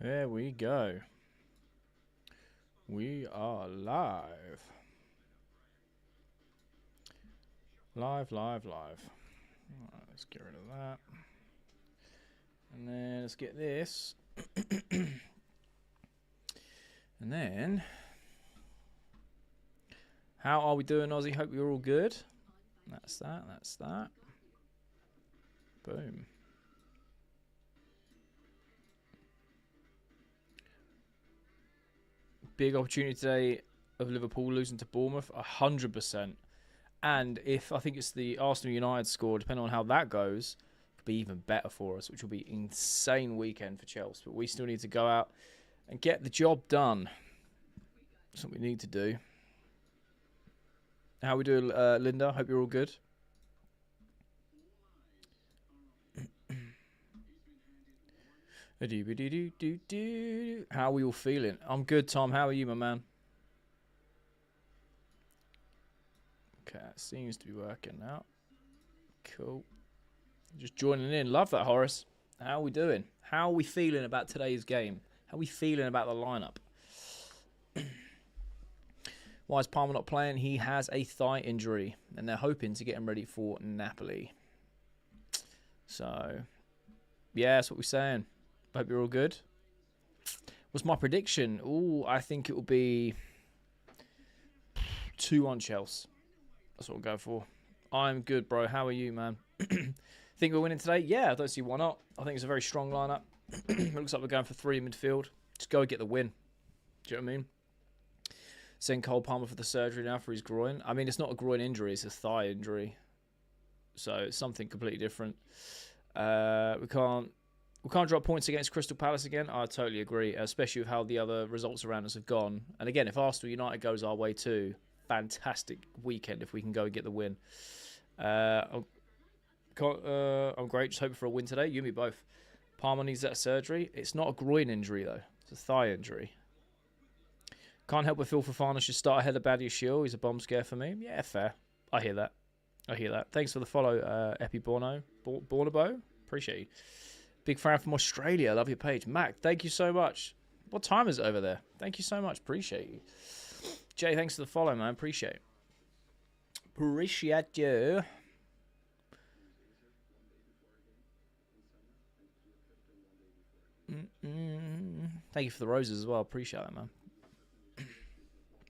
There we go. We are live. Live. Alright, let's get rid of that. And then let's get this. And then, how are we doing, Aussie? Hope you're all good. That's that. Boom. Big opportunity today of Liverpool losing to Bournemouth, 100%. And if I think it's the Arsenal United score, depending on how that goes, could be even better for us, which will be an insane weekend for Chelsea. But we still need to go out and get the job done. That's what we need to do. How we doing, Linda? Hope you're all good. How are we all feeling? I'm good, Tom. How are you, my man? Okay, that seems to be working out. Cool. Just joining in. Love that, Horace. How are we doing? How are we feeling about today's game? How are we feeling about the lineup? Why is Palmer not playing? He has a thigh injury, and they're hoping to get him ready for Napoli. So, yeah, that's what we're saying. Hope you're all good. What's my prediction? Oh, I think it will be 2-1 Chelsea. That's what we'll go for. I'm good, bro. How are you, man? Think we're winning today? Yeah, I don't see why not. I think it's a very strong lineup. It looks like we're going for 3 in midfield. Just go and get the win. Do you know what I mean? Send Cole Palmer for the surgery now for his groin. I mean, it's not a groin injury. It's a thigh injury. So it's something completely different. We can't drop points against Crystal Palace again. I totally agree, especially with how the other results around us have gone. And again, if Arsenal United goes our way too, fantastic weekend if we can go and get the win. I'm great. Just hoping for a win today. You and me both. Palmer needs that surgery. It's not a groin injury, though. It's a thigh injury. Can't help but feel Fofana should start ahead of Badiashile. He's a bomb scare for me. Yeah, fair. I hear that. Thanks for the follow, Epi Bornabo. Appreciate you. Big fan from Australia. Love your page. Mac, thank you so much. What time is it over there? Thank you so much. Appreciate you. Jay, thanks for the follow, man. Appreciate it. Appreciate you. Thank you for the roses as well. Appreciate that, man.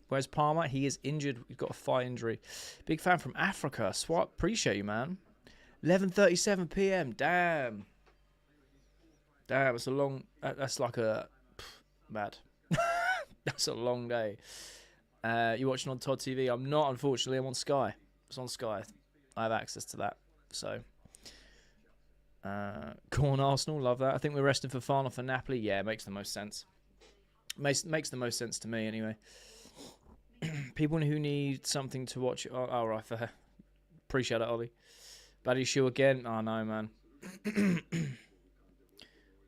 Where's Palmer? He is injured. He's got a thigh injury. Big fan from Africa. Swat. Appreciate you, man. 11:37 p.m. Damn. It's a long... That's like a... Mad. That's a long day. You watching on Todd TV? I'm not, unfortunately. I'm on Sky. It's on Sky. I have access to that. So... Corn Arsenal. Love that. I think we're resting for Fofana for Napoli. Yeah, it makes the most sense. Makes the most sense to me, anyway. People who need something to watch. Oh, right, fair. Appreciate it, Ollie. Badiashile again. Oh, no, man.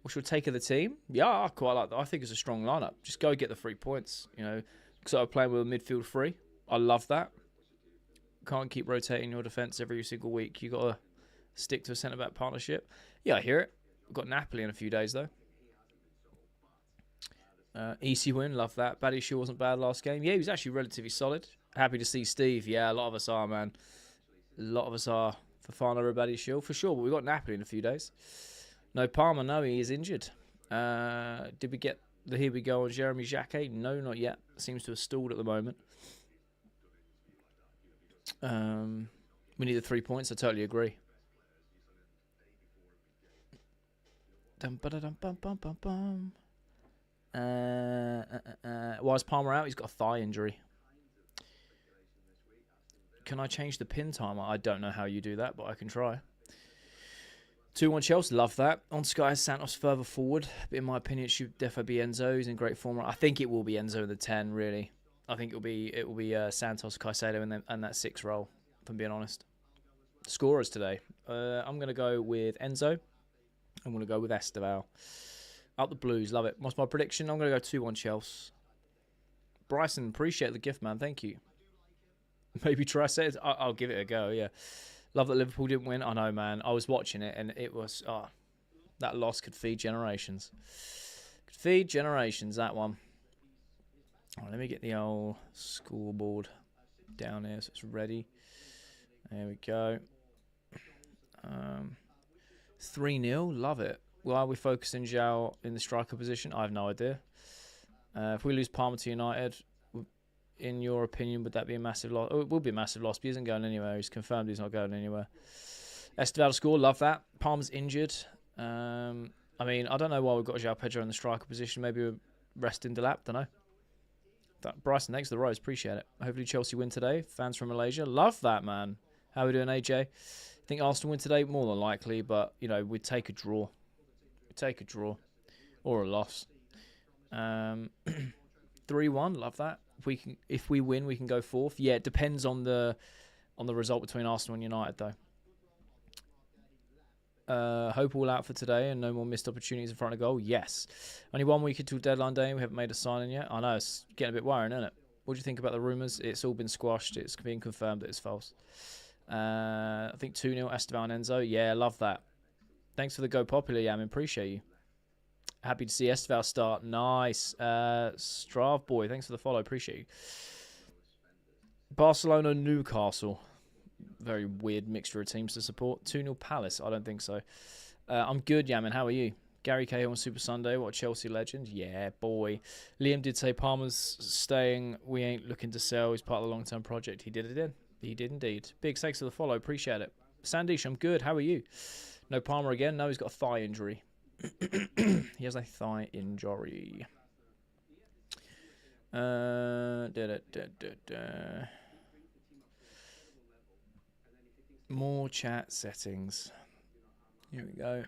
What's your take of the team? Yeah, I quite like that. I think it's a strong lineup. Just go get the 3 points. You know, because I'm playing with a midfield free. I love that. Can't keep rotating your defence every single week. You got to stick to a centre-back partnership. Yeah, I hear it. We've got Napoli in a few days, though. Easy win, love that. Badiashile wasn't bad last game. Yeah, he was actually relatively solid. Happy to see Steve. Yeah, a lot of us are, man. A lot of us are for Fofana or Badiashile, for sure. But we've got Napoli in a few days. No, Palmer, no, he is injured. Did we get the here we go on Jeremy Jacquet? No, not yet. Seems to have stalled at the moment. We need the 3 points. I totally agree. Why is Palmer out? He's got a thigh injury. Can I change the pin timer? I don't know how you do that, but I can try. 2-1 Chelsea, love that. On Sky, Santos further forward. But in my opinion, it should definitely be Enzo. He's in great form. I think it will be Enzo in the 10, really. I think it will be Santos, Caicedo and that 6 role, if I'm being honest. Scorers today. I'm going to go with Enzo. I'm going to go with Esteval. Up the Blues, love it. What's my prediction? I'm going to go 2-1 Chelsea. Bryson, appreciate the gift, man. Thank you. Maybe try it. I'll give it a go, yeah. Love that Liverpool didn't win. I know, man. I was watching it, and it was... that loss could feed generations. Feed Generations, that one. Right, let me get the old scoreboard down here so it's ready. There we go. 3-0, love it. Why are we focusing Zhao in the striker position? I have no idea. If we lose Palmer to United, in your opinion, would that be a massive loss? Oh, it will be a massive loss, but he isn't going anywhere. He's confirmed he's not going anywhere. Esteval score, love that. Palmer's injured. I mean, I don't know why we've got João Pedro in the striker position. Maybe we're resting Delap, don't know. That Bryson next to the Rose, appreciate it. Hopefully Chelsea win today. Fans from Malaysia, love that, man. How are we doing, AJ? Think Arsenal win today? More than likely, but, you know, we'd take a draw. We'd take a draw. Or a loss. 3-1, love that. If we win, we can go fourth. Yeah, it depends on the result between Arsenal and United, though. Hope all out for today and no more missed opportunities in front of goal. Yes. Only 1 week until deadline day and we haven't made a signing yet. I know, it's getting a bit worrying, isn't it? What do you think about the rumours? It's all been squashed. It's been confirmed that it's false. I think 2-0 Esteban Enzo. Yeah, love that. Thanks for the go popular, Yamin. Appreciate you. Happy to see Esteval start. Nice. Strav boy, thanks for the follow. Appreciate you. Barcelona, Newcastle. Very weird mixture of teams to support. 2-0 Palace. I don't think so. I'm good, Yamin. How are you? Gary Cahill on Super Sunday. What a Chelsea legend. Yeah, boy. Liam did say Palmer's staying. We ain't looking to sell. He's part of the long-term project. He did it in. He did indeed. Big thanks for the follow. Appreciate it. Sandish, I'm good. How are you? No Palmer again? No, he's got a thigh injury. He has a thigh injury. More chat settings. Here we go.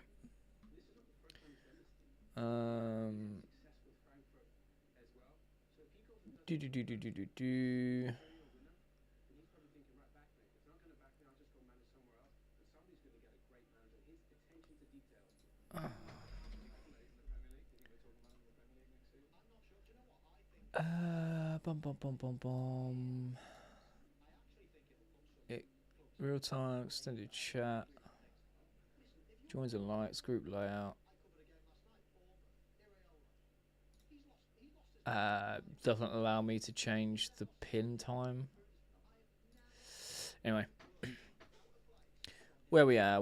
Real time extended chat. Joins and likes, group layout. Doesn't allow me to change the pin time. Anyway. Where we at?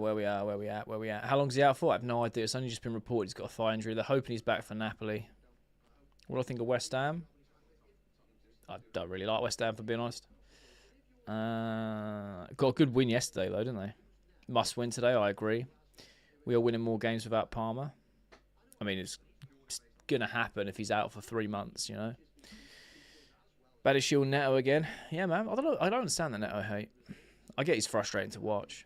How long's he out for? I have no idea. It's only just been reported he's got a thigh injury. They're hoping he's back for Napoli. What do I think of West Ham? I don't really like West Ham, for being honest. Got a good win yesterday, though, didn't they? Must win today, I agree. We are winning more games without Palmer. I mean, it's going to happen if he's out for 3 months, you know. Badishield Neto again. Yeah, man. I don't understand the Neto hate. I get he's frustrating to watch.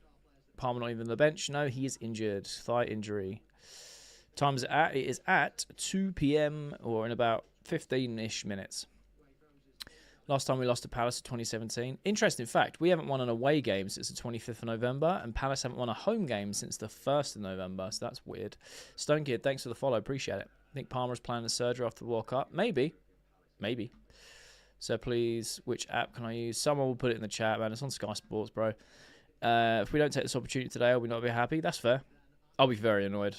Palmer not even on the bench. No, he is injured. Thigh injury. Time is at? It is at 2 p.m. or in about 15-ish minutes. Last time we lost to Palace in 2017. Interesting fact, we haven't won an away game since the 25th of November, and Palace haven't won a home game since the 1st of November, so that's weird. Stone Kid, thanks for the follow, appreciate it. I think Palmer's planning a surgery after the World Cup. Maybe. So please, which app can I use? Someone will put it in the chat, man. It's on Sky Sports, bro. If we don't take this opportunity today, I'll not be happy. That's fair. I'll be very annoyed.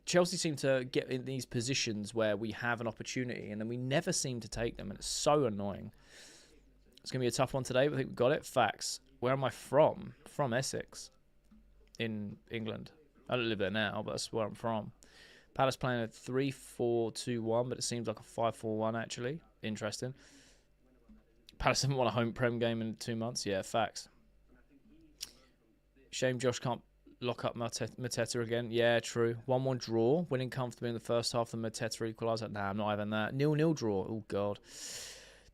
Chelsea seem to get in these positions where we have an opportunity and then we never seem to take them, and it's so annoying. It's going to be a tough one today, but I think we've got it. Facts. Where am I from? From Essex in England. I don't live there now, but that's where I'm from. Palace playing a 3-4-2-1, but it seems like a 5-4-1 actually. Interesting. Palace haven't won a home Prem game in 2 months. Yeah, facts. Shame Josh can't lock up Mateta again. Yeah, true. 1-1 draw. Winning comfortably in the first half of Mateta equaliser. Nah, I'm not having that. 0-0 draw. Oh, God.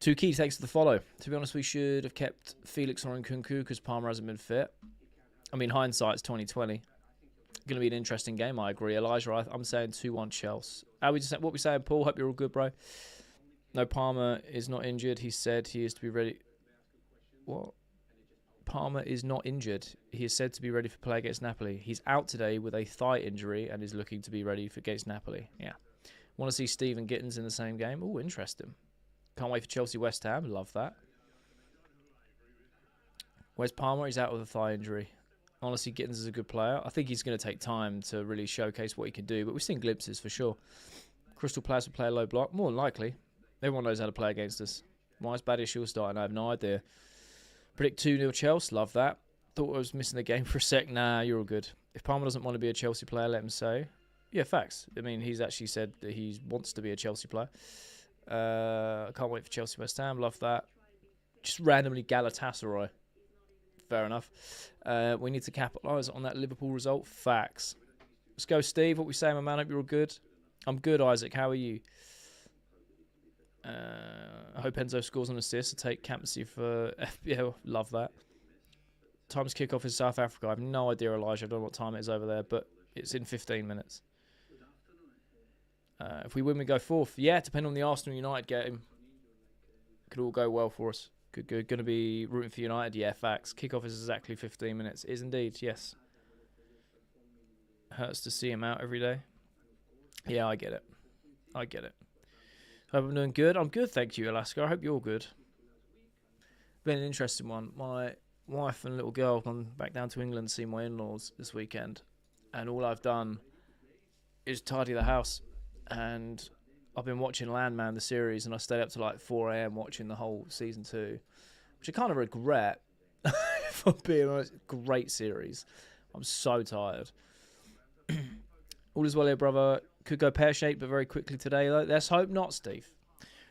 2 keys, thanks for the follow. To be honest, we should have kept Felix or Nkunku because Palmer hasn't been fit. I mean, hindsight's 2020. Going to be an interesting game, I agree. Elijah, I'm saying 2-1 Chelsea. What we saying, Paul? Hope you're all good, bro. No, Palmer is not injured. He said he is to be ready. What? Palmer is not injured. He is said to be ready for play against Napoli. He's out today with a thigh injury and is looking to be ready for against Napoli. Yeah. Want to see Steve and Gittins in the same game? Oh, interesting. Can't wait for Chelsea West Ham. Love that. Where's Palmer? He's out with a thigh injury. Honestly, Gittins is a good player. I think he's going to take time to really showcase what he can do, but we've seen glimpses for sure. Crystal Palace will play a low block. More than likely. Everyone knows how to play against us. Why is Badiashile starting? I have no idea. Predict 2-0 Chelsea. Love that. Thought I was missing the game for a sec. Nah, you're all good. If Palmer doesn't want to be a Chelsea player, let him say. Yeah, facts. I mean, he's actually said that he wants to be a Chelsea player. I can't wait for Chelsea West Ham. Love that. Just randomly Galatasaray. Fair enough. We need to capitalise on that Liverpool result. Facts. Let's go, Steve. What we saying, my man? Hope you're all good. I'm good, Isaac. How are you? I hope Enzo scores an assist to take captaincy for FPL. Love that. Time's kickoff is South Africa. I have no idea, Elijah. I don't know what time it is over there, but it's in 15 minutes. If we win, we go fourth. Yeah, depending on the Arsenal United game. Could all go well for us. Good. Going to be rooting for United. Yeah, facts. Kickoff is exactly 15 minutes. Is indeed, yes. Hurts to see him out every day. Yeah, I get it. Hope I'm doing good. I'm good, thank you, Alaska. I hope you're good. Been an interesting one. My wife and little girl have gone back down to England to see my in-laws this weekend. And all I've done is tidy the house. And I've been watching Landman, the series, and I stayed up to like 4 a.m. watching the whole season 2, which I kind of regret, if I'm being honest. Great series. I'm so tired. All is well here, brother. Could go pear-shaped, but very quickly today, though. Let's hope not, Steve.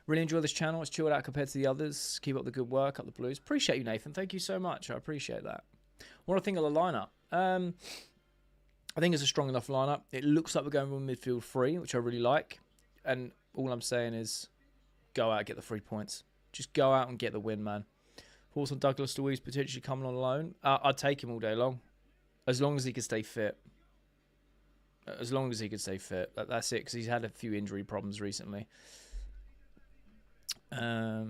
Really enjoy this channel. It's chilled out compared to the others. Keep up the good work, up the blues. Appreciate you, Nathan. Thank you so much. I appreciate that. What do I think of the lineup? I think it's a strong enough lineup. It looks like we're going with midfield 3, which I really like. And all I'm saying is go out and get the 3 points. Just go out and get the win, man. Thoughts on Douglas Luiz potentially coming on loan? I'd take him all day long. As long as he can stay fit. That's it, because he's had a few injury problems recently. I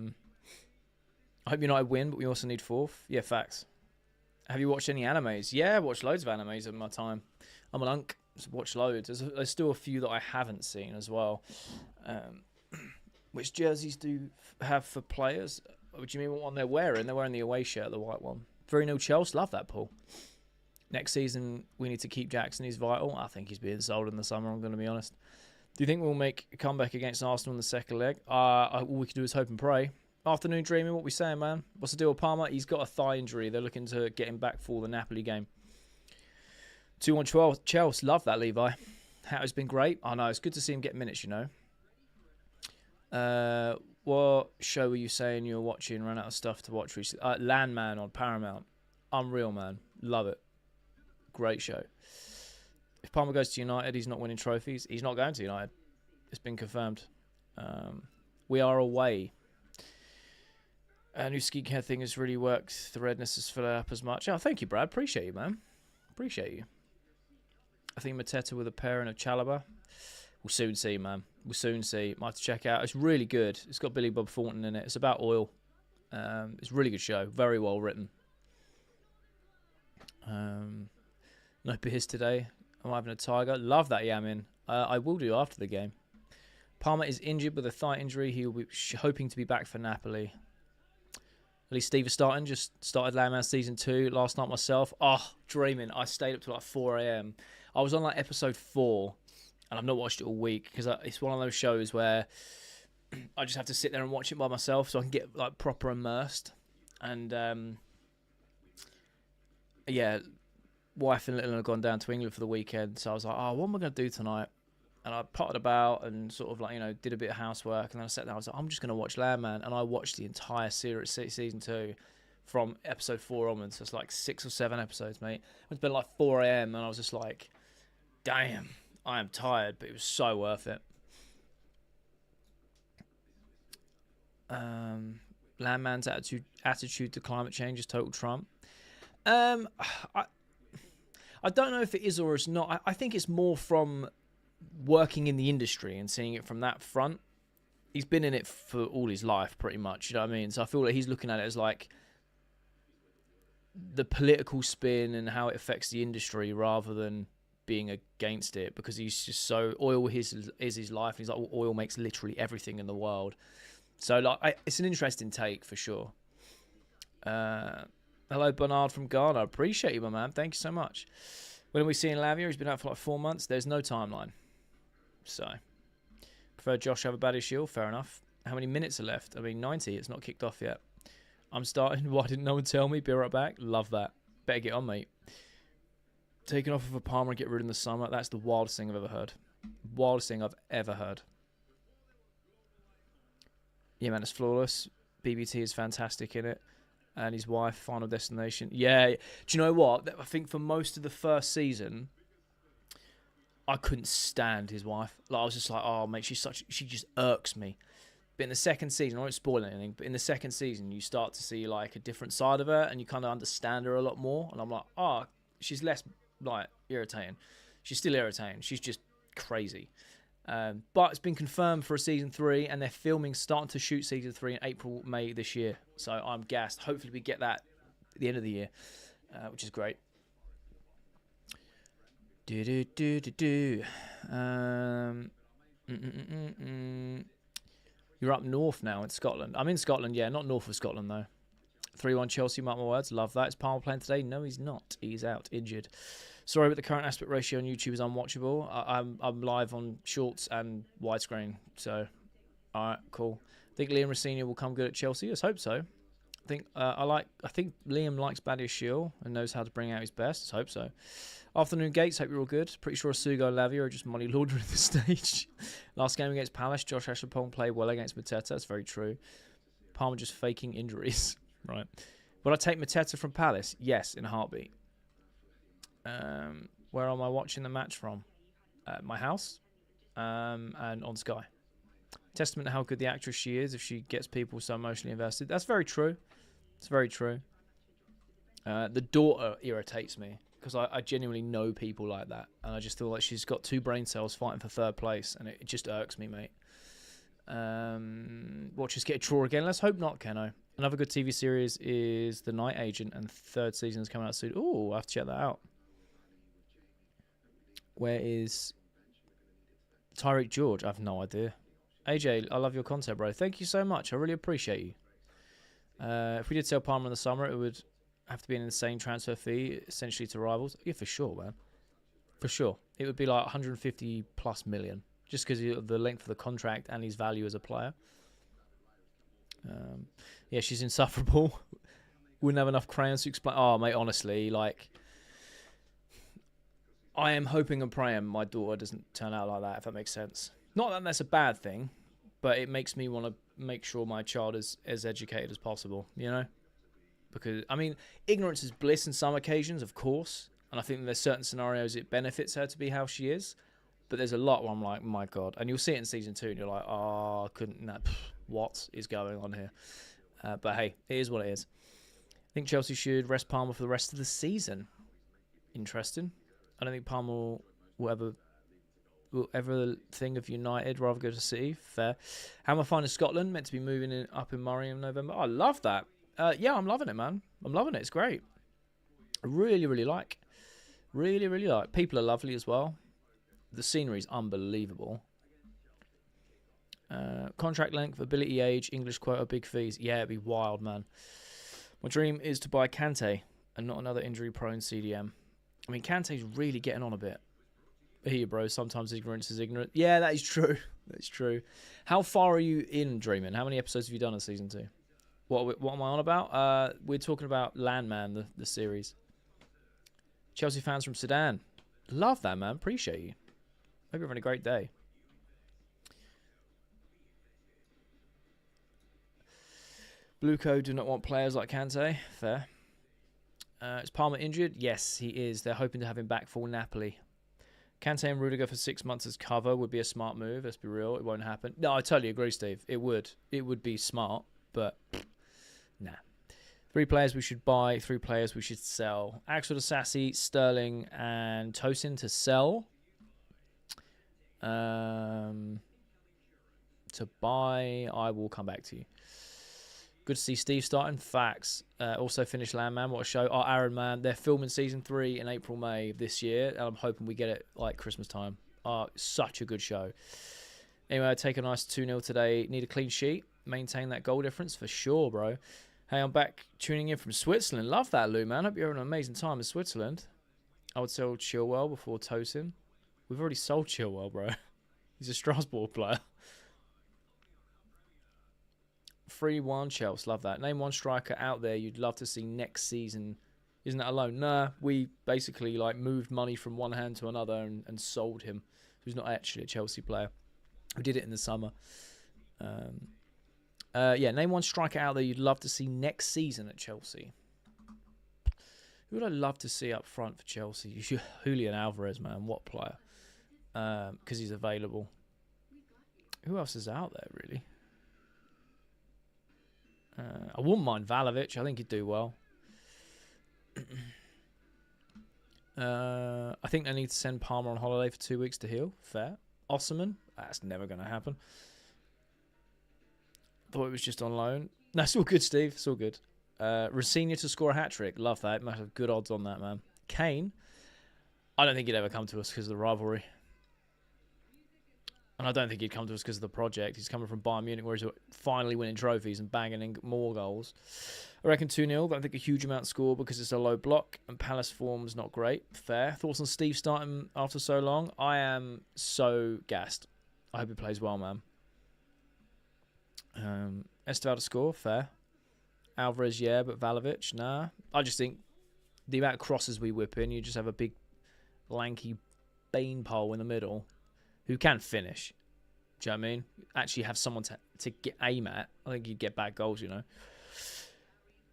hope United win, but we also need 4th. Yeah, facts. Have you watched any animes? Yeah, I watched loads of animes in my time. I'm an unk. So watch loads. There's still a few that I haven't seen as well. Which jerseys do you have for players? What do you mean what one they're wearing? They're wearing the away shirt, the white one. 3-0 Chelsea. Love that, Paul. Next season, we need to keep Jackson. He's vital. I think he's being sold in the summer, I'm going to be honest. Do you think we'll make a comeback against Arsenal in the second leg? All we can do is hope and pray. Afternoon dreaming, what we saying, man? What's the deal with Palmer? He's got a thigh injury. They're looking to get him back for the Napoli game. 2-1 Chelsea. Love that, Levi. Hatto's been great. I know, it's good to see him get minutes, you know. What show were you saying you were watching? Ran out of stuff to watch recently. Landman on Paramount. Unreal, man. Love it. Great show. If Palmer goes to United, he's not winning trophies. He's not going to United. It's been confirmed. We are away. New skincare thing has really worked. The redness has filled up as much. Oh, thank you, Brad. Appreciate you, man. Appreciate you. I think Mateta with a pairing of Chalobah. We'll soon see, man. We'll soon see. Might have to check out. It's really good. It's got Billy Bob Thornton in it. It's about oil. It's a really good show. Very well written. No beers today. I'm having a tiger. Love that Yamin. I will do after the game. Palmer is injured with a thigh injury. He will be hoping to be back for Napoli. At least Steve is starting. Just started Landman Season 2 last night myself. Oh, dreaming. I stayed up till like 4 a.m. I was on like episode 4, and I've not watched it all week because it's one of those shows where I just have to sit there and watch it by myself so I can get like proper immersed. And yeah, wife and little have gone down to England for the weekend, so I was like, oh, what am I going to do tonight? And I potted about and sort of like, you know, did a bit of housework, and then I sat down. I was like, I'm just going to watch Landman, and I watched the entire series, season 2, from episode 4 onwards. So it's like 6 or 7 episodes, mate. It's been like 4 a.m. and I was just like, damn, I am tired, but it was so worth it. Landman's attitude to climate change is total Trump. I don't know if it is or it's not. I think it's more from working in the industry and seeing it from that front. He's been in it for all his life, pretty much. You know what I mean? So I feel like he's looking at it as like the political spin and how it affects the industry rather than being against it, because he's just so oil is his life. He's like, oil makes literally everything in the world. So like, it's an interesting take for sure. Hello, Bernard from Ghana. Appreciate you, my man. Thank you so much. When are we seeing Lavia? He's been out for like 4 months. There's no timeline. So prefer Josh over Baddie Shield. Fair enough. How many minutes are left? I mean, 90. It's not kicked off yet. I'm starting. Why didn't no one tell me? Be right back. Love that. Better get on, mate. Taking off of a Palmer and get rid in the summer. That's the wildest thing I've ever heard. Wildest thing I've ever heard. Yeah, man, it's flawless. BBT is fantastic in it. And his wife, Final Destination. Yeah. Do you know what? I think for most of the first season, I couldn't stand his wife. Like, I was just like, oh, mate, she just irks me. But in the second season, I won't spoil anything, but in the second season, you start to see, like, a different side of her, and you kind of understand her a lot more. And I'm like, oh, she's less, like, irritating. She's still irritating. She's just crazy. But it's been confirmed for a season 3, and they're starting to shoot season 3 in April, May this year. So I'm gassed. Hopefully we get that at the end of the year, which is great. You're up north now in Scotland. I'm in Scotland, yeah, not north of Scotland though. 3-1 Chelsea, mark my words. Love that. Is Palmer playing today? No, he's not. He's out, injured. Sorry, but the current aspect ratio on YouTube is unwatchable. I'm live on shorts and widescreen. So, all right, cool. I think Liam Rossini will come good at Chelsea. Let's hope so. I think Liam likes Badia Shield and knows how to bring out his best. Let's hope so. Afternoon Gates, hope you're all good. Pretty sure Sugo and Lavia are just money laundering at this stage. Last game against Palace, Josh Ashlepong played well against Mateta. That's very true. Palmer just faking injuries. Right. Would I take Mateta from Palace? Yes, in a heartbeat. Where am I watching the match from? My house and on Sky. Testament to how good the actress she is if she gets people so emotionally invested. That's very true. It's very true. The daughter irritates me because I genuinely know people like that, and I just feel like she's got 2 brain cells fighting for 3rd place, and it just irks me, mate. Watch us get a draw again. Let's hope not, Keno. Another good TV series is The Night Agent, and 3rd season is coming out soon. Oh, I have to check that out. Where is Tyreek George? I have no idea. AJ, I love your content, bro. Thank you so much. I really appreciate you. If we did sell Palmer in the summer, it would have to be an insane transfer fee, essentially to rivals. Yeah, for sure, man. For sure. It would be like 150 plus million, just because of the length of the contract and his value as a player. Yeah, she's insufferable. Wouldn't have enough crayons to explain. Oh, mate, honestly, like, I am hoping and praying my daughter doesn't turn out like that, if that makes sense. Not that that's a bad thing, but it makes me want to make sure my child is as educated as possible, you know? Because, I mean, ignorance is bliss in some occasions, of course, and I think there's certain scenarios it benefits her to be how she is, but there's a lot where I'm like, my God. And you'll see it in season 2, and you're like, oh, what is going on here? But hey, it is what it is. I think Chelsea should rest Palmer for the rest of the season. Interesting. I don't think Palmer will ever think of United, rather go to City. Fair. How am I finding Scotland? Meant to be moving up in Murray in November. Oh, I love that. Yeah, I'm loving it, man. I'm loving it. It's great. I really, really like. Really, really like. People are lovely as well. The scenery is unbelievable. Contract length, ability age, English quota, big fees. Yeah, it'd be wild, man. My dream is to buy Kante and not another injury-prone CDM. I mean, Kante's really getting on a bit. Here, bro. Sometimes ignorance is ignorant. Yeah, that is true. That's true. How far are you in Dreaming? How many episodes have you done of season 2? What am I on about? We're talking about Landman, the series. Chelsea fans from Sudan. Love that, man. Appreciate you. Hope you're having a great day. Blueco do not want players like Kante. Fair. Is Palmer injured? Yes, he is. They're hoping to have him back for Napoli. Kante and Rudiger for 6 months as cover would be a smart move. Let's be real. It won't happen. No, I totally agree, Steve. It would. It would be smart, but nah. 3 players we should buy. 3 players we should sell. Axel Sassy, Sterling, and Tosin to sell. To buy, I will come back to you. Good to see Steve starting. Facts. Also finished Landman. What a show. Oh, Aaron, man. They're filming season 3 in April, May this year. And I'm hoping we get it like Christmas time. Oh, such a good show. Anyway, I take a nice 2-0 today. Need a clean sheet. Maintain that goal difference for sure, bro. Hey, I'm back tuning in from Switzerland. Love that, Lou, man. Hope you're having an amazing time in Switzerland. I would sell Chilwell before Tosin. We've already sold Chilwell, bro. He's a Strasbourg player. 3-1 Chelsea. Love that. Name one striker out there you'd love to see next season. Isn't that alone? Nah, we basically like moved money from one hand to another and sold him. Who's not actually a Chelsea player. We did it in the summer. Yeah, name one striker out there you'd love to see next season at Chelsea. Who would I love to see up front for Chelsea? Julian Alvarez, man. What player? Because he's available. Who else is out there, really? I wouldn't mind Vlahovic. I think he'd do well. I think they need to send Palmer on holiday for 2 weeks to heal. Fair. Osman. That's never going to happen. Thought it was just on loan. No, it's all good, Steve. It's all good. Rafinha to score a hat-trick. Love that. Might have good odds on that, man. Kane. I don't think he'd ever come to us because of the rivalry. And I don't think he'd come to us because of the project. He's coming from Bayern Munich where he's finally winning trophies and banging in more goals. I reckon 2-0. Don't think a huge amount score because it's a low block and Palace form's not great. Fair. Thoughts on Steve starting after so long? I am so gassed. I hope he plays well, man. Esteval to score. Fair. Alvarez, yeah, but Vlahovic, nah. I just think the amount of crosses we whip in, you just have a big, lanky beanpole in the middle who can finish. Do you know what I mean? Actually have someone to aim at. I think you'd get bad goals, you know.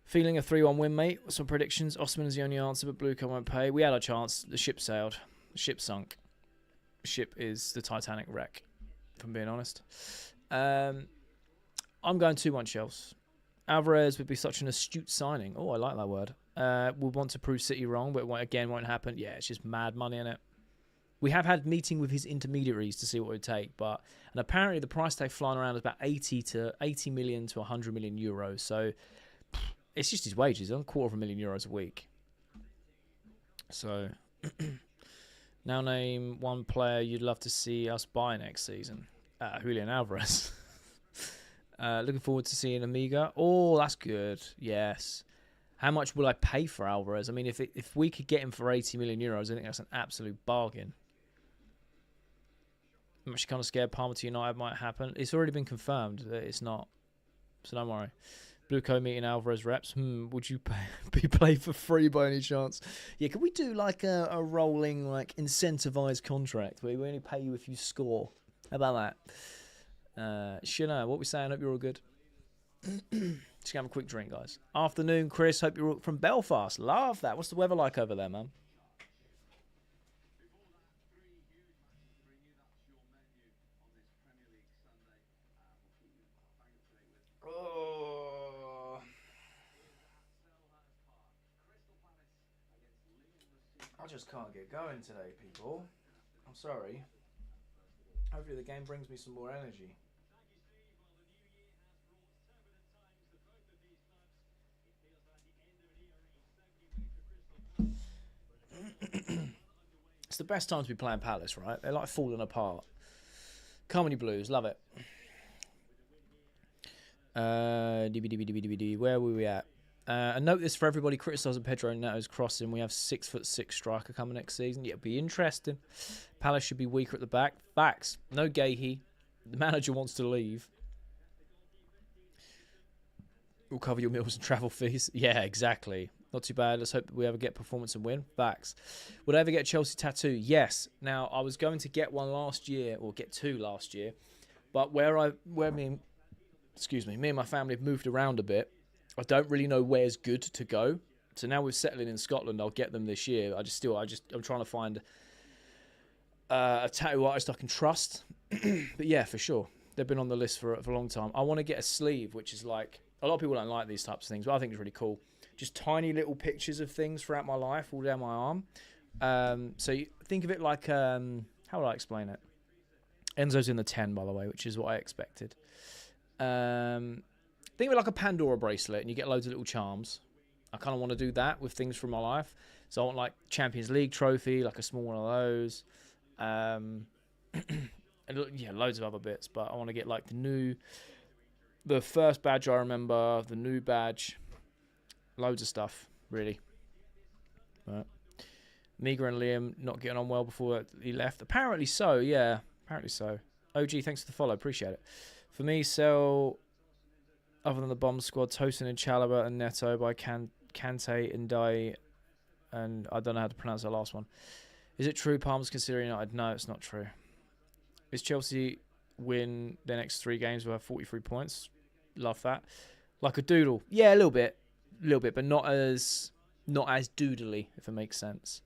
Feeling a 3-1 win, mate. Some predictions. Osman is the only answer, but Blue won't pay. We had our chance. The ship sailed. The ship sunk. The ship is the Titanic wreck, if I'm being honest. I'm going 2-1 Chelsea. Alvarez would be such an astute signing. Oh, I like that word. We'll want to prove City wrong, but again, won't happen. Yeah, it's just mad money in it. We have had meeting with his intermediaries to see what it would take, and apparently the price tag flying around is about 80 million to 100 million euros. So it's just his wages, on €250,000 a week. So now name one player you'd love to see us buy next season. Julian Alvarez. Looking forward to seeing Amiga. Oh, that's good. Yes. How much will I pay for Alvarez? I mean, if we could get him for 80 million euros, I think that's an absolute bargain. I'm actually kind of scared Palmer to United might happen. It's already been confirmed that it's not. So don't worry. Blueco meeting Alvarez reps. Would you be played for free by any chance? Yeah, could we do like a rolling, like incentivized contract where we only pay you if you score? How about that? Shina, what we saying? Hope you're all good. Just gonna have a quick drink, guys. Afternoon, Chris. Hope you're all from Belfast. Love that. What's the weather like over there, man? Oh, I just can't get going today, people. I'm sorry. Hopefully the game brings me some more energy. It's the best time to be playing Palace, right? They're like falling apart. Comedy Blues, love it. Where were we at? A note this for everybody criticising Pedro Neto's crossing. We have 6'6" striker coming next season. Yeah, it'll be interesting. Palace should be weaker at the back. Facts. No Gahey. The manager wants to leave. We'll cover your meals and travel fees. Yeah, exactly. Not too bad. Let's hope we ever get performance and win. Facts. Would I ever get a Chelsea tattoo? Yes. Now, I was going to get one last year, or get two last year. But me and my family have moved around a bit. I don't really know where's good to go. So now we're settling in Scotland. I'll get them this year. I'm trying to find a tattoo artist I can trust. But yeah, for sure. They've been on the list for a long time. I want to get a sleeve, which is like, a lot of people don't like these types of things, but I think it's really cool. Just tiny little pictures of things throughout my life, all down my arm. So you think of it like, how would I explain it? Enzo's in the 10, by the way, which is what I expected. Think of it like a Pandora bracelet, and you get loads of little charms. I kind of want to do that with things from my life. So I want like Champions League trophy, like a small one of those. And yeah, loads of other bits. But I want to get like the first badge I remember, the new badge, loads of stuff, really. But Miga and Liam not getting on well before he left. Apparently so, yeah. Apparently so. OG, thanks for the follow. Appreciate it. For me, sell, other than the bomb squad, Tosin and Chalobah and Neto by Kante and Dai, and I don't know how to pronounce that last one. Is it true Palmer's considering United? No, it's not true. Is Chelsea win their next 3 games will have 43 points? Love that. Like a doodle. Yeah, a little bit, but not as doodly, if it makes sense.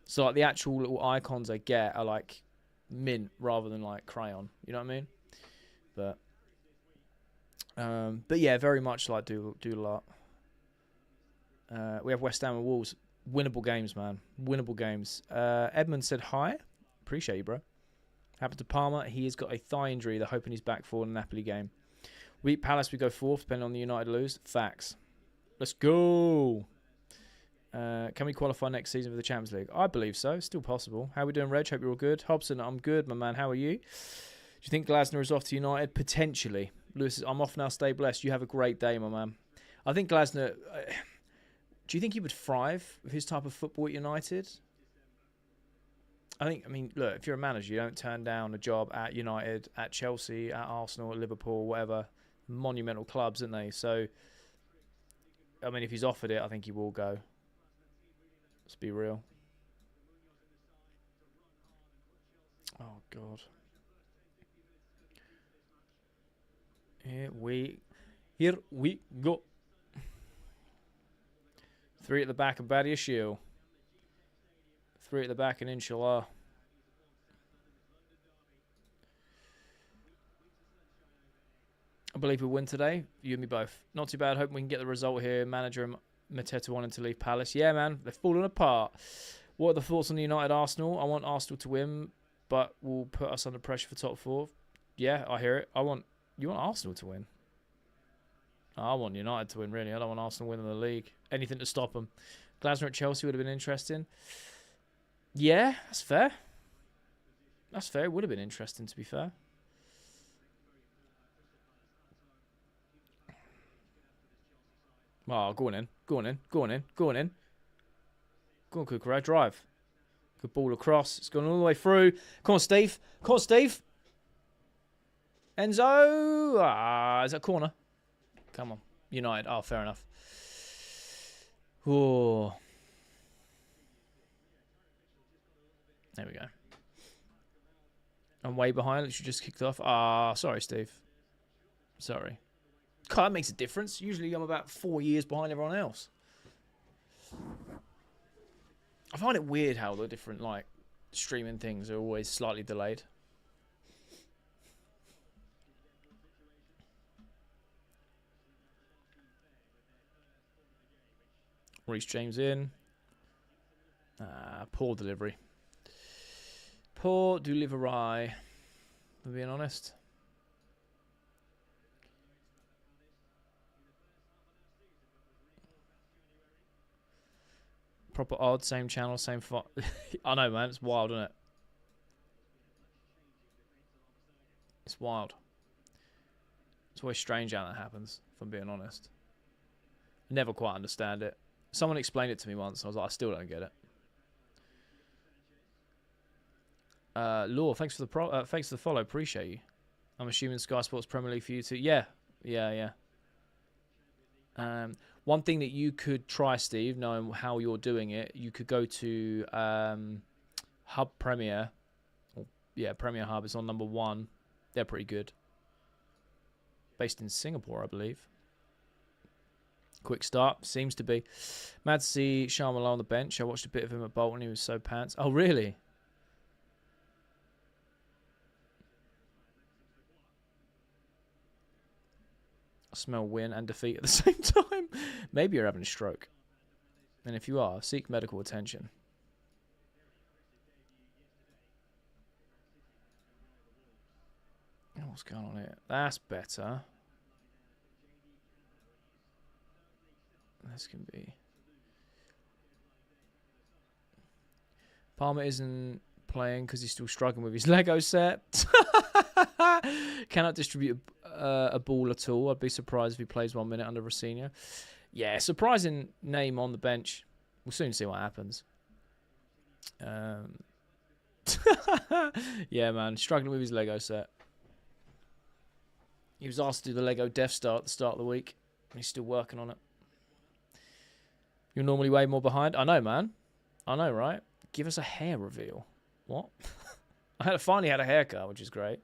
So like the actual little icons I get are like mint rather than like crayon. You know what I mean? But yeah, very much like doodle art. We have West Ham and Wolves. Winnable games, man. Winnable games. Edmund said hi. Appreciate you, bro. Happened to Palmer. He has got a thigh injury. They're hoping he's back for the Napoli game. We beat Palace. We go 4th, depending on the United lose. Facts. Let's go. Can we qualify next season for the Champions League? I believe so. Still possible. How are we doing, Reg? Hope you're all good. Hobson, I'm good, my man. How are you? Do you think Glasner is off to United? Potentially. Lewis, I'm off now. Stay blessed. You have a great day, my man. I think Glasner... do you think he would thrive with his type of football at United? I mean, look, if you're a manager, you don't turn down a job at United, at Chelsea, at Arsenal, at Liverpool, whatever. Monumental clubs, aren't they? So, I mean, if he's offered it, I think he will go. Let's be real. Oh, God. Here we go. 3 at the back and Badia Shield. 3 at the back and inshallah. I believe we win today. You and me both. Not too bad. Hoping we can get the result here. Manager and Mateta wanting to leave Palace. Yeah, man. They're falling apart. What are the thoughts on the United Arsenal? I want Arsenal to win, but will put us under pressure for top 4. Yeah, I hear it. You want Arsenal to win? I want United to win, really. I don't want Arsenal winning the league. Anything to stop them. Glasner at Chelsea would have been interesting. Yeah, that's fair. That's fair. It would have been interesting, to be fair. Oh, go on in. Go on in. Go on in. Go on in. Go on, Kukura. Drive. Good ball across. It's gone all the way through. Come on, Steve. Come on, Steve. Enzo. Ah, is that corner? Come on. United. Oh, fair enough. Oh. There we go. I'm way behind. Literally just kicked off. Ah, sorry, Steve. Sorry. God, that makes a difference. Usually I'm about 4 years behind everyone else. I find it weird how the different like streaming things are always slightly delayed. Reece James in. Poor delivery. Poor delivery. I'm being honest. Proper odd, same channel, same font. I know, man. It's wild, isn't it? It's wild. It's always strange how that happens, if I'm being honest. I never quite understand it. Someone explained it to me once. I was like, I still don't get it. Law, thanks for the follow. Appreciate you. I'm assuming Sky Sports Premier League for you too. Yeah. One thing that you could try, Steve, knowing how you're doing it, you could go to Hub Premier. Yeah, Premier Hub is on number 1. They're pretty good. Based in Singapore, I believe. Quick start, seems to be. Mad to see Sharmala on the bench. I watched a bit of him at Bolton. He was so pants. Oh, really? I smell win and defeat at the same time. Maybe you're having a stroke. And if you are, seek medical attention. Oh, what's going on here? That's better. This can be. Palmer isn't playing because he's still struggling with his Lego set. Cannot distribute a ball at all. I'd be surprised if he plays 1 minute under Rosinha. Yeah, surprising name on the bench. We'll soon see what happens. Yeah, man, struggling with his Lego set. He was asked to do the Lego Death Star at the start of the week. And he's still working on it. You're normally way more behind. I know, man. I know, right? Give us a hair reveal. What? I finally had a haircut, which is great.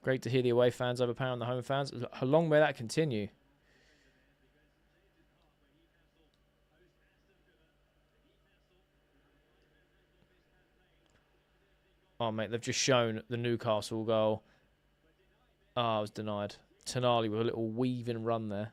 Great to hear the away fans overpowering the home fans. How long may that continue? Oh, mate, they've just shown the Newcastle goal. Oh, it was denied. Tonali with a little weaving run there.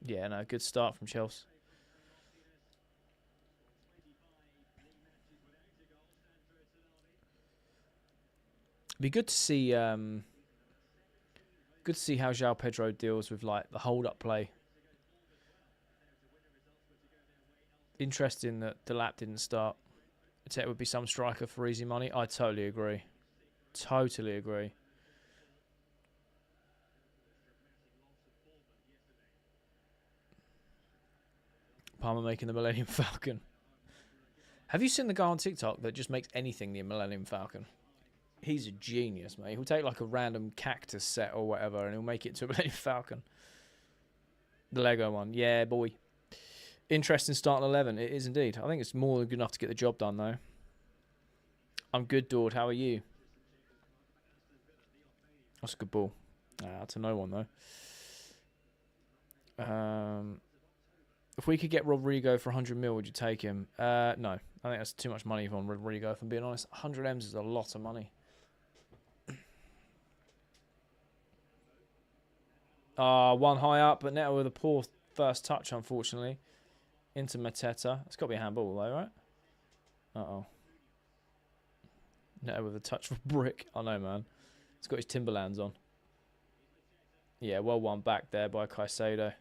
Yeah, no, good start from Chelsea. It'd be good to see how João Pedro deals with like the hold-up play. Interesting that Delap didn't start. It would be some striker for easy money. I totally agree. Totally agree. Palmer making the Millennium Falcon. Have you seen the guy on TikTok that just makes anything the Millennium Falcon? He's a genius, mate. He'll take like a random cactus set or whatever and he'll make it to a Millennium Falcon. The Lego one. Yeah, boy. Interesting starting 11. It is indeed. I think it's more than good enough to get the job done, though. I'm good, Dord. How are you? That's a good ball. That's a no one, though. If we could get Rodrigo for 100 mil, would you take him? No. I think that's too much money on Rodrigo, if I'm being honest. 100 M's is a lot of money. One high up, but Neto with a poor first touch, unfortunately. Into Mateta. It's got to be a handball, though, right? Uh-oh. Neto with a touch for Brick. I know, man. He's got his Timberlands on. Yeah, well won back there by Caicedo.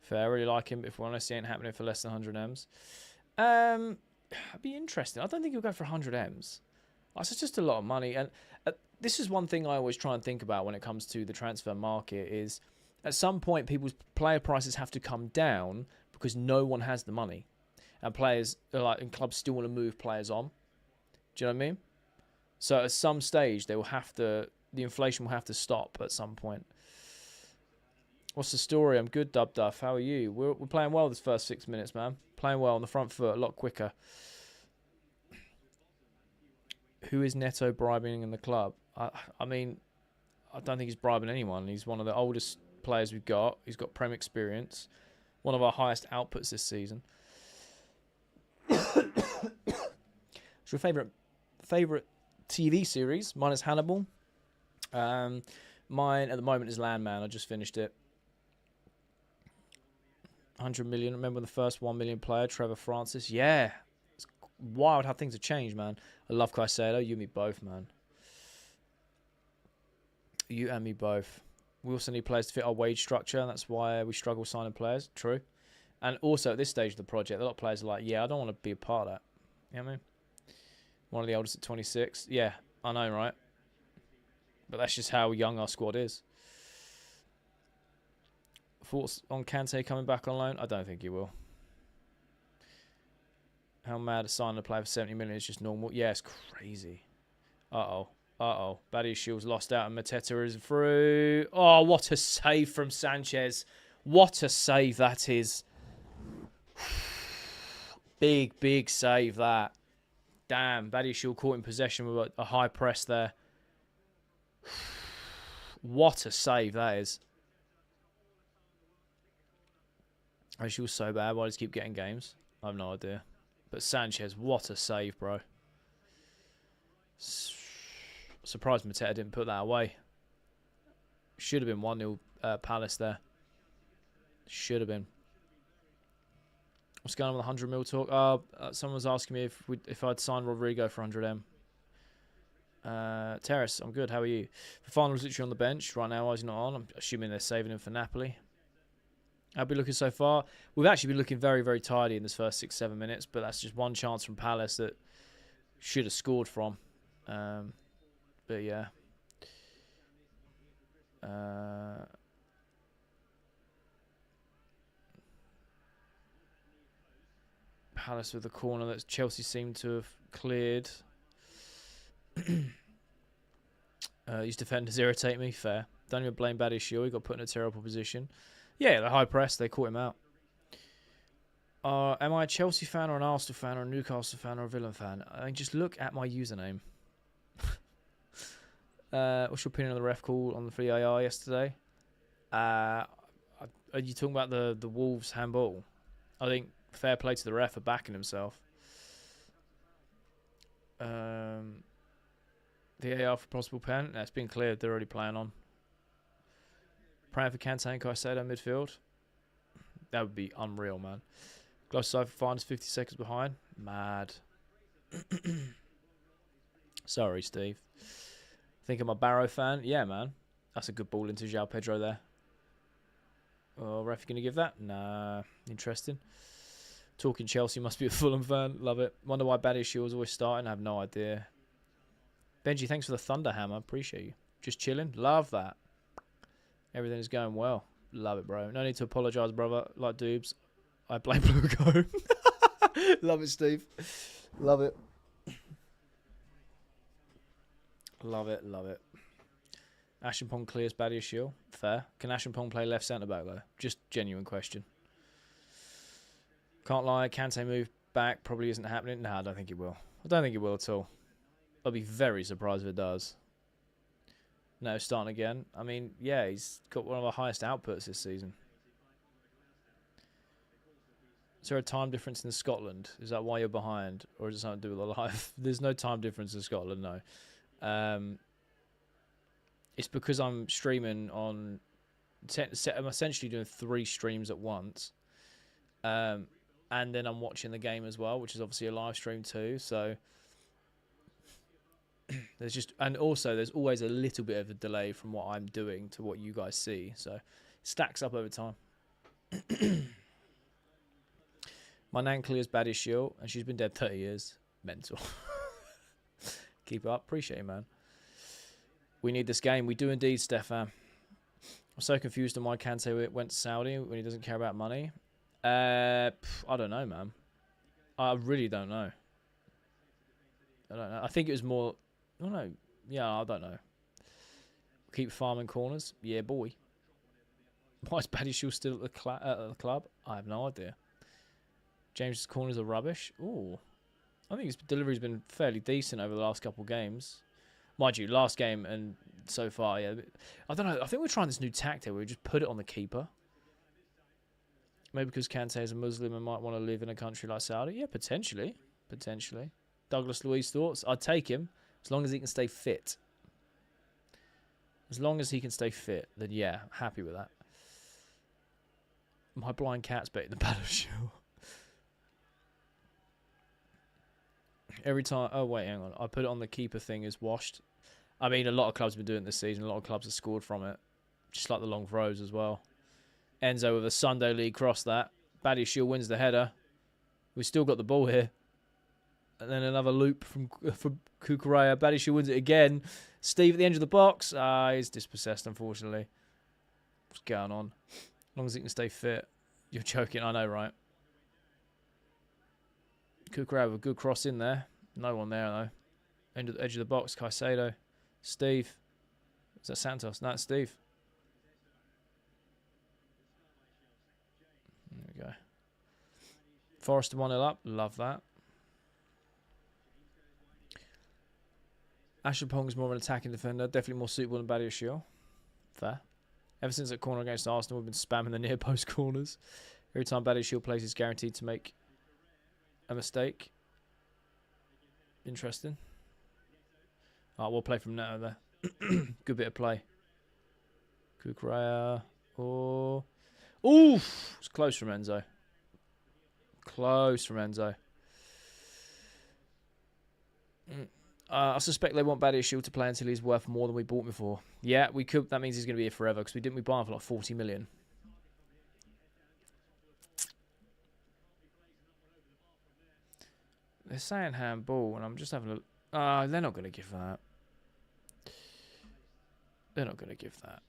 Fair, I really like him, but if we're honest, he ain't happening for less than 100 M's. It'd be interesting. I don't think he'll go for 100 M's. That's just a lot of money. And this is one thing I always try and think about when it comes to the transfer market is at some point people's player prices have to come down because no one has the money. And players, and clubs still want to move players on. Do you know what I mean? So at some stage, the inflation will have to stop at some point. What's the story? I'm good, Dub Duff. How are you? We're playing well this first 6 minutes, man. Playing well on the front foot, a lot quicker. Who is Neto bribing in the club? I mean, I don't think he's bribing anyone. He's one of the oldest players we've got. He's got Prem experience. One of our highest outputs this season. What's your favourite TV series? Mine is Hannibal. Mine at the moment is Landman. I just finished it. 100 million. Remember the first 1 million player, Trevor Francis? Yeah. It's wild how things have changed, man. I love Caicedo. You and me both, man. You and me both. We also need players to fit our wage structure, and that's why we struggle signing players. True. And also, at this stage of the project, a lot of players are like, yeah, I don't want to be a part of that. You know what I mean? One of the oldest at 26. Yeah, I know, right? But that's just how young our squad is. Thoughts on Kante coming back on loan? I don't think he will. How mad at signing a player for 70 million is just normal? Yeah, it's crazy. Uh-oh. Uh-oh. Badia Shields lost out and Mateta is through. Oh, what a save from Sanchez. What a save that is. Big, big save that. Damn, Badia Shield caught in possession with a high press there. What a save that is. She was so bad. Why does he keep getting games? I have no idea. But Sanchez, what a save, bro. Surprised Mateta didn't put that away. Should have been 1-0 Palace there. Should have been. What's going on with the 100 mil talk? Someone was asking me if I'd sign Rodrigo for 100M. Terrace, I'm good. How are you? Fafana's literally on the bench right now. Why is he not on? I'm assuming they're saving him for Napoli. How we looking so far? We've actually been looking very, very tidy in this first 6-7 minutes, but that's just one chance from Palace that should have scored from. But yeah. Palace with the corner that Chelsea seem to have cleared. These defenders irritate me. Fair. Don't even blame Badiashile. He got put in a terrible position. Yeah, the high press. They caught him out. Am I a Chelsea fan or an Arsenal fan or a Newcastle fan or a Villa fan? I mean, just look at my username. What's your opinion on the ref call on the free IR yesterday? Are you talking about the Wolves handball? I think fair play to the ref for backing himself. VAR for possible pen. That's been cleared. They're already playing on. Praying for Kante and Caicedo midfield. That would be unreal, man. Gloucester finds 50 seconds behind. Mad. Sorry, Steve. Think I'm a Barrow fan? Yeah, man. That's a good ball into João Pedro there. Oh, ref, you going to give that? Nah. Interesting. Talking Chelsea, must be a Fulham fan. Love it. Wonder why Badiashile was always starting. I have no idea. Benji, thanks for the Thunder Hammer. Appreciate you. Just chilling. Love that. Everything is going well. Love it, bro. No need to apologise, brother. Like Doobs, I blame Lugo. Love it, Steve. Love it. Love it, love it. Ashenpong clears Badiashile. Fair. Can Ashenpong play left centre-back, though? Just genuine question. Can't lie. Kante move back probably isn't happening. No, I don't think it will. I don't think it will at all. I'll be very surprised if it does. No, starting again. I mean, yeah, he's got one of the highest outputs this season. Is there a time difference in Scotland? Is that why you're behind? Or is it something to do with the life? There's no time difference in Scotland, no. It's because I'm streaming on... I'm essentially doing 3 streams at once. And then I'm watching the game as well, which is obviously a live stream too. So... there's just, and also there's always a little bit of a delay from what I'm doing to what you guys see, so it stacks up over time. My nan clears Badiashile and she's been dead 30 years. Mental. Keep up, appreciate it, man. We need this game. We do indeed, Stefan. I'm so confused on why Kante went to Saudi when he doesn't care about money. I don't know, man. I really don't know. I don't know. I think it was more. I don't know. Yeah, I don't know. Keep farming corners. Yeah, boy. Why is Badiashile still at the club? I have no idea. James's corners are rubbish. Ooh. I think his delivery's been fairly decent over the last couple of games. Mind you, last game and so far, yeah. I don't know. I think we're trying this new tactic where we just put it on the keeper. Maybe because Kante is a Muslim and might want to live in a country like Saudi. Yeah, potentially. Potentially. Douglas Luiz thoughts? I'd take him. As long as he can stay fit. As long as he can stay fit, then yeah, happy with that. My blind cat's betting the Badiashile. Every time... Oh, wait, hang on. I put it on the keeper thing as washed. I mean, a lot of clubs have been doing it this season. A lot of clubs have scored from it. Just like the long throws as well. Enzo with a Sunday League cross that. Badiashile wins the header. We've still got the ball here. And then another loop from Kukureya. Badiashile wins it again. Steve at the edge of the box. He's dispossessed, unfortunately. What's going on? As long as he can stay fit. You're joking, I know, right? Kukureya with a good cross in there. No one there, though. Edge of the box. Caicedo. Steve. Is that Santos? No, it's Steve. There we go. Forrester 1-0 up. Love that. Ashenpong is more of an attacking defender. Definitely more suitable than Badiashile. Fair. Ever since that corner against Arsenal, we've been spamming the near post corners. Every time Badiashile plays, he's guaranteed to make a mistake. Interesting. Alright, we'll play from Neto there. Good bit of play. Kukureya. Oh. Oof! It's close from Enzo. Close from Enzo. I suspect they want Badiashile to play until he's worth more than we bought him for. Yeah, we could. That means he's going to be here forever because we buy him for like 40 million. They're saying handball, and I'm just having a... they're not going to give that. They're not going to give that.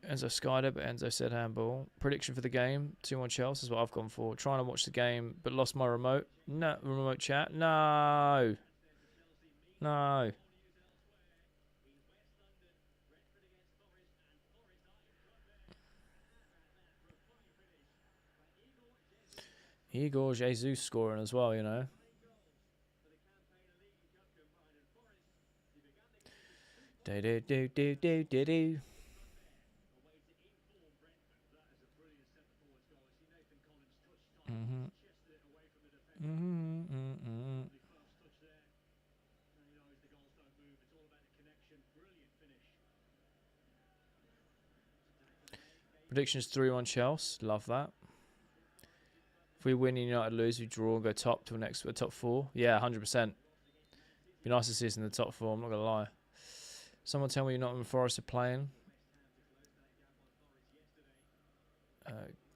Enzo skied it, but Enzo said handball. Prediction for the game: 2-1 Chelsea is what I've gone for. Trying to watch the game, but lost my remote. No, remote chat. No. No. Igor Jesus scoring as well, you know. Do. Predictions 3-1 Chelsea. Love that. If we win, United lose, we draw and go top to the next top 4. Yeah, 100%. Be nice to see us in the top 4. I'm not gonna lie. Someone tell me Nottingham Forest are playing.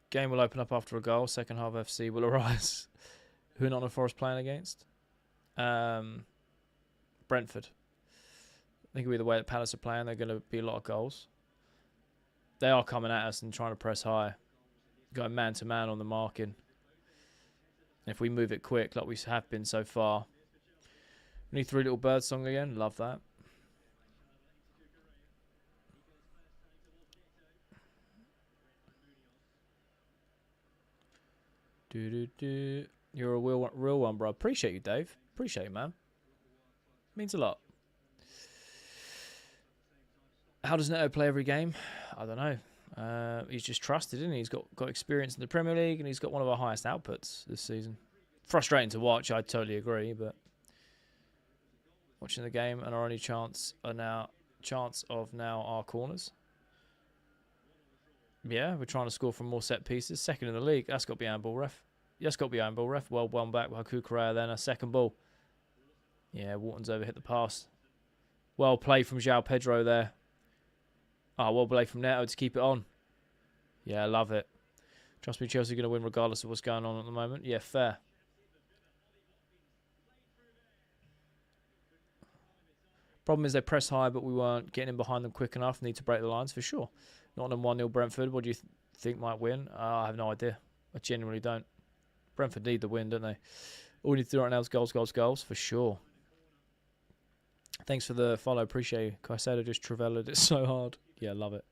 Game will open up after a goal. Second half FC will arise. Who are Nottingham Forest playing against? Brentford. I think it'll be the way that Palace are playing. They're going to be a lot of goals. They are coming at us and trying to press high. Going man-to-man on the marking. And if we move it quick, like we have been so far. We need Three Little Birds song again. Love that. You're a real one, bro. Appreciate you, Dave. Appreciate you, man. Means a lot. How does Neto play every game? I don't know. He's just trusted, isn't he? He's got experience in the Premier League, and he's got one of our highest outputs this season. Frustrating to watch, I totally agree, but watching the game and our only chance of now our corners. Yeah, we're trying to score from more set pieces. Second in the league. That's got to be handball, ref. That's got to be handball, ref. Well, one back by Kukurea, then a second ball. Yeah, Wharton's overhit the pass. Well played from João Pedro there. Oh, well played from Neto to keep it on. Yeah, I love it. Trust me, Chelsea are going to win regardless of what's going on at the moment. Yeah, fair. Problem is they press high, but we weren't getting in behind them quick enough. Need to break the lines for sure. Not on 1-0 Brentford. What do you think might win? I have no idea. I genuinely don't. Brentford need the win, don't they? All we need to do right now is goals, goals, goals for sure. Thanks for the follow. Appreciate you. Caicedo just traveled it so hard. Yeah, love it.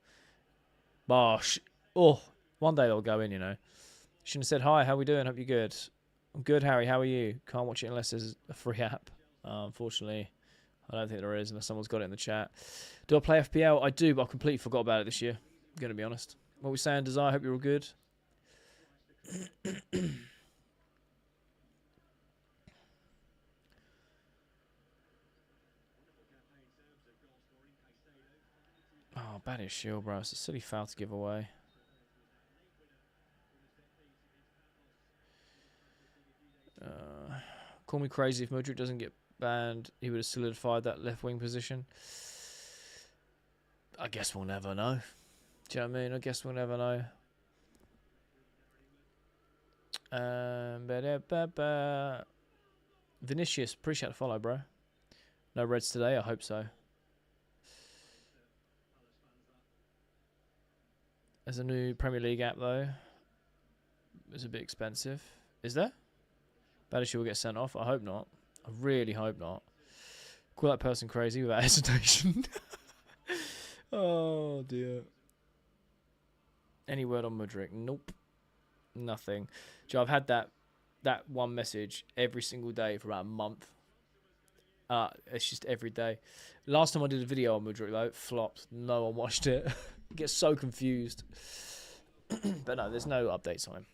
Bosh. Oh, one day they'll go in, you know. Shouldn't have said hi. How we doing? Hope you're good. I'm good, Harry. How are you? Can't watch it unless there's a free app. Unfortunately, I don't think there is unless someone's got it in the chat. Do I play FPL? I do, but I completely forgot about it this year. I'm going to be honest. What are we saying, Desire? Hope you're all good. Oh, bad as shield, bro. It's a silly foul to give away. Call me crazy if Mudryk doesn't get banned. He would have solidified that left wing position. I guess we'll never know. Do you know what I mean? I guess we'll never know. Vinicius, appreciate the follow, bro. No reds today? I hope so. There's a new Premier League app, though. It's a bit expensive. Is there? Badishi will get sent off. I hope not. I really hope not. Call that person crazy without hesitation. Oh, dear. Any word on Mudryk? Nope. Nothing. Joe, I've had that one message every single day for about a month. It's just every day. Last time I did a video on Mudryk, though, it flopped. No one watched it. Get so confused. But no, there's no updates on him.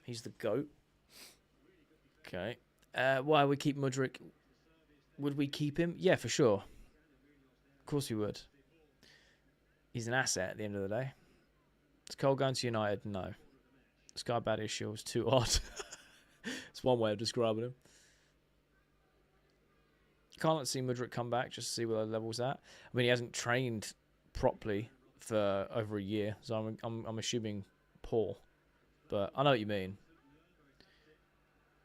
He's the GOAT. Okay. Why would we keep Mudryk? Would we keep him? Yeah, for sure. Of course we would. He's an asset at the end of the day. Is Cole going to United? No. Sky bad issue is too odd. It's one way of describing him. Can't see Mudryk come back just to see where the level's at. I mean, he hasn't trained properly for over a year, so I'm assuming poor. But I know what you mean.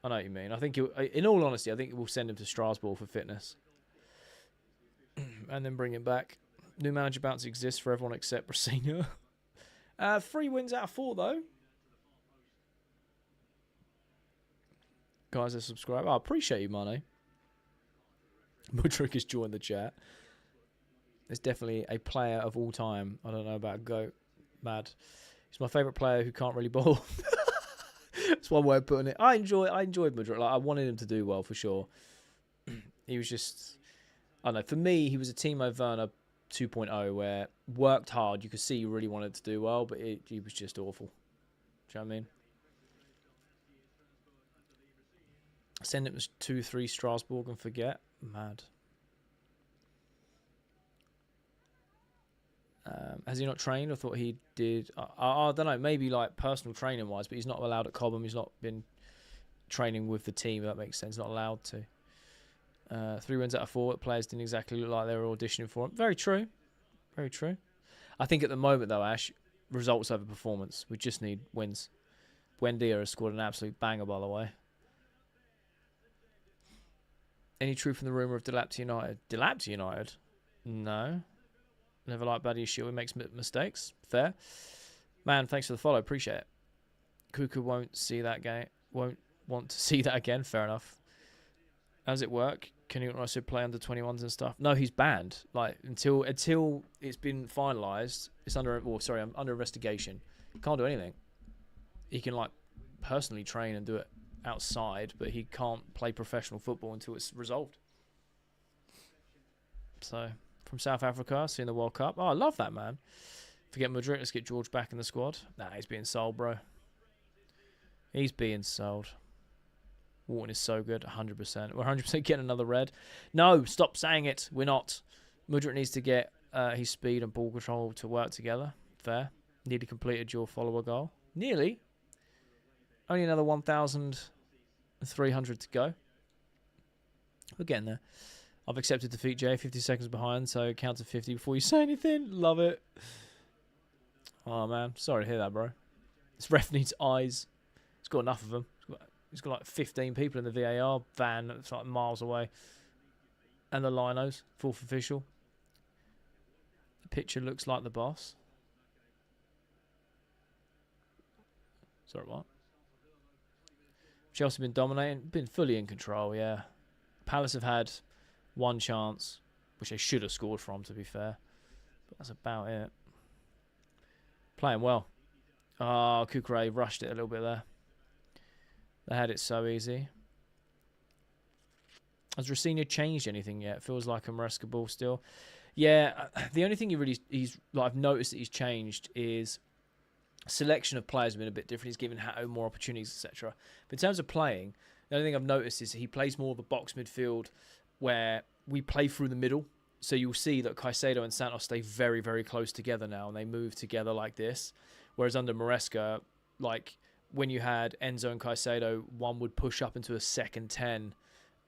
I know what you mean. I think, in all honesty, I think we'll send him to Strasbourg for fitness. And then bring him back. New manager bounce exists for everyone except Brasino. 3 wins out of 4, though. Guys that subscribe. I appreciate you, money. Mudrick has joined the chat. There's definitely a player of all time. I don't know about Goat. Mad. He's my favourite player who can't really bowl. That's one way of putting it. I enjoyed Mudrick. Like, I wanted him to do well for sure. He was just, I don't know. For me, he was a Timo Werner 2.0 where worked hard. You could see he really wanted to do well, but he was just awful. Do you know what I mean? Send it was 2-3 Strasbourg and forget. Mad. Has he not trained? I thought he did. I don't know. Maybe like personal training wise, but he's not allowed at Cobham. He's not been training with the team. If that makes sense. Not allowed to. 3 wins out of 4. Players didn't exactly look like they were auditioning for him. Very true. Very true. I think at the moment though, Ash, results over performance. We just need wins. Buendia has scored an absolute banger, by the way. Any truth in the rumour of Delap to United? Delap to United? No. Never like Buddy Shield. He makes mistakes. Fair. Man, thanks for the follow. Appreciate it. Cuckoo won't see that game. Won't want to see that again. Fair enough. How does it work? Can you also play under 21s and stuff? No, he's banned. Like until it's been finalised, it's under. Oh, sorry, I'm under investigation. Can't do anything. He can like personally train and do it outside, but he can't play professional football until it's resolved. So, from South Africa, seeing the World Cup. Oh, I love that, man. Forget Madrid. Let's get George back in the squad. Nah, he's being sold, bro. He's being sold. Wharton is so good, 100%. We're 100% getting another red. No, stop saying it. We're not. Mudrick needs to get his speed and ball control to work together. Fair. Nearly completed your follower goal. Nearly. Only another 1,300 to go. We're getting there. I've accepted defeat, Jay. 50 seconds behind, so count to 50 before you say anything. Love it. Oh, man. Sorry to hear that, bro. This ref needs eyes. He's got enough of them. He's got like 15 people in the VAR van that's like miles away. And the linos, fourth official. The picture looks like the boss. Sorry, what? Chelsea been dominating, been fully in control, yeah. Palace have had one chance, which they should have scored from, to be fair. But that's about it. Playing well. Oh, Kukre rushed it a little bit there. They had it so easy. Has Rosinha changed anything yet? Feels like a Maresca ball still. Yeah, the only thing I've noticed that he's changed is selection of players have been a bit different. He's given Hatto more opportunities, etc. But in terms of playing, the only thing I've noticed is he plays more of a box midfield where we play through the middle. So you'll see that Caicedo and Santos stay very, very close together now, and they move together like this. Whereas under Maresca, like when you had Enzo and Caicedo, one would push up into a second 10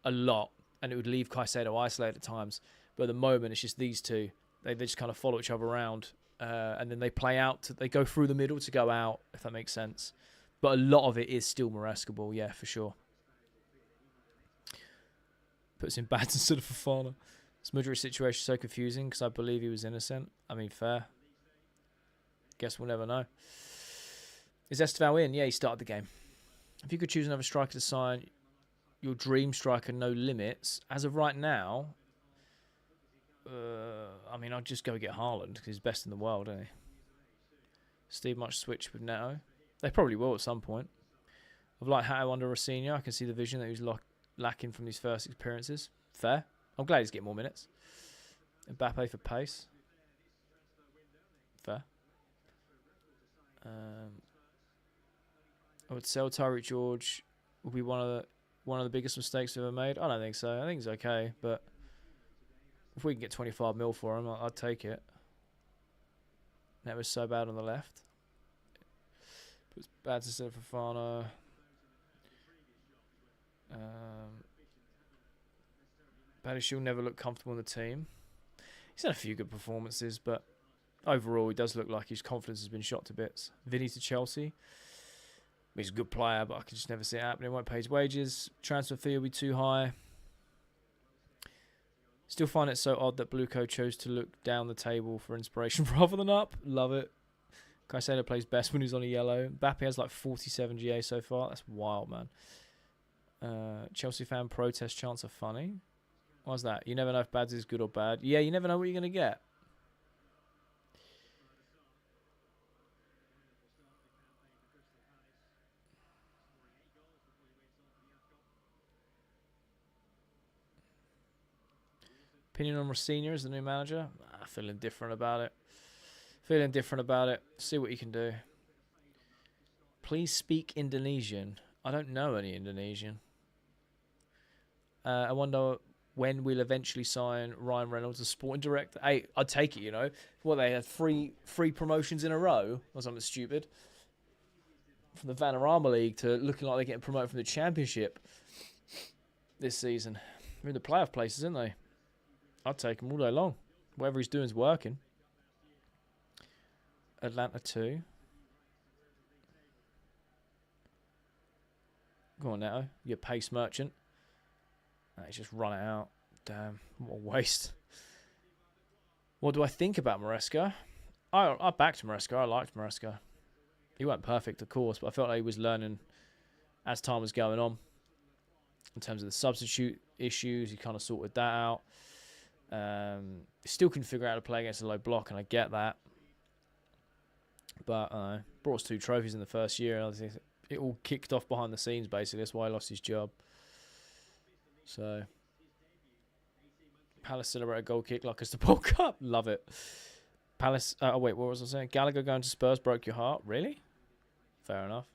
a lot, and it would leave Caicedo isolated at times. But at the moment, it's just these two. They just kind of follow each other around. And then they play out. They go through the middle to go out, if that makes sense. But a lot of it is still Maresca ball, yeah, for sure. Puts in bad instead of Fofana. This Mudrick situation is so confusing because I believe he was innocent. I mean, fair. Guess we'll never know. Is Esteval in? Yeah, he started the game. If you could choose another striker to sign your dream striker, no limits. As of right now, I mean, I'd just go get Haaland because he's best in the world, isn't he? Steve much switch with Neto. They probably will at some point. I've liked Hatto under Rosinha. I can see the vision that he was lacking from these first experiences. Fair. I'm glad he's getting more minutes. Mbappe for pace. Fair. I would sell Tyreek George. Will be one of the biggest mistakes we've ever made. I don't think so. I think he's okay, but if we can get 25 mil for him, I'd take it. That was so bad on the left. It was bad to say Fofana. Badishil never looked comfortable in the team. He's had a few good performances, but overall he does look like his confidence has been shot to bits. Vinny to Chelsea. He's a good player, but I can just never see it happening. Won't pay his wages. Transfer fee will be too high. Still find it so odd that Bluco chose to look down the table for inspiration rather than up. Love it. Caicedo plays best when he's on a yellow. Mbappe has like 47 GA so far. That's wild, man. Chelsea fan protest chants are funny. What's that? You never know if bad is good or bad. Yeah, you never know what you're going to get. Opinion on Rossini as the new manager? Feeling different about it. Feeling different about it. See what you can do. Please speak Indonesian. I don't know any Indonesian. I wonder when we'll eventually sign Ryan Reynolds as sporting director. Hey, I'd take it, you know. What, they had three promotions in a row or something stupid? From the Vanarama League to looking like they're getting promoted from the Championship this season. They're in the playoff places, aren't they? I'd take him all day long. Whatever he's doing is working. Atlanta 2. Go on, Neto. You're a pace merchant. He's just run it out. Damn, what a waste. What do I think about Maresca? I backed Maresca. I liked Maresca. He wasn't perfect, of course, but I felt like he was learning as time was going on. In terms of the substitute issues, he kind of sorted that out. Still couldn't figure out how to play against a low block, and I get that. But brought us 2 trophies in the first year, and I think it all kicked off behind the scenes, basically. That's why he lost his job. So, Palace celebrate a goal kick like it's the World Cup. Love it. Palace. Oh, wait, what was I saying? Gallagher going to Spurs broke your heart? Really? Fair enough.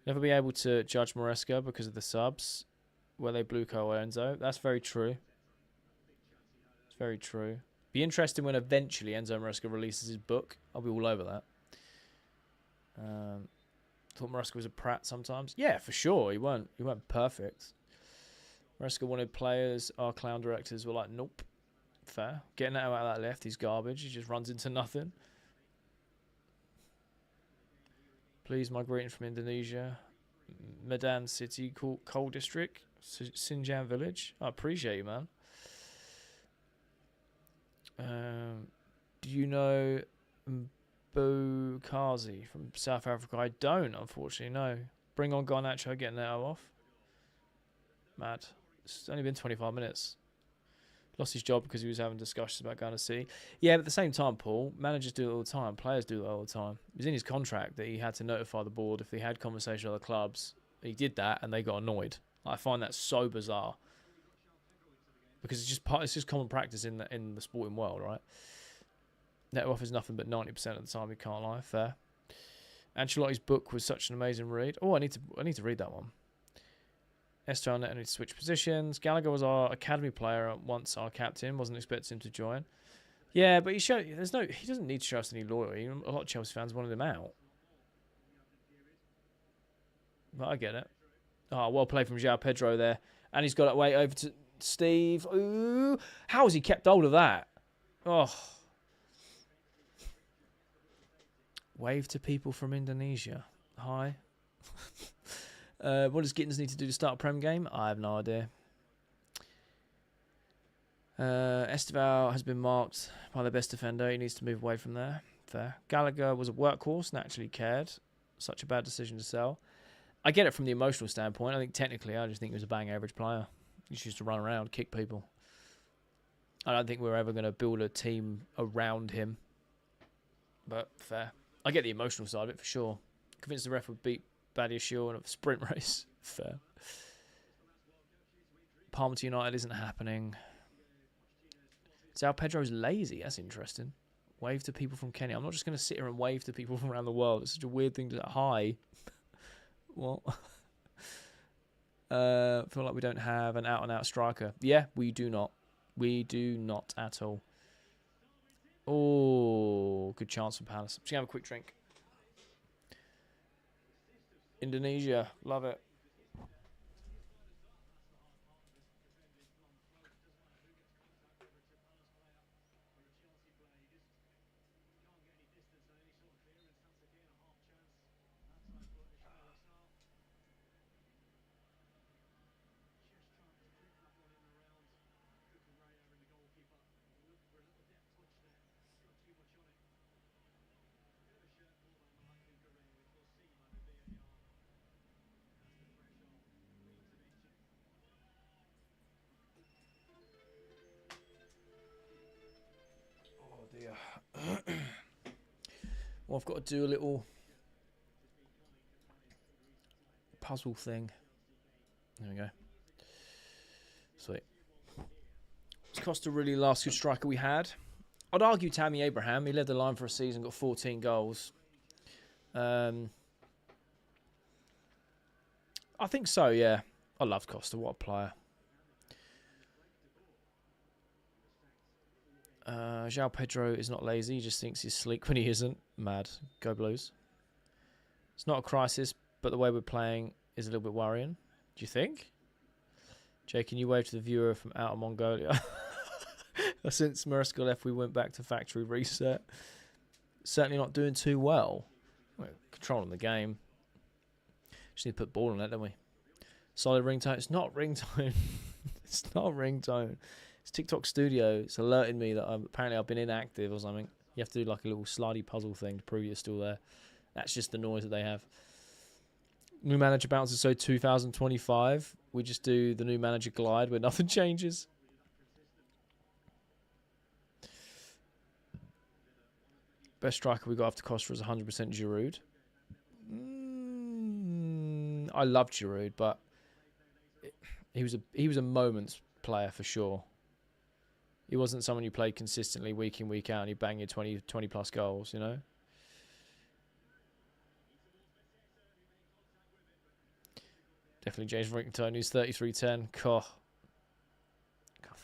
Never be able to judge Maresca because of the subs, whether they Bluco or Enzo. That's very true. It's very true. Be interesting when eventually Enzo Maresca releases his book. I'll be all over that. Thought Maresca was a prat sometimes. Yeah, for sure. He weren't perfect. Maresca wanted players. Our clown directors were like, nope. Fair. Getting out of that left, he's garbage. He just runs into nothing. Please, my greeting from Indonesia. Medan City, Coal District, Sinjan Village. I appreciate you, man. Do you know Mbokazi from South Africa? I don't, unfortunately, no. Bring on Garnacho, getting that off. Mad. It's only been 25 minutes. Lost his job because he was having discussions about going to sea. Yeah, but at the same time, Paul, managers do it all the time. Players do it all the time. It was in his contract that he had to notify the board if he had conversation with other clubs. He did that, and they got annoyed. I find that so bizarre. Because it's just common practice in the sporting world, right? Net offers nothing but 90% of the time. You can't lie. Fair. Ancelotti's book was such an amazing read. Oh, I need to read that one. Esteban Neto needs to switch positions. Gallagher was our academy player once our captain. Wasn't expecting him to join. Yeah, but he doesn't need to show us any loyalty. A lot of Chelsea fans wanted him out. But I get it. Oh, well played from João Pedro there. And he's got it way over to Steve. Ooh. How has he kept hold of that? Oh. Wave to people from Indonesia. Hi. What does Gittins need to do to start a Prem game? I have no idea. Esteval has been marked by the best defender. He needs to move away from there. Fair. Gallagher was a workhorse, naturally cared. Such a bad decision to sell. I get it from the emotional standpoint. I think technically, I just think he was a bang average player. He just used to run around, kick people. I don't think we're ever going to build a team around him. But fair. I get the emotional side of it for sure. Convinced the ref would beat Badiashile in a sprint race. Fair. Palmer to United isn't happening. Sao Pedro's lazy. That's interesting. Wave to people from Kenya. I'm not just going to sit here and wave to people from around the world. It's such a weird thing to... Hi. What? Feel like we don't have an out-and-out striker. Yeah, we do not. We do not at all. Oh, good chance for Palace. Just going to have a quick drink. Indonesia. Love it. Well, I've got to do a little puzzle thing. There we go. Sweet. Is Costa really the last good striker we had? I'd argue Tammy Abraham. He led the line for a season, got 14 goals. I think so, yeah. I love Costa. What a player. João Pedro is not lazy. He just thinks he's sleek when he isn't. Mad. Go Blues. It's not a crisis, but the way we're playing is a little bit worrying. Do you think? Jay, can you wave to the viewer from out of Mongolia? Since Mariska left, we went back to factory reset. Certainly not doing too well. We're controlling the game. Just need to put ball on it, don't we? Solid ringtone. It's not ringtone. It's not ringtone. It's TikTok Studio. It's alerting me that apparently I've been inactive or something. You have to do like a little slidey puzzle thing to prove you're still there. That's just the noise that they have. New manager bounces, so 2025. We just do the new manager glide where nothing changes. Best striker we got after Costa was 100% Giroud. I love Giroud, but he was a moments player for sure. He wasn't someone you played consistently week in, week out, and you bang your 20 plus goals, you know? Definitely James Rington, who's 3310. God,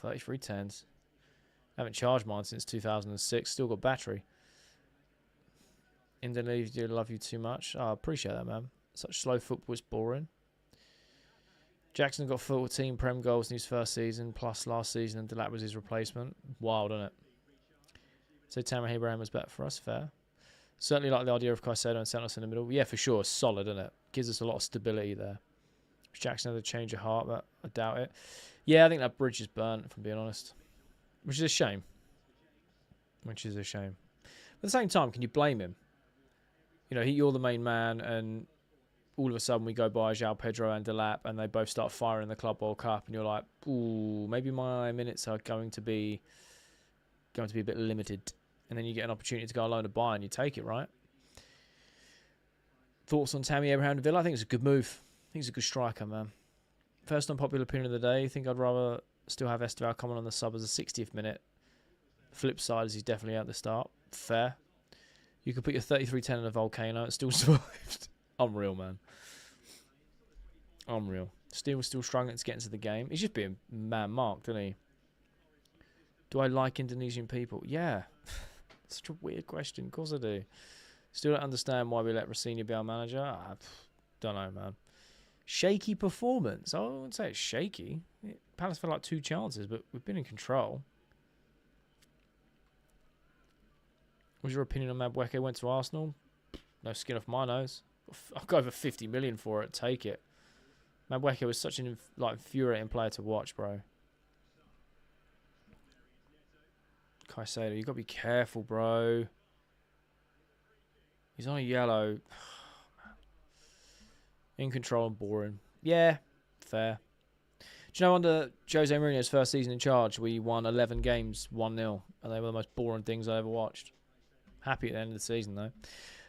3310s. Haven't charged mine since 2006. Still got battery. Indonesia love you too much. I appreciate that, man. Such slow football is boring. Jackson got 14 Prem goals in his first season, plus last season, and Delap was his replacement. Wild, isn't it? So Tamara Abraham was better for us, fair. Certainly like the idea of Caicedo and Santos in the middle. Yeah, for sure, solid, isn't it? Gives us a lot of stability there. Jackson had a change of heart, but I doubt it. Yeah, I think that bridge is burnt, if I'm being honest. Which is a shame. Which is a shame. But at the same time, can you blame him? You know, you're the main man, and all of a sudden we go by João Pedro and Delap, and they both start firing the Club World Cup, and you're like, ooh, maybe my minutes are going to be a bit limited. And then you get an opportunity to go alone to buy, and you take it, right? Thoughts on Tammy Abraham to Villa? I think it's a good move. I think he's a good striker, man. First unpopular opinion of the day. I think I'd rather still have Esteval come on the sub as a 60th minute. Flip side is he's definitely out the start. Fair. You could put your 33-10 in a volcano and still survived. Unreal, man. Unreal. Steele's still struggling to get into the game. He's just being man-marked, isn't he? Do I like Indonesian people? Yeah. Such a weird question. Of course I do. Still don't understand why we let Rossini be our manager. Don't know, man. Shaky performance. I wouldn't say it's shaky. Palace felt like 2 chances, but we've been in control. What's your opinion on Madueke? Went to Arsenal? No skin off my nose. I'll go over 50 million for it. Take it. Madueke was such an infuriating player to watch, bro. Caicedo, you got to be careful, bro. He's on a yellow. In control and boring. Yeah, fair. Do you know, under Jose Mourinho's first season in charge, we won 11 games 1-0, and they were the most boring things I ever watched. Happy at the end of the season, though.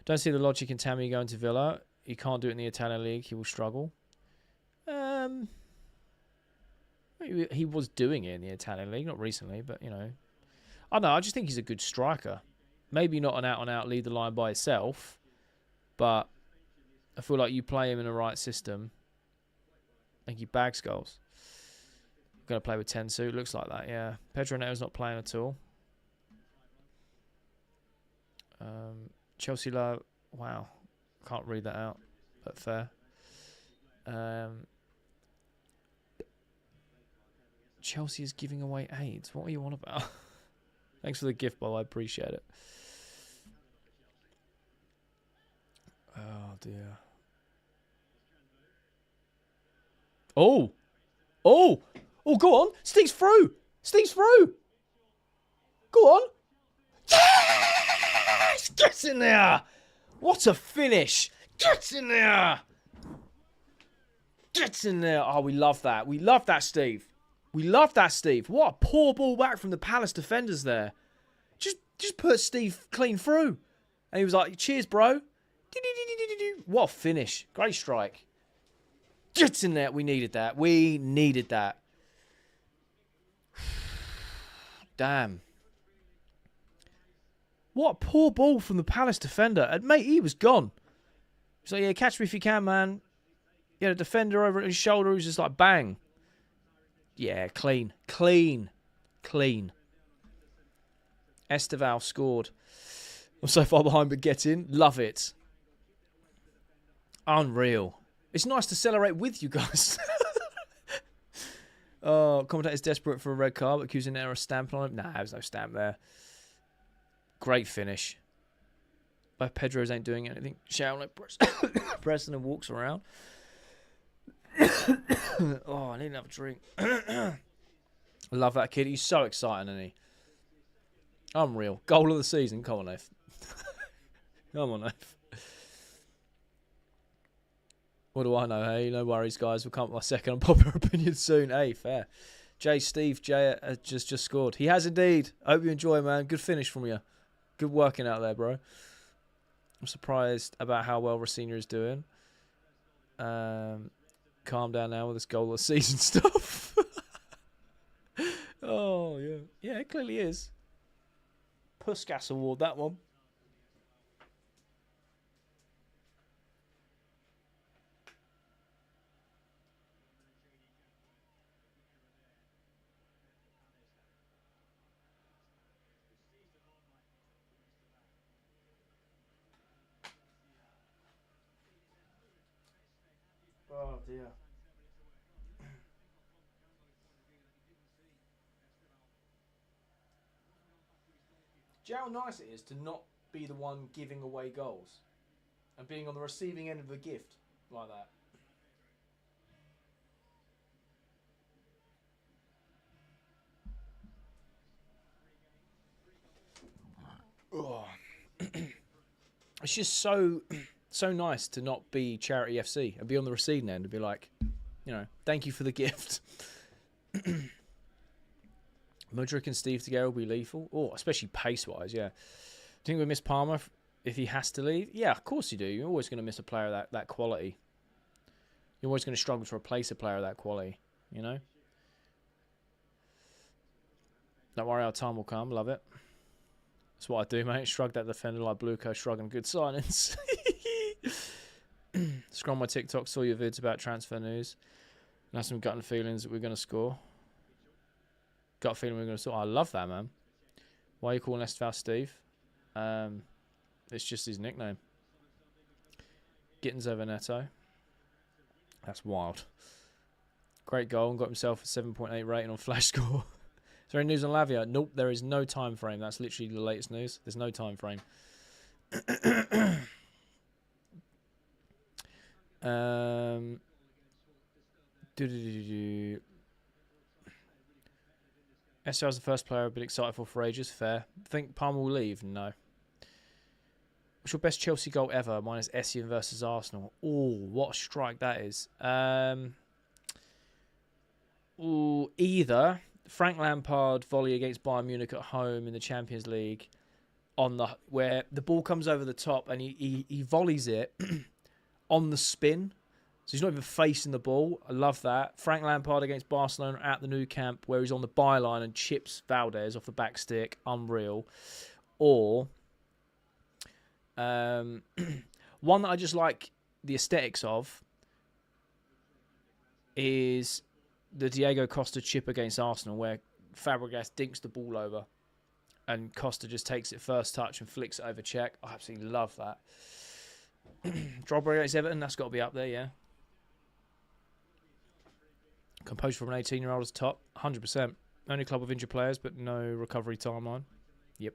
Don't see the logic in Tammy going to Villa. He can't do it in the Italian league. He will struggle. He was doing it in the Italian league, not recently, but, you know. I don't know, I just think he's a good striker. Maybe not an out-and-out lead the line by itself, but I feel like you play him in the right system, I think he bags goals. Going to play with Tensu. Looks like that, yeah. Pedro Neto's not playing at all. Chelsea low. Wow. Can't read that out, but fair. Chelsea is giving away AIDS. What are you on about? Thanks for the gift, by the way. I appreciate it. Oh, dear. Oh! Oh! Oh, go on! Steve's through! Steve's through! Go on! Yes! Get in there! What a finish! Get in there! Get in there! Oh, we love that. We love that, Steve. We love that, Steve. What a poor ball back from the Palace defenders there. Just put Steve clean through. And he was like, cheers, bro. What a finish. Great strike. Just in there. We needed that. We needed that. Damn. What a poor ball from the Palace defender. And, mate, he was gone. He's like, yeah, catch me if you can, man. He had a defender over his shoulder who's just like, bang. Yeah, clean. Clean. Clean. Esteval scored. I'm so far behind, but get in. Love it. Unreal. It's nice to celebrate with you guys. Commentator's desperate for a red card, but accusing there a stamp on it. Nah, there's no stamp there. Great finish. But Pedro's ain't doing anything. Shouting at Preston and walks around. Oh, I need another drink. I love that kid. He's so exciting, isn't he? Unreal. Goal of the season. Come on, F. Come on, F. What do I know? Hey, no worries, guys. We'll come up with my second unpopular opinion soon. Hey, fair. Jay just scored. He has indeed. I hope you enjoy, man. Good finish from you. Good working out there, bro. I'm surprised about how well Rosina is doing. Calm down now with this goal of the season stuff. Oh, yeah. Yeah, it clearly is. Puskas Award, that one. Oh, dear. Do you know how nice it is to not be the one giving away goals and being on the receiving end of a gift like that? Oh. It's just so nice to not be Charity FC and be on the receiving end and be like, you know, thank you for the gift. Mudrick and Steve together will be lethal. Oh, especially pace-wise, yeah. Do you think we miss Palmer if he has to leave? Yeah, of course you do. You're always going to miss a player of that quality. You're always going to struggle to replace a player of that quality, you know? Don't worry, our time will come. Love it. That's what I do, mate. Shrug that defender like Blueco shrugging. Good silence. Scroll my TikTok, saw your vids about transfer news. Now some gut and feelings that we're going to score. Gut feeling we're going to score. I love that, man. Why are you calling Esteval Steve? It's just his nickname. Gittins over Neto. That's wild. Great goal and got himself a 7.8 rating on Flash Score. Is there any news on Lavia? Nope, there is no time frame. That's literally the latest news. There's no time frame. SR is the first player I've been excited for ages. Fair. Think Palmer will leave? No. What's your best Chelsea goal ever? Mine is Essien versus Arsenal. Oh, what a strike that is. Either Frank Lampard volley against Bayern Munich at home in the Champions League, where the ball comes over the top and he volleys it on the spin. So he's not even facing the ball. I love that. Frank Lampard against Barcelona at the Nou Camp, where he's on the byline and chips Valdez off the back stick. Unreal. Or one that I just like the aesthetics of is the Diego Costa chip against Arsenal, where Fabregas dinks the ball over and Costa just takes it first touch and flicks it over check. I absolutely love that. Drogba against Everton, that's got to be up there, yeah. Composure from an 18-year-old is top, 100%. Only club with injured players, but no recovery timeline. Yep.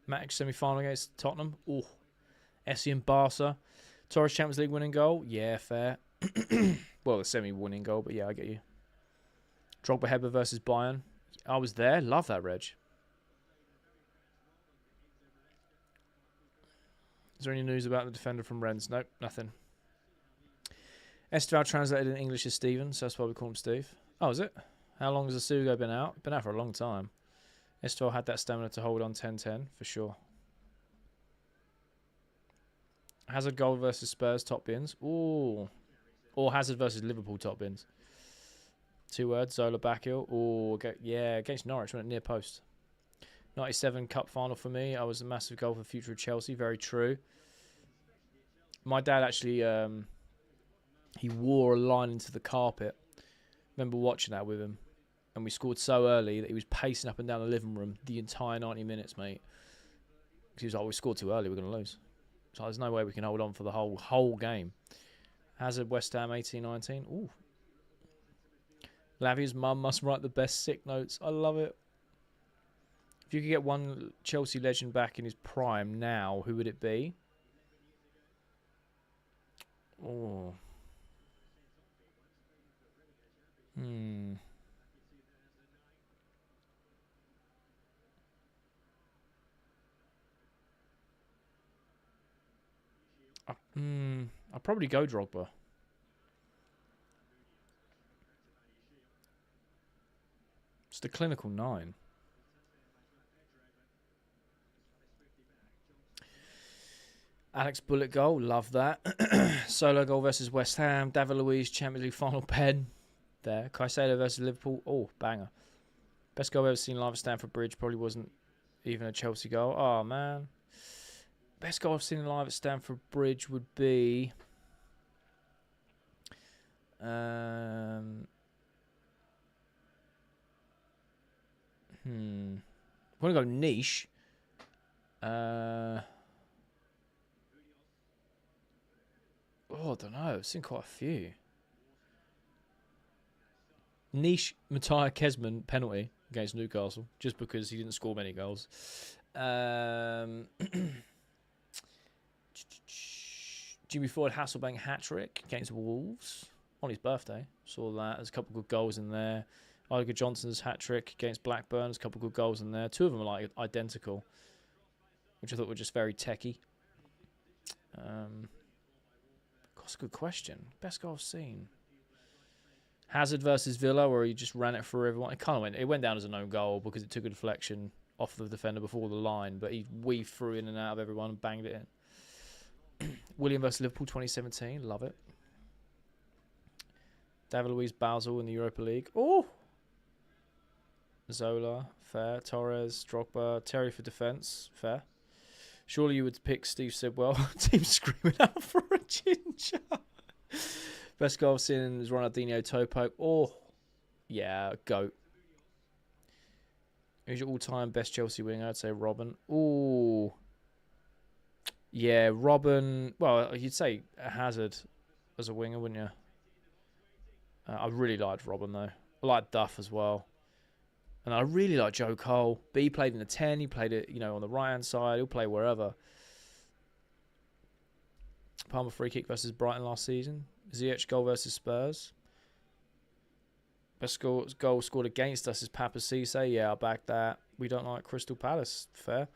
Match semi-final against Tottenham. Oh, Essien Barca. Torres Champions League winning goal. Yeah, fair. Well, the semi-winning goal, but yeah, I get you. Drogba Heber versus Bayern. I was there. Love that, Reg. Is there any news about the defender from Rennes? Nope, nothing. Esteval translated in English as Steven, so that's why we call him Steve. Oh, is it? How long has Asugo been out? Been out for a long time. Esteval had that stamina to hold on 10-10, for sure. Hazard goal versus Spurs top bins. Ooh. Or Hazard versus Liverpool top bins. 2 words. Zola Backill. Ooh. Yeah, against Norwich. Went near post. 97 cup final for me. I was a massive goal for the future of Chelsea. Very true. My dad actually, he wore a line into the carpet. Remember watching that with him. And we scored so early that he was pacing up and down the living room the entire 90 minutes, mate. Because he was like, we scored too early, we're going to lose. So there's no way we can hold on for the whole game. Hazard, West Ham, 18-19. Ooh. Lavia's mum must write the best sick notes. I love it. If you could get one Chelsea legend back in his prime now, who would it be? Oh. I'll probably go Drogba. It's the clinical 9. Alex Bullet goal, love that. Solo goal versus West Ham. David Luiz, Champions League final pen. There. Caicedo versus Liverpool. Oh, banger. Best goal I've ever seen live at Stamford Bridge. Probably wasn't even a Chelsea goal. Oh, man. Best goal I've seen live at Stamford Bridge would be... I'm going to go niche. I don't know. I've seen quite a few. Niche Matthias Kesman penalty against Newcastle, just because he didn't score many goals. Jimmy Ford Hasselbank hat-trick against Wolves on his birthday. Saw that. There's a couple of good goals in there. Iger Johnson's hat-trick against Blackburn. There's a couple of good goals in there. 2 of them are like identical, which I thought were just very techie. That's a good question. Best goal I've seen. Hazard versus Villa, where he just ran it through everyone. It went down as a known goal because it took a deflection off the defender before the line, but he weaved through in and out of everyone and banged it in. William versus Liverpool 2017, love it. David Luiz Basel in the Europa League. Oh! Zola, fair. Torres, Drogba, Terry for defence, fair. Surely you would pick Steve Sidwell. Team screaming out for a ginger. Best goal I've seen is Ronaldinho Topo. Oh, yeah, GOAT. Who's your all-time best Chelsea winger? I'd say Robin. Oh, yeah, Robin. Well, you'd say Hazard as a winger, wouldn't you? I really liked Robin, though. I liked Duff as well. And I really like Joe Cole. But he played in the 10. He played it, on the right-hand side. He'll play wherever. Palmer free kick versus Brighton last season. Ziyech goal versus Spurs. Best goal scored against us is Papa Cisse. Yeah, I'll back that. We don't like Crystal Palace. Fair.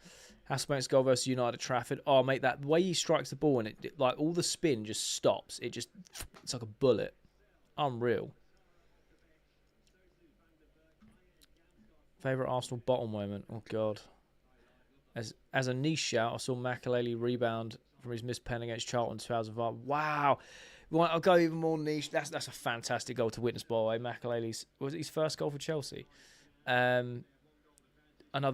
Hasselbank's goal versus United at Trafford. Oh, mate, the way he strikes the ball and it like all the spin just stops. It's like a bullet. Unreal. Favourite Arsenal bottle moment? Oh, God. As a niche shout, I saw Makelele rebound from his missed pen against Charlton 2005. Wow. I'll go even more niche. That's a fantastic goal to witness, by the way. Makelele's, was it his first goal for Chelsea? Another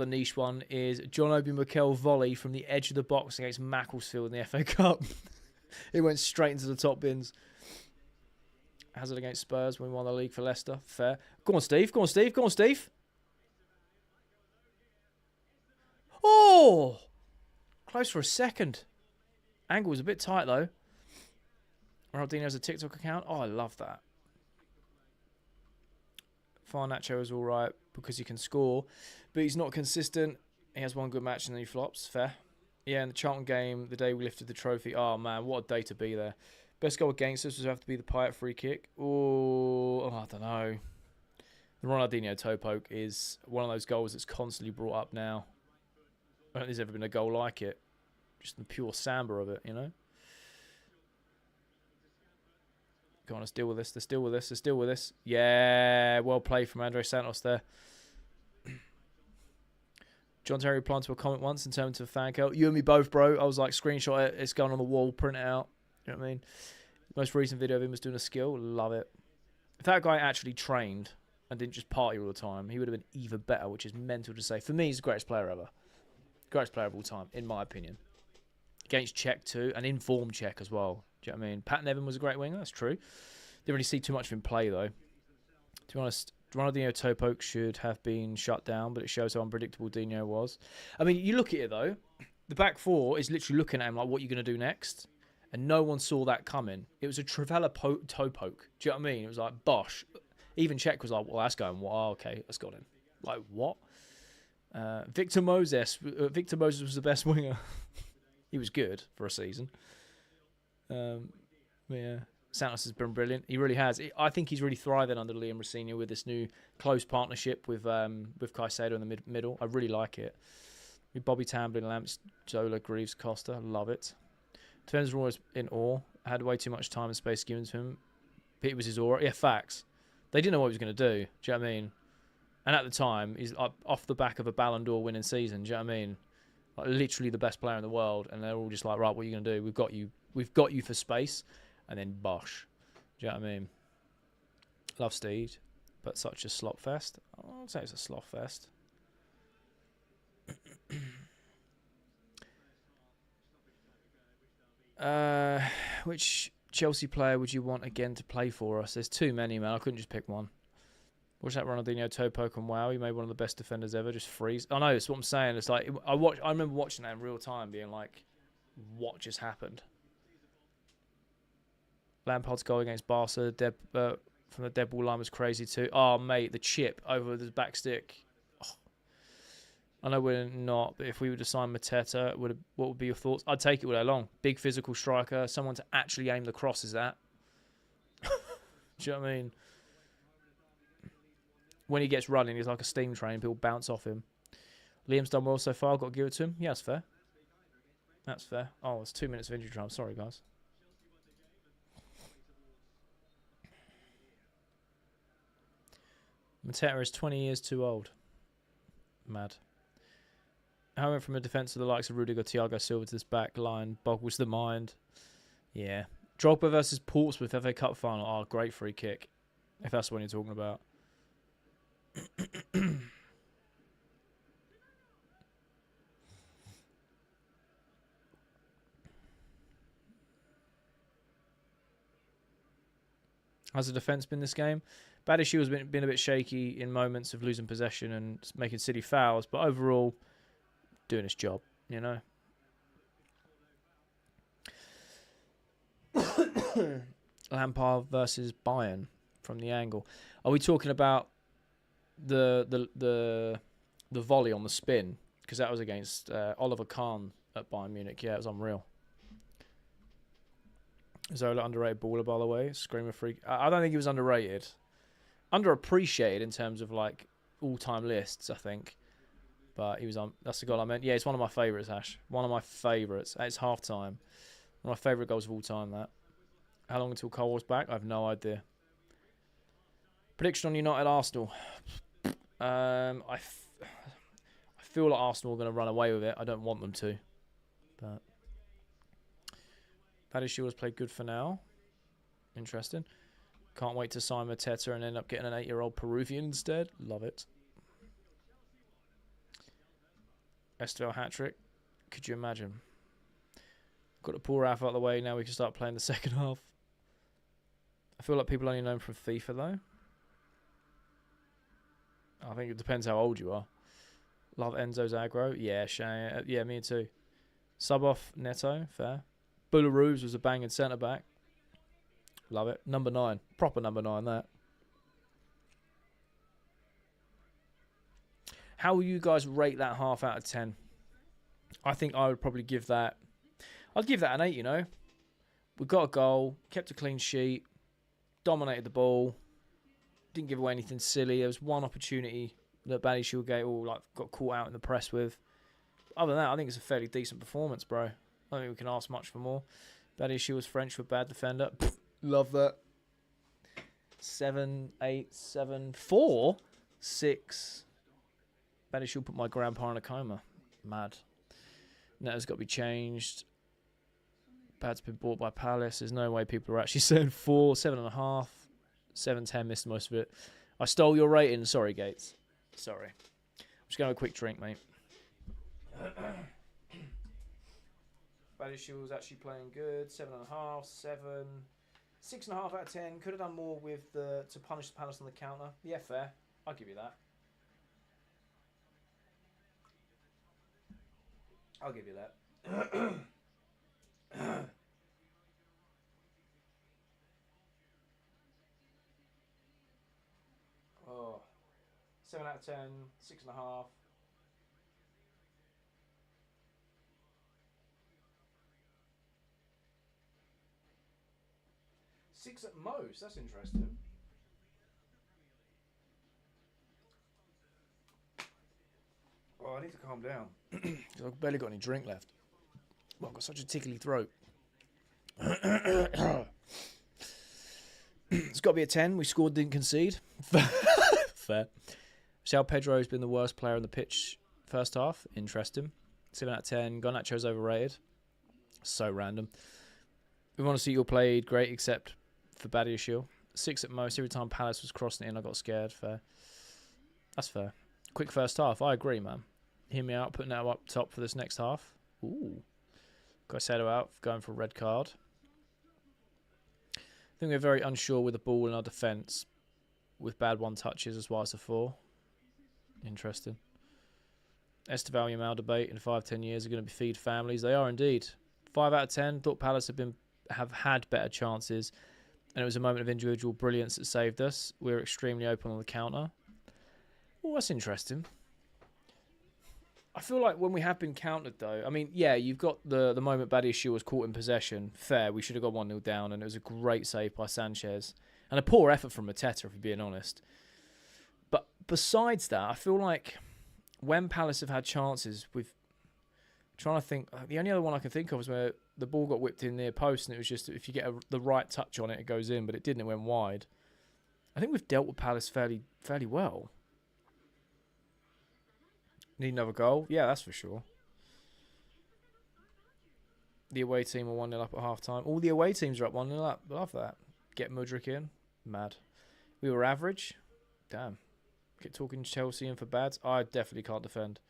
niche one is John Obi Mikel volley from the edge of the box against Macclesfield in the FA Cup. It went straight into the top bins. Hazard against Spurs when we won the league for Leicester. Fair. Go on, Steve. Go on, Steve. Go on, Steve. Oh! Close for a second. Angle was a bit tight, though. Ronaldinho has a TikTok account. Oh, I love that. Farnacho is all right because he can score, but he's not consistent. He has one good match and then he flops. Fair. Yeah, in the Charlton game, the day we lifted the trophy. Oh, man, what a day to be there. Best goal against us would have to be the Payet free kick. Oh, I don't know. The Ronaldinho toe poke is one of those goals that's constantly brought up now. I don't think there's ever been a goal like it. Just the pure samba of it, Go on, let's deal with this. Let's deal with this. Let's deal with this. Yeah, well played from Andre Santos there. John Terry replied to a comment once and turned into a fan account. You and me both, bro. I was like, screenshot it. It's going on the wall. Print it out. You know what I mean? Most recent video of him was doing a skill. Love it. If that guy actually trained and didn't just party all the time, he would have been even better, which is mental to say. For me, he's the greatest player ever. Greatest player of all time, in my opinion. Against Czech too, and in form Czech as well. Do you know what I mean? Pat Nevin was a great winger. That's true. Didn't really see too much of him play, though. To be honest, Ronaldinho toe poke should have been shut down, but it shows how unpredictable Dino was. I mean, you look at it, though. The back four is literally looking at him like, what are you going to do next? And no one saw that coming. It was a Trivela toe poke. Do you know what I mean? It was like, bosh. Even Czech was like, well, that's going, well, okay, that's got him. Like, what? Victor Moses. Victor Moses was the best winger. He was good for a season. Yeah. Santos has been brilliant. He really has. I think he's really thriving under Liam Rosenior with this new close partnership with Caicedo in the middle. I really like it. With Bobby Tamblyn, Lamps, Zola, Greaves, Costa. Love it. Defenders were always in awe. Had way too much time and space given to him. It was his aura. Yeah, facts. They didn't know what he was going to do. Do you know what I mean? And at the time, he's off the back of a Ballon d'Or winning season. Do you know what I mean? Like literally the best player in the world. And they're all just like, right, what are you going to do? We've got you. We've got you for space. And then bosh. Do you know what I mean? Love Steed, but such a slop fest. I'd say it's a slop fest. Which Chelsea player would you want again to play for us? There's too many, man. I couldn't just pick one. Watch that Ronaldinho toe poke and wow, he made one of the best defenders ever. Just freeze. I know, it's what I'm saying. It's like I remember watching that in real time, being like, what just happened? Lampard's goal against Barca from the dead ball line was crazy too. Oh, mate, the chip over the back stick. Oh. I know we're not, but if we were to sign Mateta, what would be your thoughts? I'd take it all day long. Big physical striker, someone to actually aim the crosses at. Do you know what I mean? When he gets running, he's like a steam train. People bounce off him. Liam's done well so far. I've got to give it to him. Yeah, that's fair. That's fair. Oh, it's 2 minutes of injury time. Sorry, guys. Mateta is 20 years too old. Mad. How went from a defence of the likes of Rudiger, Thiago Silva to this back line boggles the mind. Yeah. Drogba versus Portsmouth FA Cup final. Oh, great free kick. If that's what you're talking about. How's the defence been this game? Bad issue has been a bit shaky in moments of losing possession and making City fouls, but overall, doing its job, you know. Lampard versus Bayern from the angle. Are we talking about the volley on the spin? Because that was against Oliver Kahn at Bayern Munich. Yeah, it was unreal. Zola underrated baller, by the way. Screamer freak. I don't think he was underrated. Underappreciated in terms of like all-time lists, I think. But he was on. That's the goal I meant. Yeah, it's one of my favourites, Ash. One of my favourites. It's half-time. One of my favourite goals of all time, that. How long until Cole was back? I have no idea. Prediction on United Arsenal. I feel like Arsenal are going to run away with it. I don't want them to. But Paddy Shield has played good for now. Interesting. Can't wait to sign Mateta and end up getting an 8-year-old Peruvian instead. Love it. Estevao hat-trick. Could you imagine? Got to pull Ralph out of the way. Now we can start playing the second half. I feel like people only know him from FIFA, though. I think it depends how old you are. Love Enzo's aggro. Yeah, Shane. Yeah, me too. Sub off Neto. Fair. Bularoos was a banging centre-back. Love it. Number 9. Proper number 9, that. How will you guys rate that half out of 10? I think I would probably give that... I'd give that an 8, you know. We got a goal. Kept a clean sheet. Dominated the ball. Didn't give away anything silly. There was one opportunity that Baddy Shieldgate got caught out in the press with. Other than that, I think it's a fairly decent performance, bro. I don't think we can ask much for more. Baddy Shield was French with bad defender. Love that. 7, 8, 7, 4, 6. Betty she'll put my grandpa in a coma. Mad. Netto's got to be changed. Bad's been bought by Palace. There's no way people are actually saying 4, 7.5, 7.10. Missed most of it. I stole your rating. Sorry, Gates. Sorry. I'm just going to have a quick drink, mate. Baddy Shield's actually playing good. 7.5, 7, 6.5 out of 10. Could have done more with to punish the Palace on the counter. Yeah, fair. I'll give you that. I'll give you that. Oh, 7 out of 10, 6.5. 6 at most. That's interesting. Oh, I need to calm down. I've barely got any drink left. Well, I've got such a tickly throat. It's got to be a 10. We scored, didn't concede. Fair. João Pedro's been the worst player on the pitch first half. Interesting. 7 out of 10. Garnacho's overrated. So random. We want to see you all played great, except for Badiashile. 6 at most. Every time Palace was crossing it in, I got scared. Fair. That's fair. Quick first half. I agree, man. Hear me out. Putting that up top for this next half. Ooh. Got Sedo out. Going for a red card. I think we're very unsure with the ball in our defence. With bad one touches as well as the 4. Interesting. Esteval Yamal debate in 5-10 years are going to feed families. They are indeed. 5 out of 10. Thought Palace have had better chances. And it was a moment of individual brilliance that saved us. We were extremely open on the counter. Oh, that's interesting. I feel like when we have been countered, though, I mean, yeah, you've got the moment Badiashile was caught in possession. Fair, we should have got 1-0 down, and it was a great save by Sanchez. And a poor effort from Mateta, if we're being honest. But besides that, I feel like when Palace have had chances, with trying to think, the only other one I can think of is where the ball got whipped in near post, and it was just, if you get the right touch on it, it goes in, but it didn't, it went wide. I think we've dealt with Palace fairly well. Need another goal? Yeah, that's for sure. The away team are 1-0 up at half-time. All the away teams are up 1-0 up. Love that. Get Mudryk in. Mad. We were average. Damn. Get talking Chelsea in for bads. I definitely can't defend.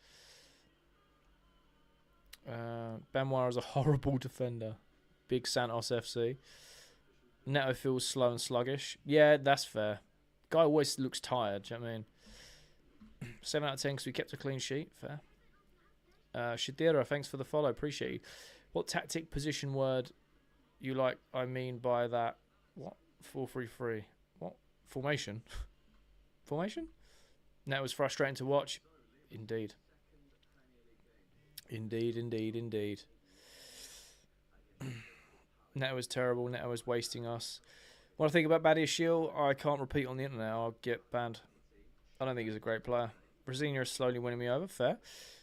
Benoit is a horrible defender. Big Santos FC. Neto feels slow and sluggish. Yeah, that's fair. Guy always looks tired. Do you know what I mean? 7 out of 10 because we kept a clean sheet. Fair. Shadira, thanks for the follow. Appreciate you. What tactic, position, word you like? I mean by that. What? 4-3-3. What? Formation? Formation? That was frustrating to watch. Indeed. Indeed. Neto was terrible. Neto was wasting us. What I think about Badiashile, I can't repeat on the internet. I'll get banned. I don't think he's a great player. Brasilia is slowly winning me over. Fair.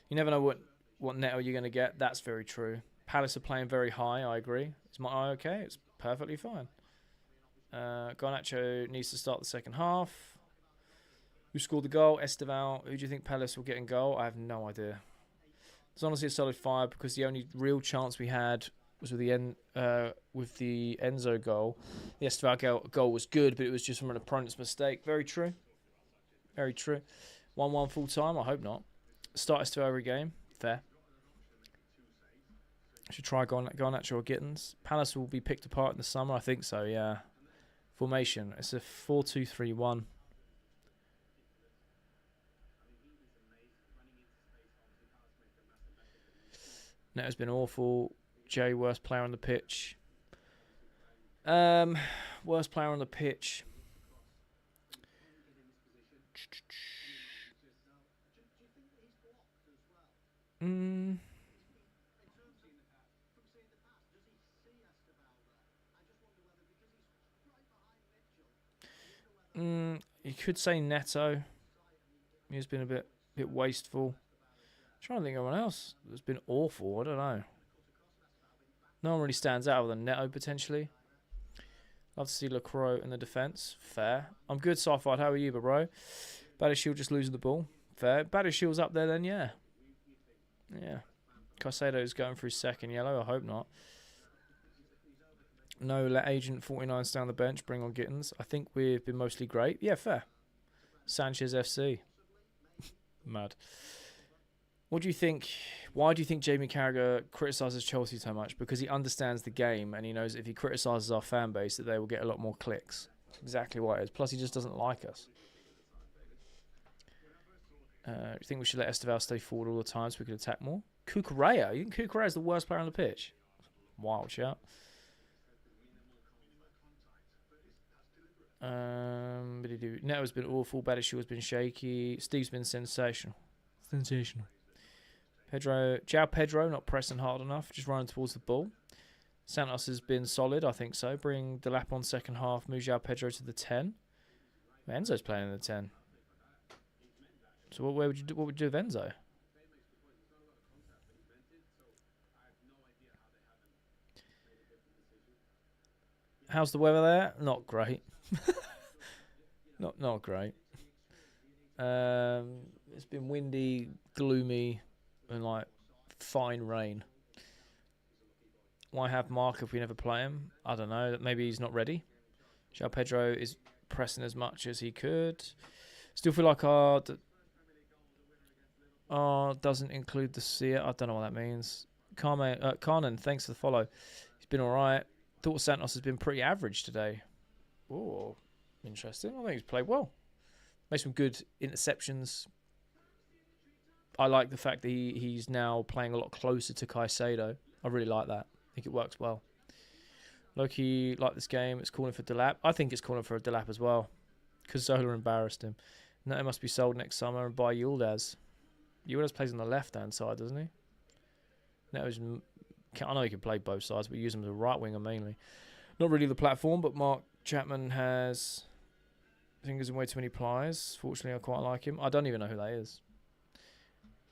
You never know what Neto you're going to get. That's very true. Palace are playing very high. I agree. Is my eye okay? It's perfectly fine. Garnacho needs to start the second half. Who scored the goal? Esteval. Who do you think Palace will get in goal? I have no idea. It's honestly a solid 5 because the only real chance we had was with the Enzo goal. The Esteval goal was good, but it was just from an opponent's mistake. Very true. Very true. 1-1 full time? I hope not. Start Esteval every game. Fair. Should try Garnacho or Gittins. Palace will be picked apart in the summer. I think so, yeah. Formation. It's a 4-2-3-1. Neto's been awful. Jay, worst player on the pitch. Worst player on the pitch. You could say Neto. He's been a bit wasteful. I'm trying to think of anyone else that's been awful. I don't know. No one really stands out other than Neto potentially. Love to see Lacroix in the defence. Fair. I'm good, Safard. How are you, bro? Badiashile just losing the ball. Fair. Badishill's up there then, yeah. Yeah. Caicedo's going through second yellow. I hope not. No, let Agent 49 stay on the bench. Bring on Gittins. I think we've been mostly great. Yeah, fair. Sanchez FC. Mad. What do you think? Why do you think Jamie Carragher criticises Chelsea so much? Because he understands the game and he knows if he criticises our fan base that they will get a lot more clicks. That's exactly why it is. Plus, he just doesn't like us. Do you think we should let Esteval stay forward all the time so we could attack more? Cucurella? You think Cucurella is the worst player on the pitch? Wild shout. Neto's been awful. Badishall has been shaky. Steve's been sensational. Sensational. Pedro not pressing hard enough, just running towards the ball. Santos has been solid, I think so. Bring Delap on second half, move João Pedro to the 10. Enzo's playing in the 10. So what would you do with Enzo? How's the weather there? Not great. not great. It's been windy, gloomy, and like fine rain. Why have Mark if we never play him? I don't know. Maybe he's not ready. João Pedro is pressing as much as he could. Still feel like our doesn't include the seer. I don't know what that means. Carnan, thanks for the follow. He's been alright. Thought Santos has been pretty average today. Oh, interesting. I think he's played well. Made some good interceptions. I like the fact that he's now playing a lot closer to Caicedo. I really like that. I think it works well. Loki like this game. It's calling for Delap. I think it's calling for a Delap as well. Because Zola embarrassed him. Neto must be sold next summer and buy Yildiz. Yildiz plays on the left-hand side, doesn't he? Neto's... I know he can play both sides, but use him as a right winger mainly. Not really the platform, but Mark Chapman has fingers in way too many pliers. Fortunately, I quite like him. I don't even know who that is.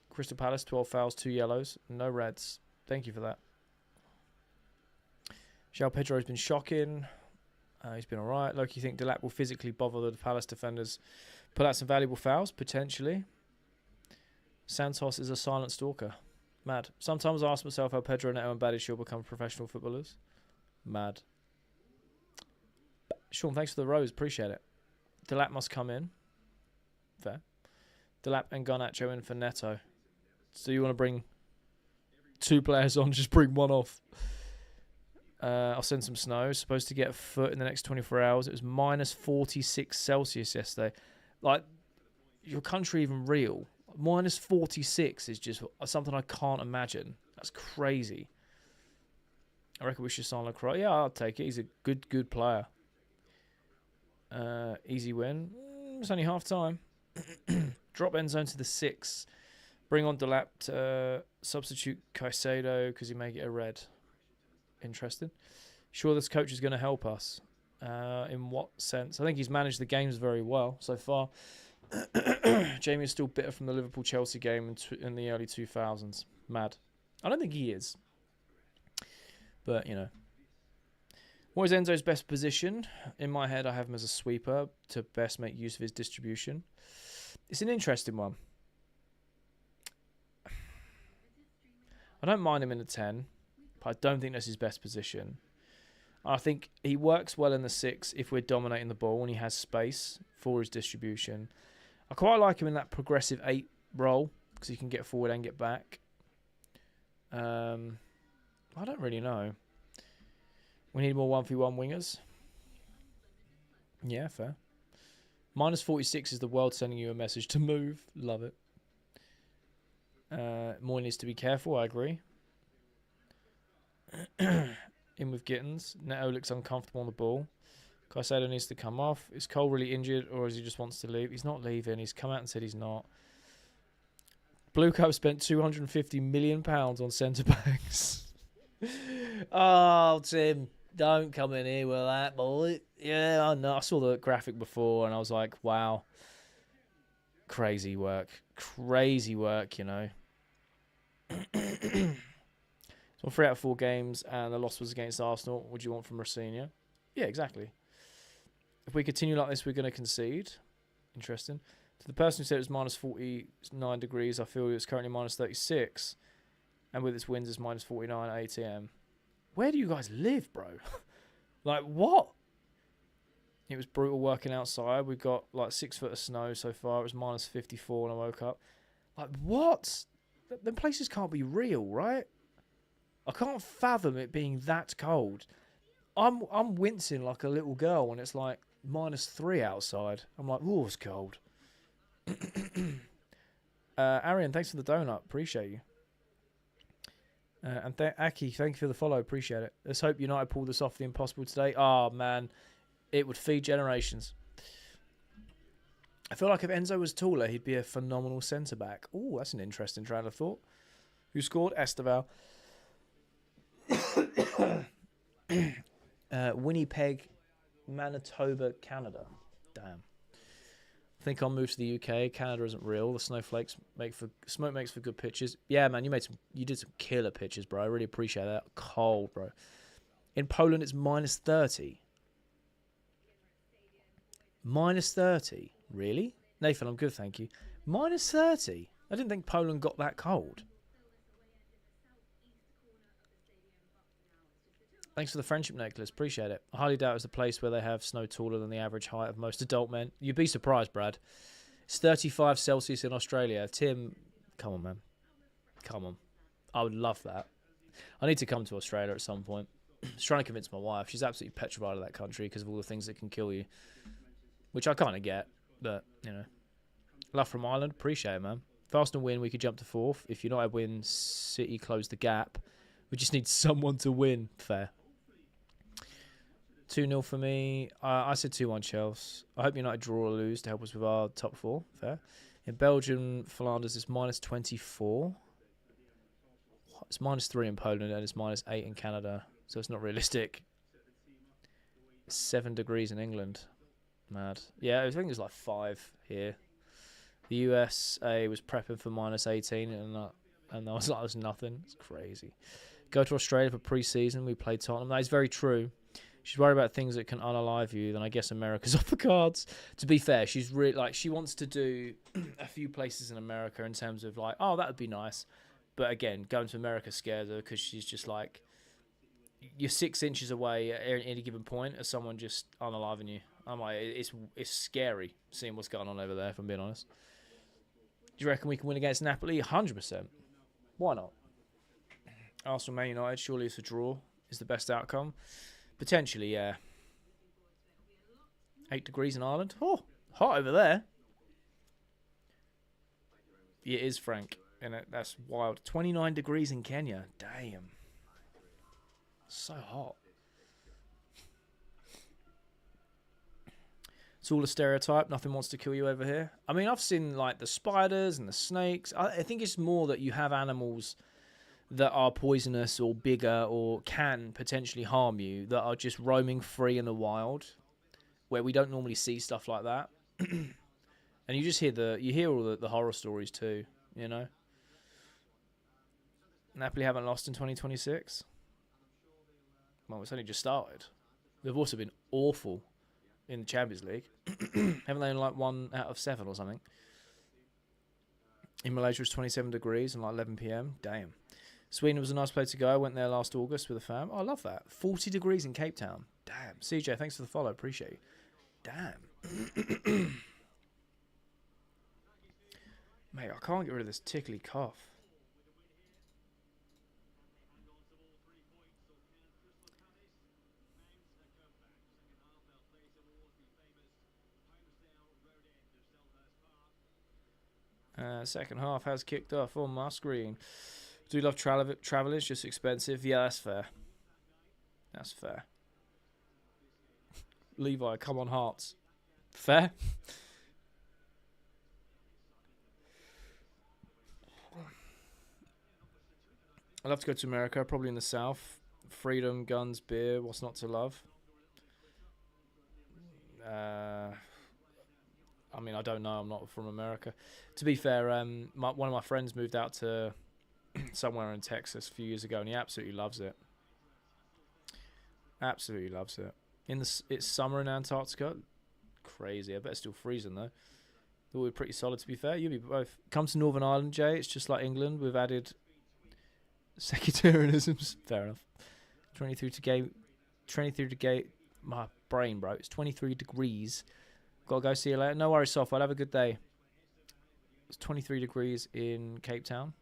Crystal Palace, 12 fouls, 2 yellows, no reds. Thank you for that. João Pedro has been shocking. He's been alright. Loki, you think Delap will physically bother the Palace defenders? Put out some valuable fouls, potentially. Santos is a silent stalker. Mad. Sometimes I ask myself how Pedro, Neto and Badishall will become professional footballers. Mad. Sean, thanks for the rose. Appreciate it. Delap must come in. Fair. Delap and Garnacho in for Neto. So you want to bring 2 players on, just bring 1 off. I'll send some snow. Supposed to get a foot in the next 24 hours. It was minus 46 Celsius yesterday. Like, your country even real? Minus 46 is just something I can't imagine. That's crazy. I reckon we should sign Lacroix. Yeah, I'll take it. He's a good player. Easy win. It's only half time. Drop Enzo to the 6. Bring on Delap to substitute Caicedo because he may get a red. Interesting. Sure, this coach is going to help us. In what sense? I think he's managed the games very well so far. Jamie is still bitter from the Liverpool-Chelsea game in the early 2000s. Mad. I don't think he is. But, you know. What is Enzo's best position? In my head, I have him as a sweeper to best make use of his distribution. It's an interesting one. I don't mind him in the 10, but I don't think that's his best position. I think he works well in the 6 if we're dominating the ball and he has space for his distribution. I quite like him in that progressive 8 role because he can get forward and get back. I don't really know. We need more 1v1 wingers. Yeah, fair. Minus 46 is the world sending you a message to move. Love it. More needs to be careful. I agree. In with Gittins. Neto looks uncomfortable on the ball. Caicedo needs to come off. Is Cole really injured or is he just wants to leave? He's not leaving. He's come out and said he's not. Blue Cup spent £250 million on centre backs. Oh, Tim, don't come in here with that, boy. Yeah, I know. I saw the graphic before and I was like, wow. Crazy work. Crazy work, you know. So 3 out of 4 games and the loss was against Arsenal. What do you want from Rosenior? Yeah, exactly. If we continue like this, we're going to concede. Interesting. To the person who said it was minus 49 degrees, I feel it's currently minus 36. And with its winds, it's minus 49 at 8 a.m. Where do you guys live, bro? Like, what? It was brutal working outside. We got like 6 foot of snow so far. It was minus 54 when I woke up. Like, what? Them places can't be real, right? I can't fathom it being that cold. I'm wincing like a little girl when it's like minus 3 outside. I'm like, oh, it's cold. Arian, thanks for the donut. Appreciate you. And Aki, thank you for the follow. Appreciate it. Let's hope United pull this off the impossible today. Oh, man. It would feed generations. I feel like if Enzo was taller, he'd be a phenomenal centre-back. Oh, that's an interesting train of thought. Who scored? Esteval. Winnipeg, Manitoba, Canada. Damn. I think I'll move to the UK. Canada isn't real. The snowflakes smoke makes for good pictures. Yeah, man, you did some killer pictures, bro. I really appreciate that. Cold, bro. In Poland, it's minus 30. Minus 30? Really? Nathan, I'm good, thank you. Minus 30? I didn't think Poland got that cold. Thanks for the friendship necklace. Appreciate it. I highly doubt it's a place where they have snow taller than the average height of most adult men. You'd be surprised, Brad. It's 35 Celsius in Australia. Tim, come on, man. Come on. I would love that. I need to come to Australia at some point. I was trying to convince my wife. She's absolutely petrified of that country because of all the things that can kill you. Which I kind of get, but, you know. Love from Ireland. Appreciate it, man. If Arsenal win, we could jump to 4th. If United win, City close the gap. We just need someone to win. Fair. 2-0 for me. I said 2-1 Chelsea. I hope United draw or lose to help us with our top 4. Fair. In Belgium, Flanders, it's minus 24. What? It's minus 3 in Poland and it's minus 8 in Canada. So it's not realistic. 7 degrees in England. Mad. Yeah, I think it was like 5 here. The USA was prepping for minus 18 and I was like, it was nothing. It's crazy. Go to Australia for pre-season. We played Tottenham. That is very true. She's worried about things that can unalive you. Then I guess America's off the cards. To be fair, she's really like she wants to do a few places in America in terms of like, oh, that would be nice. But again, going to America scares her because she's just like, you're 6 inches away at any given point of someone just unaliving you. I'm like, it's scary seeing what's going on over there. If I'm being honest. Do you reckon we can win against Napoli? 100%. Why not? Arsenal, Man United. Surely it's a draw. Is the best outcome. Potentially, yeah. 8 degrees in Ireland. Oh, hot over there. Yeah, it is, Frank. And that's wild. 29 degrees in Kenya. Damn. So hot. It's all a stereotype. Nothing wants to kill you over here. I mean, I've seen like the spiders and the snakes. I think it's more that you have animals that are poisonous or bigger or can potentially harm you that are just roaming free in the wild where we don't normally see stuff like that. And you just hear all the horror stories too, you know. Napoli haven't lost in 2026. Well, it's only just started. They've also been awful in the Champions League. Haven't they only like 1 out of 7 or something? In Malaysia, it's 27 degrees and like 11 p.m. Damn. Sweden was a nice place to go. I went there last August with a fam. Oh, I love that. 40 degrees in Cape Town. Damn. CJ, thanks for the follow. Appreciate you. Damn. Mate, I can't get rid of this tickly cough. Second half has kicked off on my screen. Do love Travelers, just expensive. Yeah, that's fair. That's fair. Levi, come on, Hearts. Fair. I'd love to go to America, probably in the South. Freedom, guns, beer, what's not to love? I mean, I don't know. I'm not from America. To be fair, one of my friends moved out to somewhere in Texas a few years ago, and he absolutely loves it. Absolutely loves it. It's summer in Antarctica. Crazy. I bet it's still freezing though. Thought we were pretty solid, to be fair. You'll be both. Come to Northern Ireland, Jay. It's just like England. We've added sectarianisms. Fair enough. 23 to gate. 23 to gate. My brain, bro. It's 23 degrees. Gotta go. See you later. No worries, Soft. I'll have a good day. It's 23 degrees in Cape Town.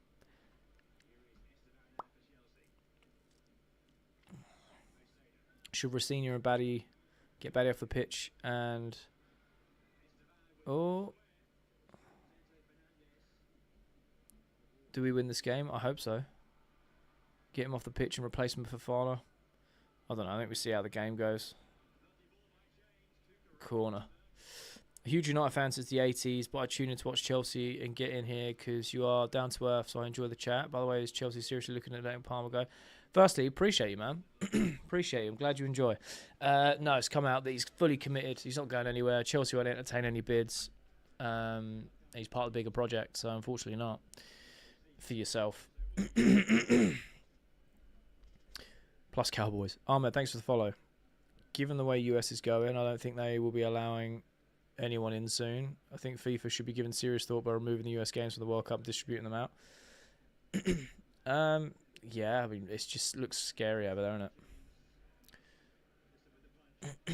Should Rosina and Batty get Batty off the pitch and... Oh. Do we win this game? I hope so. Get him off the pitch and replace him for Fowler. I don't know. I think we see how the game goes. Corner. A huge United fan since the 80s, but I tune in to watch Chelsea and get in here because you are down to earth, so I enjoy the chat. By the way, is Chelsea seriously looking at letting Palmer go? Firstly, appreciate you, man. Appreciate you. I'm glad you enjoy. No, it's come out that he's fully committed. He's not going anywhere. Chelsea won't entertain any bids. He's part of the bigger project, so unfortunately not. For yourself. Plus Cowboys. Ahmed, thanks for the follow. Given the way US is going, I don't think they will be allowing anyone in soon. I think FIFA should be given serious thought by removing the US games from the World Cup and distributing them out. Yeah, I mean, it just looks scary over there, doesn't it?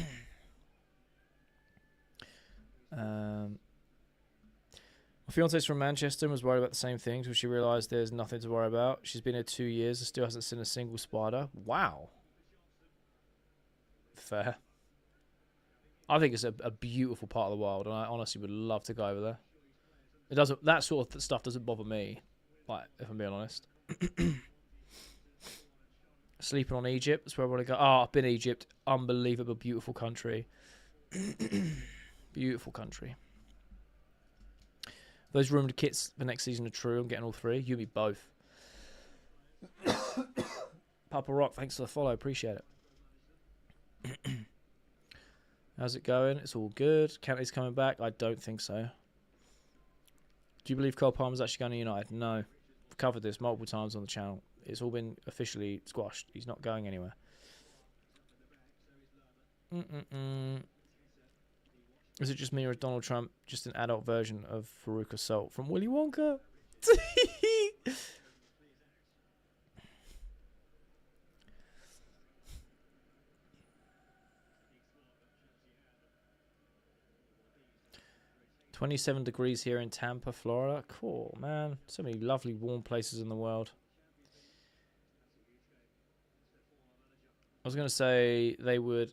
My fiance's from Manchester and was worried about the same things, but she realised there's nothing to worry about. She's been here 2 years and still hasn't seen a single spider. Wow. Fair. I think it's a beautiful part of the world, and I honestly would love to go over there. It doesn't. That sort of stuff doesn't bother me, like, if I'm being honest. Sleeping on Egypt. That's where I want to go. Oh, I've been to Egypt. Unbelievable, beautiful country. Beautiful country. Those rumoured kits for next season are true. I'm getting all three. You and me both. Papa Rock, thanks for the follow. Appreciate it. How's it going? It's all good. Kante's coming back? I don't think so. Do you believe Cole Palmer's actually going to United? No. I've covered this multiple times on the channel. It's all been officially squashed. He's not going anywhere. Is it just me or is Donald Trump just an adult version of Farouk Assault from Willy Wonka? 27 degrees here in Tampa, Florida. Cool, man. So many lovely warm places in the world. I was going to say they would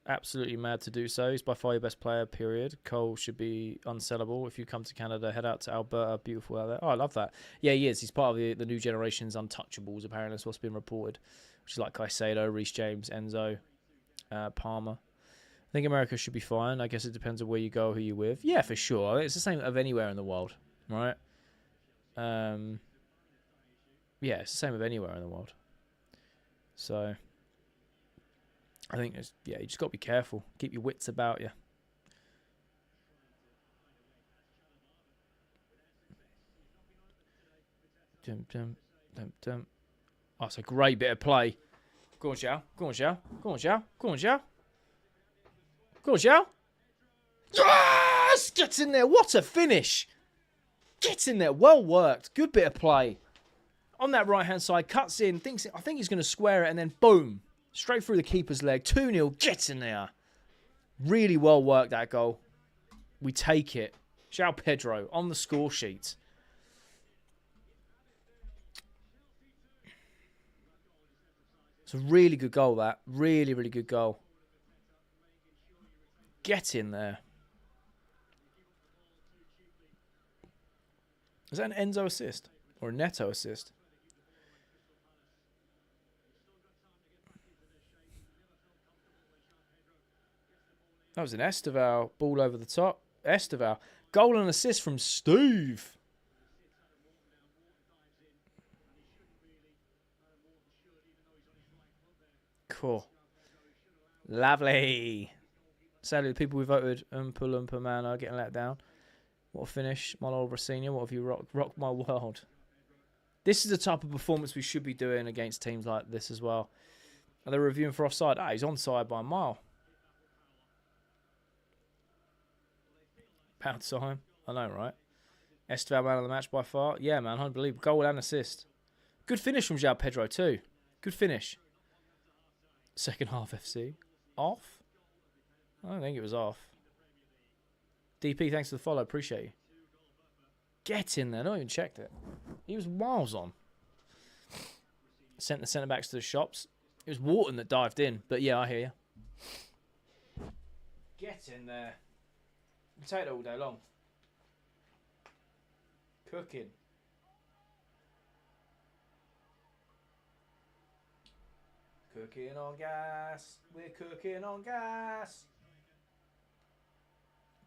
absolutely mad to do so. He's by far your best player, period. Cole should be unsellable. If you come to Canada, head out to Alberta. Beautiful out there. Oh, I love that. Yeah, he is. He's part of the new generation's untouchables, apparently. That's what's been reported. Which is like Caicedo, Reece James, Enzo, Palmer. I think America should be fine. I guess it depends on where you go, who you're with. Yeah, for sure. It's the same of anywhere in the world, right? Yeah, it's the same of anywhere in the world. So I think it's, yeah, you just got to be careful. Keep your wits about you. Dum, dum, dum, dum. Oh, it's a great bit of play. Go on, Xiao. Go on, Xiao. Go on, Xiao. Go on, Xiao. Go on, Xiao. Yes! Gets in there. What a finish. Gets in there. Well worked. Good bit of play. On that right-hand side, cuts in. I think he's going to square it, and then boom. Straight through the keeper's leg. 2-0. Gets in there. Really well worked, that goal. We take it. João Pedro on the score sheet. It's a really good goal, that. Really, really good goal. Get in there. Is that an Enzo assist? Or a Neto assist? That was an Esteval. Ball over the top. Esteval. Goal and assist from Steve. Cool. Lovely. Sadly, the people we voted Oompa Loompa Man are getting let down. What a finish. My Lord Rossini, what have you rocked my world? This is the type of performance we should be doing against teams like this as well. Are they reviewing for offside? Ah, he's onside by a mile. Pound time. I know, right? Esteval man of the match by far. Yeah, man, unbelievable. Goal and assist. Good finish from João Pedro too. Good finish. Second half FC. Off? I don't think it was off. DP, thanks for the follow. Appreciate you. Get in there. Not even checked it. He was miles on. Sent the centre-backs to the shops. It was Wharton that dived in. But yeah, I hear you. Get in there. You can take it all day long. Cooking. Cooking on gas. We're cooking on gas.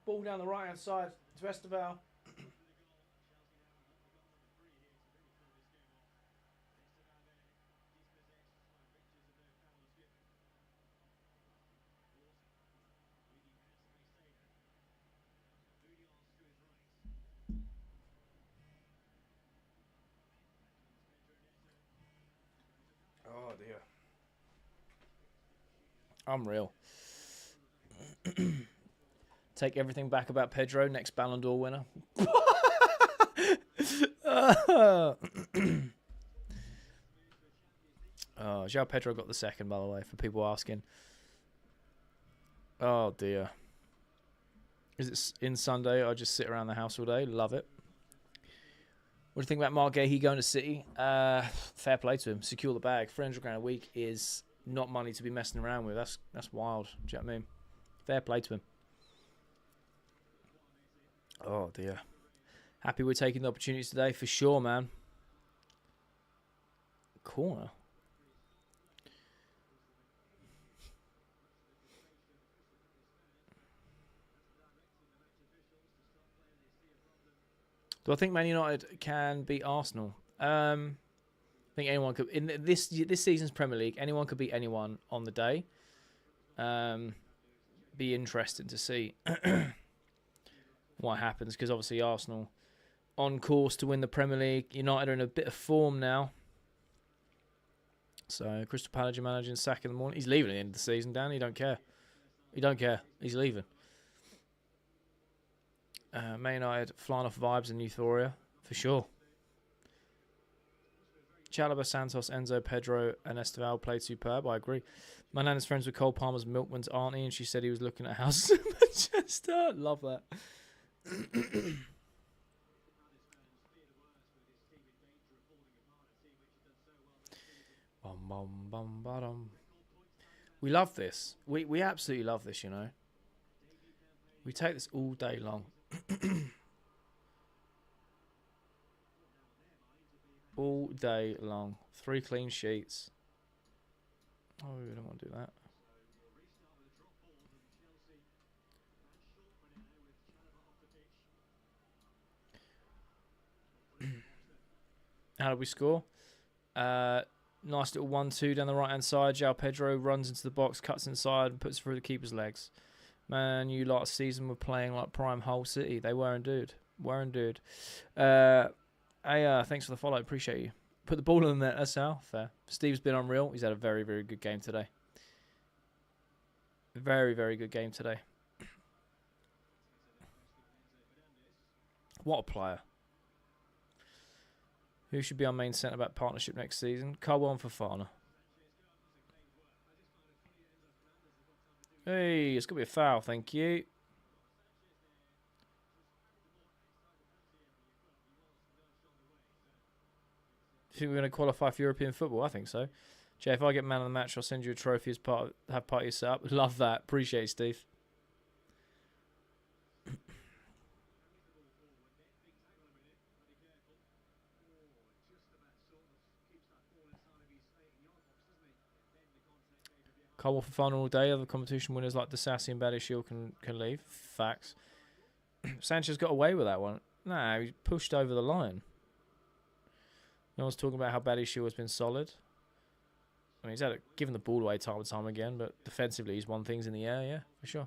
Ball down the right-hand side to Esteval. Oh dear. Unreal. Take everything back about Pedro, next Ballon d'Or winner. João Pedro got the second, by the way, for people asking. Oh dear. Is it in Sunday? I just sit around the house all day. Love it. What do you think about Mark Gahey going to City? Fair play to him. Secure the bag. £300 a week is not money to be messing around with. That's wild. Do you know what I mean? Fair play to him. Oh dear. Happy we're taking the opportunities today for sure, man. Corner. Do I think Man United can beat Arsenal? I think anyone could in this season's Premier League. Anyone could beat anyone on the day. Be interesting to see what happens, because obviously Arsenal on course to win the Premier League. United are in a bit of form now. So Crystal Palace managing Saka in the morning. He's leaving at the end of the season, Dan. He don't care. He don't care. He's leaving. Man United flying off vibes and euphoria for sure. Chalobah, Santos, Enzo, Pedro, and Esteval played superb. I agree. My nan is friends with Cole Palmer's milkman's auntie, and she said he was looking at houses in Manchester. Love that. We love this. We absolutely love this, you know. We take this all day long. All day long. 3 clean sheets. Oh, we don't want to do that. How did we score? Nice little 1-2 down the right-hand side. João Pedro runs into the box, cuts inside, and puts it through the keeper's legs. Man, you last season were playing like prime Hull City. They were indeed. Thanks for the follow. Appreciate you. Put the ball in the net. That's how. Fair. Steve's been unreal. He's had a very, very good game today. Very, very good game today. What a player. Who should be our main centre-back partnership next season? Carwell and Fofana. Hey, it's going to be a foul, thank you. Think we're going to qualify for European football? I think so. Jay, if I get man of the match, I'll send you a trophy as part of your setup. Love that. Appreciate it, Steve. Can't walk for fun all day. Other competition winners like Disassi and Badishiel can leave. Facts. Sanchez got away with that one. Nah, he pushed over the line. No one's talking about how Badishiel has been solid. I mean, he's given the ball away time and time again, but defensively he's won things in the air, yeah, for sure.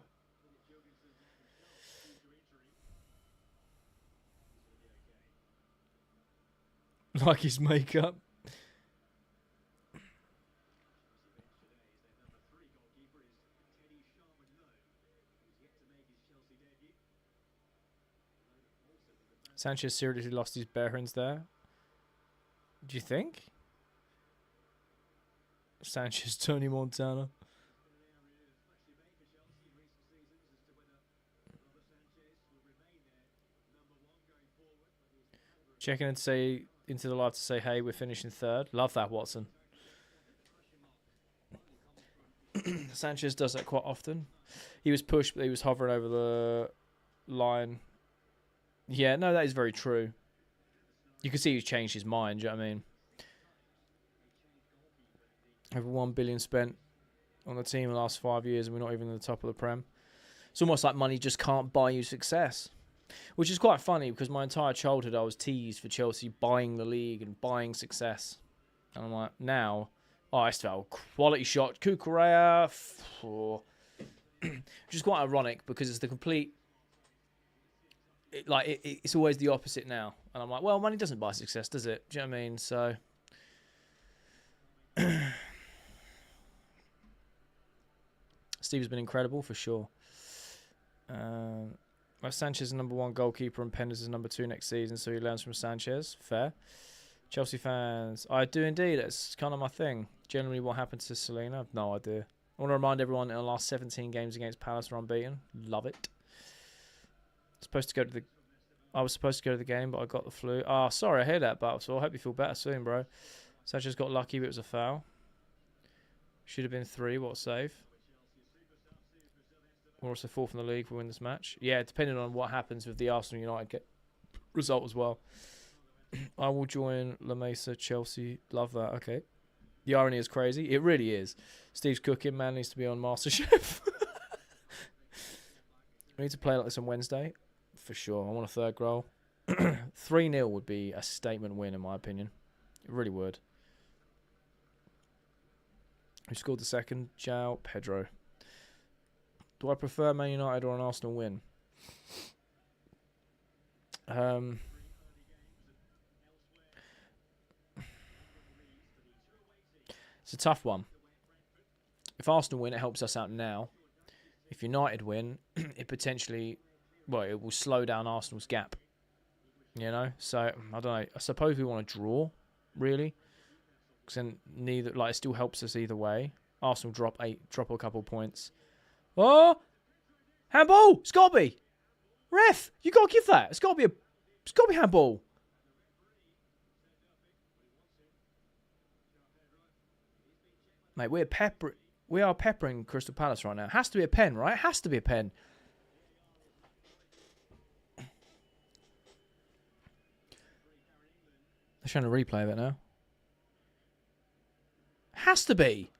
Like his makeup. Sanchez seriously lost his bearings there. Do you think? Sanchez, Tony Montana. Checking in to say into the live to say, hey, we're finishing third. Love that, Watson. Sanchez does that quite often. He was pushed, but he was hovering over the line. Yeah, no, that is very true. You can see he's changed his mind, do you know what I mean? Over 1 billion spent on the team in the last 5 years, and we're not even in the top of the Prem. It's almost like money just can't buy you success. Which is quite funny, because my entire childhood I was teased for Chelsea buying the league and buying success. And I'm like, now, Estelle, quality shot, Kukurea, which is quite ironic, because it's the complete... It's always the opposite now. And I'm like, well, money doesn't buy success, does it? Do you know what I mean? So... Steve has been incredible, for sure. Sanchez is number 1 goalkeeper and Penders is number 2 next season, so he learns from Sanchez. Fair. Chelsea fans, I do indeed. It's kind of my thing. Generally, what happened to Selena, I've no idea. I want to remind everyone in the last 17 games against Palace are unbeaten. Love it. I was supposed to go to the game, but I got the flu. Oh, sorry, I hear that, but so I hope you feel better soon, bro. Sanchez got lucky, but it was a foul. Should have been 3. What a save. We're also 4th in the league. We win this match. Yeah, depending on what happens with the Arsenal United result as well. I will join La Mesa, Chelsea. Love that. Okay. The irony is crazy. It really is. Steve's cooking. Man needs to be on MasterChef. We need to play like this on Wednesday. For sure. I want a 3rd goal. 3-0 would be a statement win, in my opinion. It really would. Who scored the 2nd? João Pedro. Do I prefer Man United or an Arsenal win? It's a tough one. If Arsenal win, it helps us out now. If United win, it potentially... Well, it will slow down Arsenal's gap. You know? So, I don't know. I suppose we want to draw, really. Because then neither... Like, it still helps us either way. Arsenal drop a couple points. Oh! Handball! It's got to be! Ref! You got to give that! It's got to be handball! Mate, we are peppering Crystal Palace right now. It has to be a pen, right? It has to be a pen. They're showing a replay of it now. Has to be.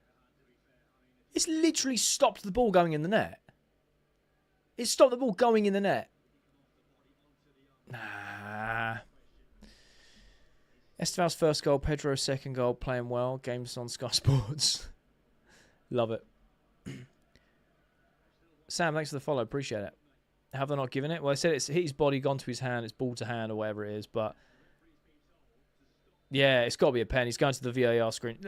It's literally stopped the ball going in the net. It stopped the ball going in the net. Nah. Esteval's 1st goal, Pedro's 2nd goal, playing well. Games on Sky Sports. Love it. Sam, thanks for the follow. Appreciate it. Have they not given it? Well, they said it's hit his body, gone to his hand, it's ball to hand or whatever it is, but... Yeah, it's got to be a pen. He's going to the VAR screen.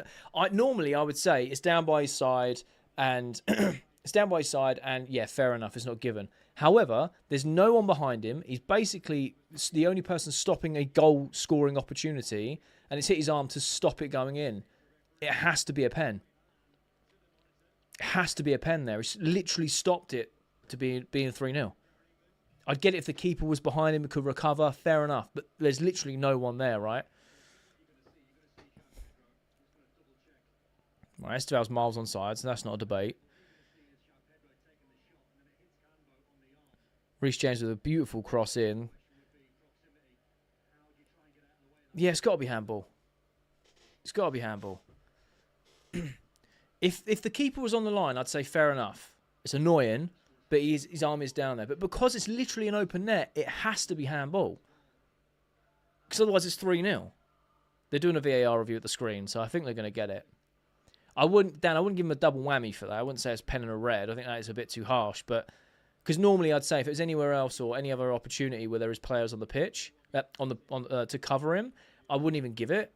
Normally, I would say it's down by his side and... It's down by his side and, yeah, fair enough. It's not given. However, there's no one behind him. He's basically the only person stopping a goal-scoring opportunity, and it's hit his arm to stop it going in. It has to be a pen. It has to be a pen there. It's literally stopped it to being 3-0. I'd get it if the keeper was behind him and could recover. Fair enough. But there's literally no one there, right? Right, Esteval's miles on side, so that's not a debate. Reece James with a beautiful cross in. Yeah, it's got to be handball. It's got to be handball. If the keeper was on the line, I'd say fair enough. It's annoying, but his arm is down there. But because it's literally an open net, it has to be handball. Because otherwise it's 3-0. They're doing a VAR review at the screen, so I think they're going to get it. I wouldn't give him a double whammy for that. I wouldn't say it's pen and a red. I think that is a bit too harsh, but... Because normally I'd say if it was anywhere else or any other opportunity where there is players on the pitch to cover him, I wouldn't even give it.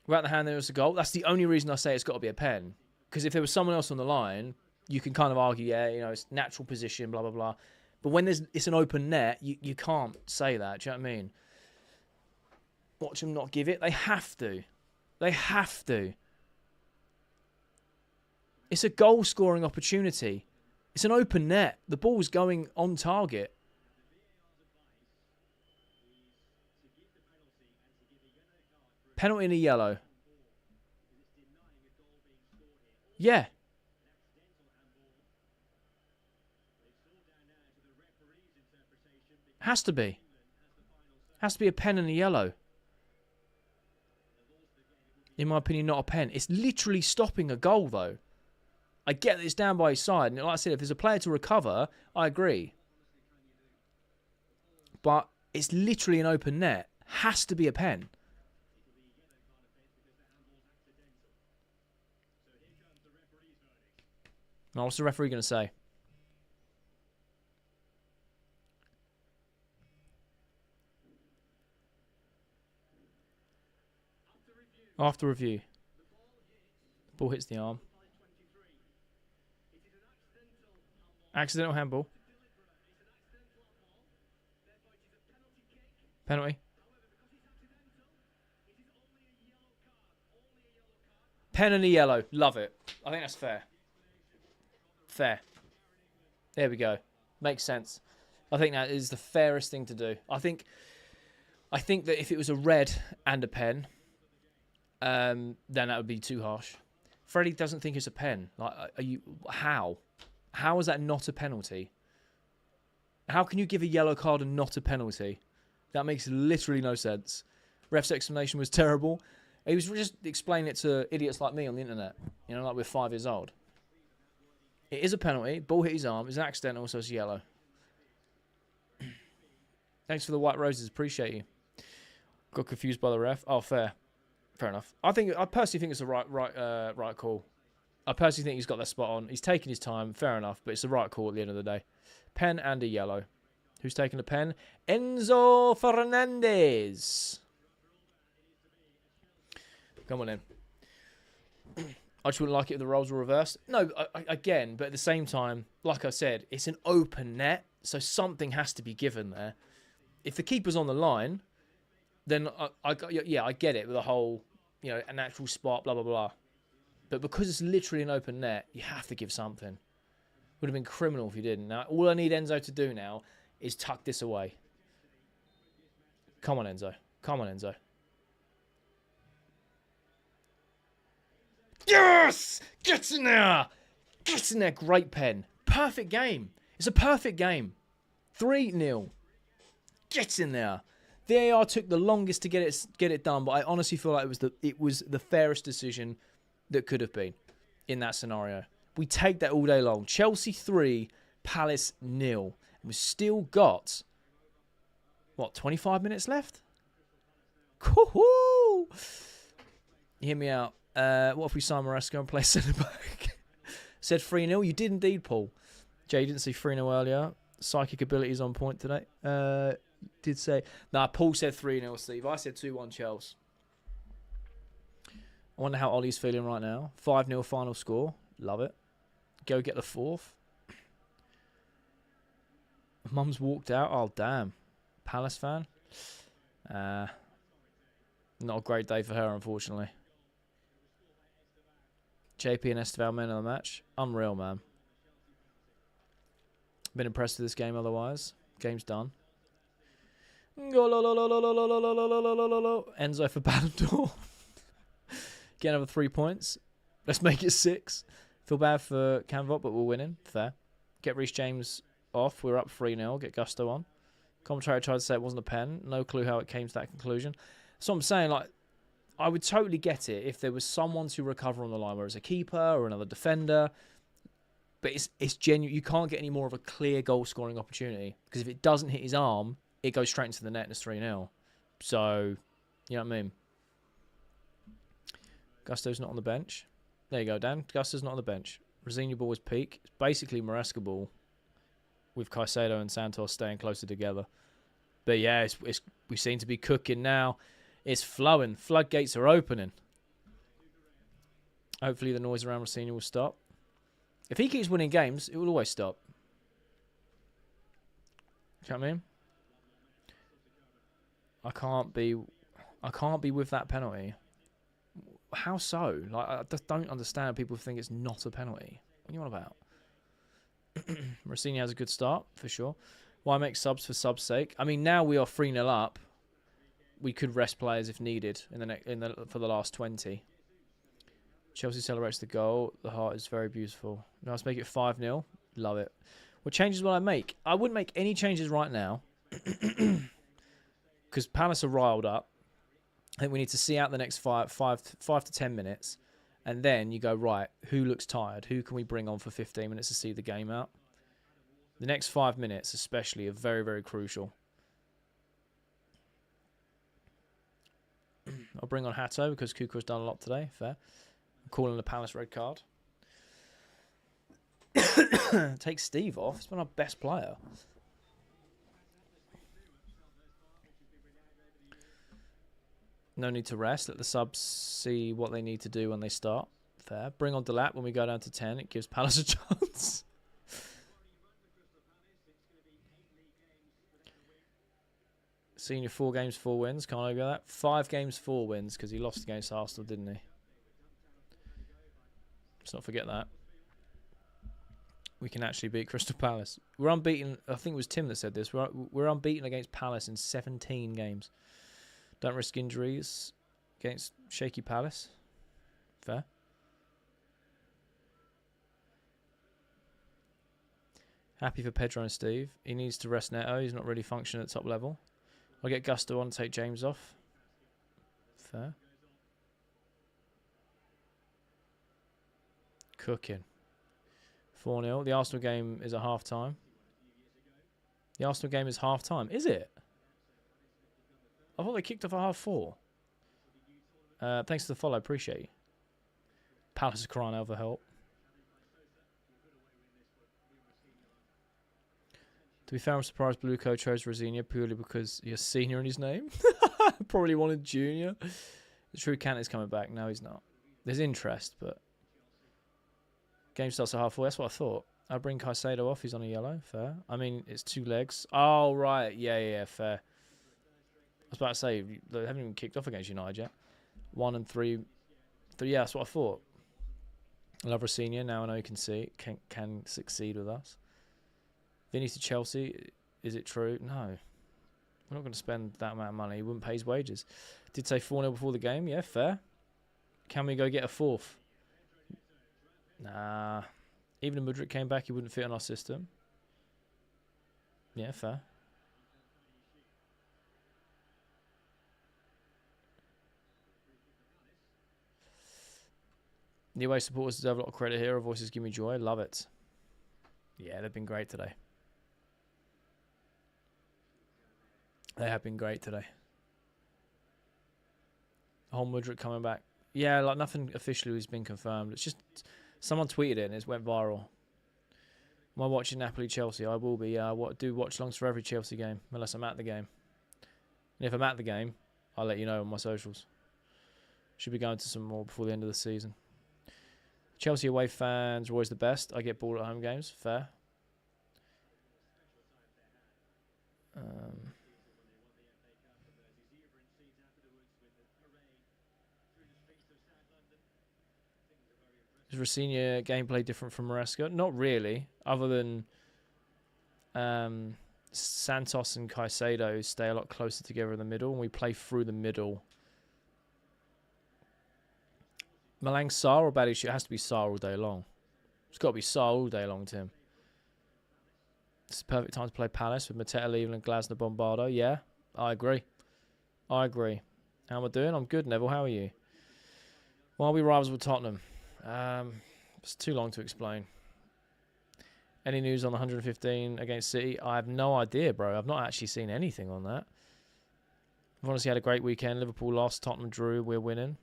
Without the hand, there was a goal. That's the only reason I say it's got to be a pen. Because if there was someone else on the line, you can kind of argue, yeah, it's natural position, blah, blah, blah. But when it's an open net, you can't say that. Do you know what I mean? Watch them not give it. They have to. They have to. It's a goal-scoring opportunity. It's an open net. The ball's going on target. Penalty and a yellow. Yeah. Has to be. Has to be a pen and a yellow. In my opinion, not a pen. It's literally stopping a goal, though. I get that it's down by his side. And like I said, if there's a player to recover, I agree. But it's literally an open net. Has to be a pen. Now, what's the referee going to say? After review. The ball hits the arm. Accidental handball. Penalty. Pen and a yellow. Love it. I think that's fair. Fair. There we go. Makes sense. I think that is the fairest thing to do. I think that if it was a red and a pen, then that would be too harsh. Freddie doesn't think it's a pen. Like, are you? How? How is that not a penalty? How can you give a yellow card and not a penalty? That makes literally no sense. Ref's explanation was terrible. He was just explaining it to idiots like me on the internet. You know, like we're 5 years old. It is a penalty. Ball hit his arm. It's accidental, so it's yellow. Thanks for the white roses. Appreciate you. Got confused by the ref. Oh, fair. Fair enough. I personally think it's the right call. I personally think he's got that spot on. He's taking his time. Fair enough, but it's the right call at the end of the day. Pen and a yellow. Who's taking the pen? Enzo Fernandez. Come on in. I just wouldn't like it if the roles were reversed. No, again, but at the same time, like I said, it's an open net, so something has to be given there. If the keeper's on the line, then I get it with the whole, you know, an actual spot, blah, blah, blah. But because it's literally an open net, you have to give something. Would have been criminal if you didn't. Now, all I need Enzo to do now is tuck this away. Come on, Enzo. Come on, Enzo. Yes! Get in there! Get in there. Great pen. Perfect game. It's a perfect game. 3-0. Get in there. The AR took the longest to get it done, but I honestly feel like it was the fairest decision that could have been in that scenario. We take that all day long. Chelsea 3, Palace 0. And we've still got, what, 25 minutes left? Woohoo! Hear me out. What if we sign Maresca and play centre back? Said 3-0. You did indeed, Paul. Jay, you didn't see 3-0 earlier. Psychic abilities on point today. Did say... Nah, Paul said 3-0, Steve. I said 2-1 Chelsea. I wonder how Ollie's feeling right now. 5-0 final score. Love it. Go get the 4th. Mum's walked out. Oh, damn. Palace fan? Not a great day for her, unfortunately. JP and Esteval men of the match. Unreal, man. Been impressed with this game otherwise. Game's done. Enzo for Ballon d'Or. Get another 3 points. Let's make it 6. Feel bad for Canvot, but we're winning. Fair. Get Reece James off. We're up 3-0. Get Gusto on. Commentator tried to say it wasn't a pen. No clue how it came to that conclusion. So I'm saying, like, I would totally get it if there was someone to recover on the line, whether it's a keeper or another defender. But it's genuine. You can't get any more of a clear goal-scoring opportunity. Because if it doesn't hit his arm, it goes straight into the net and it's 3-0. So, you know what I mean? Gusto's not on the bench. There you go, Dan. Gusto's not on the bench. Rosino ball is peak. It's basically Maresca ball with Caicedo and Santos staying closer together. But yeah, we seem to be cooking now. It's flowing. Floodgates are opening. Hopefully the noise around Rosino will stop. If he keeps winning games, it will always stop. know what I mean? I can't be with that penalty. How so? Like, I just don't understand people think it's not a penalty. What are you on about? Rossini has a good start, for sure. Why make subs for subs' sake? I mean, now we are 3-0 up. We could rest players if needed for the last 20. Chelsea celebrates the goal. The heart is very beautiful. Now let's make it 5-0. Love it. What changes will I make? I wouldn't make any changes right now. Because Palace are riled up. I think we need to see out the next 5 to 10 minutes. And then you go, right, who looks tired? Who can we bring on for 15 minutes to see the game out? The next 5 minutes especially are very, very crucial. I'll bring on Hato because Kuko's done a lot today. Fair. I'm calling the Palace red card. Take Steve off. He's been our best player. No need to rest. Let the subs see what they need to do when they start. Fair. Bring on Delap when we go down to 10. It gives Palace a chance. Senior 4 games, 4 wins. Can't over that. 5 games, 4 wins because he lost against Arsenal, didn't he? Let's not forget that. We can actually beat Crystal Palace. We're unbeaten. I think it was Tim that said this. We're unbeaten against Palace in 17 games. Don't risk injuries against shaky Palace. Fair. Happy for Pedro and Steve. He needs to rest Neto. He's not really functioning at top level. I'll get Gusto on, take James off. Fair. Cooking. 4-0. The Arsenal game is at half-time. The Arsenal game is half-time. Is it? I thought they kicked off at half-4. Thanks for the follow. Appreciate you. Palace are crying out for help. To be fair, I'm surprised Bluco chose Rosinia purely because he has senior in his name. Probably wanted junior. The true Kant is coming back. No, he's not. There's interest, but... Game starts at half-4. That's what I thought. I'll bring Caicedo off. He's on a yellow. Fair. I mean, it's 2 legs. Oh, right. Yeah, fair. I was about to say, they haven't even kicked off against United yet. 1 and 3. Yeah, that's what I thought. I love Rosinia. Now I know he can succeed with us. Vinny to Chelsea. Is it true? No. We're not going to spend that amount of money. He wouldn't pay his wages. Did say 4-0 before the game. Yeah, fair. Can we go get a 4th? Nah. Even if Mudryk came back, he wouldn't fit on our system. Yeah, fair. The away supporters deserve a lot of credit here. Our voices give me joy. Love it. Yeah, they've been great today. They have been great today. The whole Mudryk coming back. Yeah, like nothing officially has been confirmed. It's just someone tweeted it and it went viral. Am I watching Napoli-Chelsea? I will be. Do watch-longs for every Chelsea game, unless I'm at the game. And if I'm at the game, I'll let you know on my socials. Should be going to some more before the end of the season. Chelsea away fans are always the best. I get bored at home games. Fair. Is Rosinia gameplay different from Maresca? Not really, other than Santos and Caicedo stay a lot closer together in the middle, and we play through the middle. Malang Sarr or Badiashile? It has to be Sarr all day long. It's got to be Sarr all day long, Tim. It's the perfect time to play Palace with Mateta leaving and Glasner Bombardo. Yeah, I agree. I agree. How am I doing? I'm good, Neville. How are you? Why are we rivals with Tottenham? It's too long to explain. Any news on the 115 against City? I have no idea, bro. I've not actually seen anything on that. I've honestly had a great weekend. Liverpool lost, Tottenham drew. We're winning.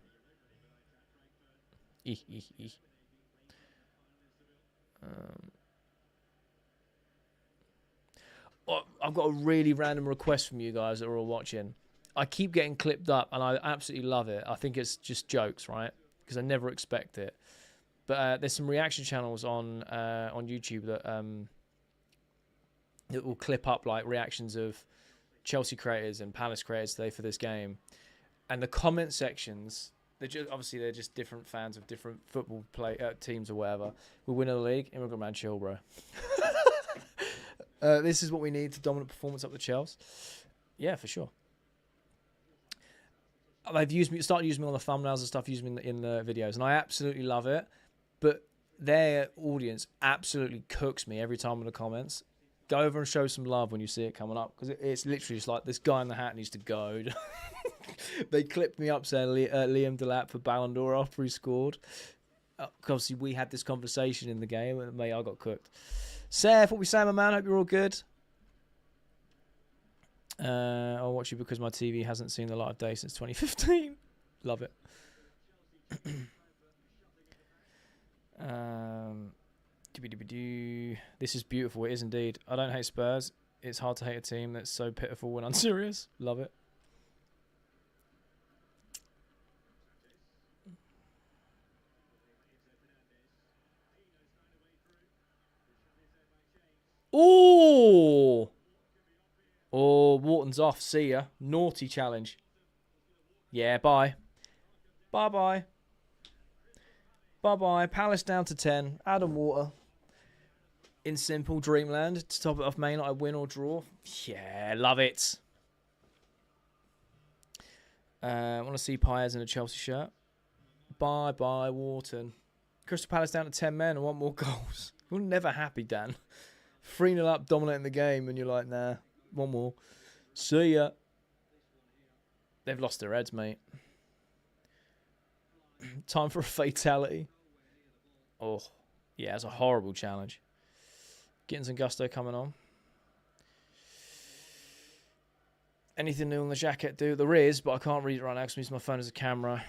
I've got a really random request from you guys that are all watching. I keep getting clipped up, and I absolutely love it. I think it's just jokes, right? Because I never expect it. But there's some reaction channels on YouTube that It will clip up like reactions of Chelsea creators and Palace creators today for this game, and the comment sections. Obviously they're just different fans of different football teams or whatever. We win the league, Immigrant Man, chill, bro. This is what we need to dominant performance up the Chelsea. Yeah, for sure. They've started using me on the thumbnails and stuff, using me in the videos, and I absolutely love it. But their audience absolutely cooks me every time in the comments. Go over and show some love when you see it coming up, because it's literally just like, this guy in the hat needs to go. They clipped me up saying Liam Delap for Ballon d'Or after he scored. Obviously, we had this conversation in the game, and mate, I got cooked. Seth, what we saying, my man? Hope you're all good. I'll watch you because my TV hasn't seen the light of day since 2015. Love it. This is beautiful. It is indeed. I don't hate Spurs. It's hard to hate a team that's so pitiful when unserious. Love it. Oh! Oh, Wharton's off. See ya. Naughty challenge. Yeah, bye. Bye-bye. Bye-bye. Palace down to 10. Adam Water. In simple dreamland. To top it off, may not I win or draw? Yeah, love it. I want to see Paez in a Chelsea shirt. Bye-bye, Wharton. Crystal Palace down to 10 men and want more goals. You're never happy, Dan. 3-0 up, dominating the game, and you're like, nah, one more. See ya. They've lost their heads, mate. Time for a fatality. Oh, yeah, it's a horrible challenge. Gittins and Gusto coming on. Anything new on the jacket, dude? There is, but I can't read it right now because I'm using my phone as a camera.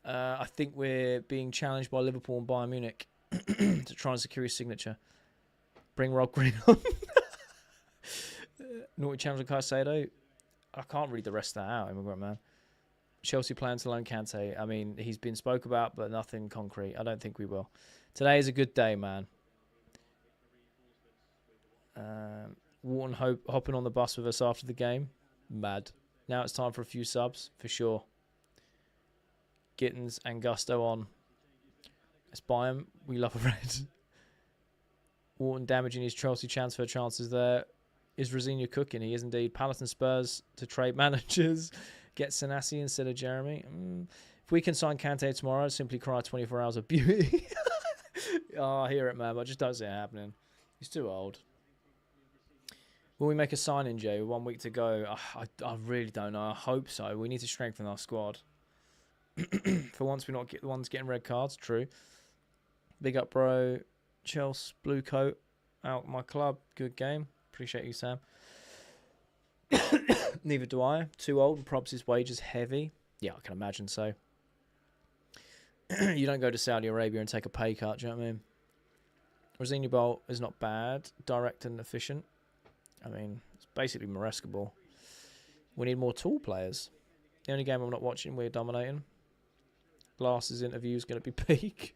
I think we're being challenged by Liverpool and Bayern Munich to try and secure his signature. Bring Rob Green on. Naughty challenge on Caicedo. I can't read the rest of that out, Immigrant Man. Chelsea plan to loan Kante. I mean, he's been spoke about, but nothing concrete. I don't think we will. Today is a good day, man. Wharton hopping on the bus with us after the game. Mad. Now it's time for a few subs, for sure. Gittins and Gusto on. Let's buy him. We love a red. Wharton damaging his Chelsea transfer chances there. Is Rosenior cooking? He is indeed. Palace and Spurs to trade managers. Get Senassi instead of Jeremy. If we can sign Kante tomorrow, simply cry 24 hours of beauty. Oh, I hear it, man. But I just don't see it happening. He's too old. Will we make a sign-in, Jay? 1 week to go. I really don't know. I hope so. We need to strengthen our squad. For once, we're not the ones getting red cards. True. Big up, bro. Chelsea, blue coat. Out my club. Good game. Appreciate you, Sam. Neither do I. Too old and probs his wages heavy. Yeah, I can imagine so. You don't go to Saudi Arabia and take a pay cut, do you know what I mean? Rosenior Bolt is not bad. Direct and efficient. I mean, it's basically Maresca ball. We need more tall players. The only game I'm not watching, we're dominating. Glass's interview is going to be peak.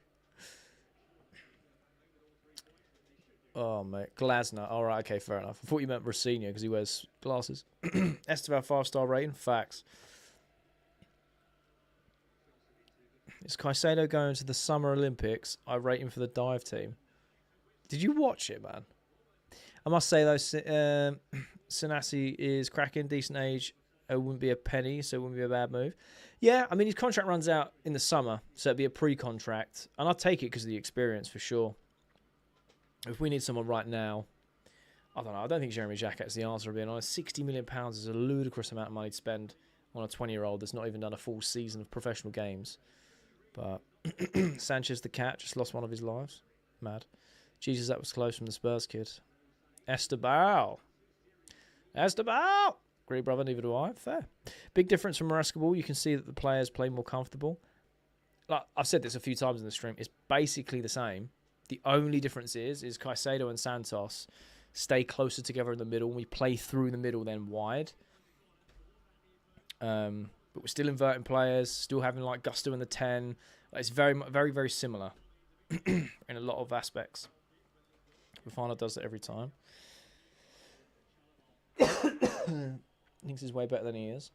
Oh, mate. Glasner. All right, okay, fair enough. I thought you meant Rosenior because he wears glasses. Estevan 5-star rating. Facts. Is Caicedo going to the Summer Olympics? I rate him for the dive team. Did you watch it, man? I must say, though, Senassi is cracking. Decent age. It wouldn't be a penny, so it wouldn't be a bad move. Yeah, I mean, his contract runs out in the summer, so it'd be a pre-contract. And I'll take it because of the experience, for sure. If we need someone right now, I don't know. I don't think Jeremy Jacquet's the answer, being honest. £60 million is a ludicrous amount of money to spend on a 20-year-old that's not even done a full season of professional games. But Sanchez the cat just lost one of his lives. Mad. Jesus, that was close from the Spurs kid. Esteban. Great brother, neither do I. Fair. Big difference from Maresca ball. You can see that the players play more comfortable. Like I've said this a few times in the stream. It's basically the same. The only difference is Caicedo and Santos stay closer together in the middle. We play through the middle, then wide. But we're still inverting players, still having like Gusto in the 10. It's very, very, very similar in a lot of aspects. Fofana does that every time. Thinks he's way better than he is.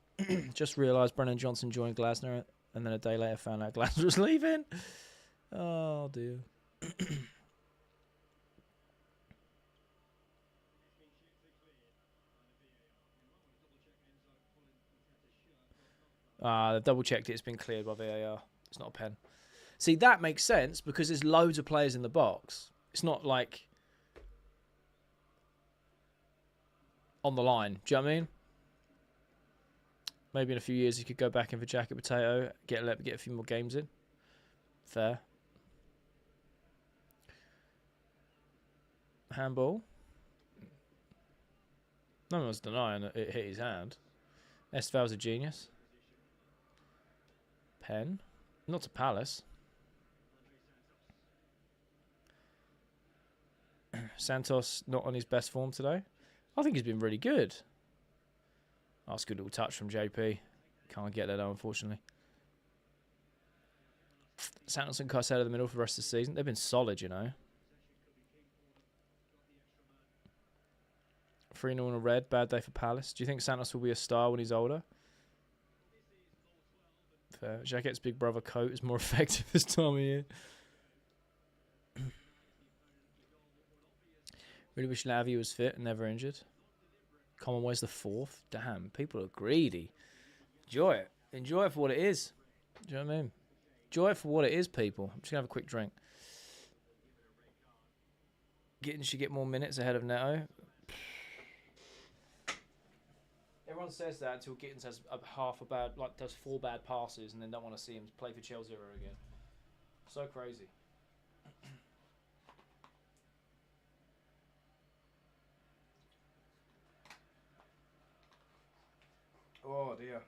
Just realised Brennan Johnson joined Glasner, and then a day later found out Glasner was leaving. Oh dear. They've double checked it. It's been cleared by VAR. It's not a pen. See, that makes sense because there's loads of players in the box. It's not like on the line. Do you know what I mean? Maybe in a few years he could go back in for Jacket Potato, get a few more games in. Fair. Handball. No one's denying that it hit his hand. Esteval's a genius. Pen. Not to Palace. Santos not on his best form today. I think he's been really good. That's a good little touch from JP. Can't get that though, unfortunately. Santos and Caicedo in the middle for the rest of the season. They've been solid, you know. 3-0 on a red. Bad day for Palace. Do you think Santos will be a star when he's older? Fair. Jacket's big brother coat is more effective this time of year. Really wish Lavia was fit and never injured. Commonwealth's the 4th. Damn, people are greedy. Enjoy it. Enjoy it for what it is. Do you know what I mean? Enjoy it for what it is, people. I'm just going to have a quick drink. Gittins should get more minutes ahead of Neto. Everyone says that until Gittins has does 4 bad passes and then don't want to see him play for Chelsea ever again. So crazy. Oh dear.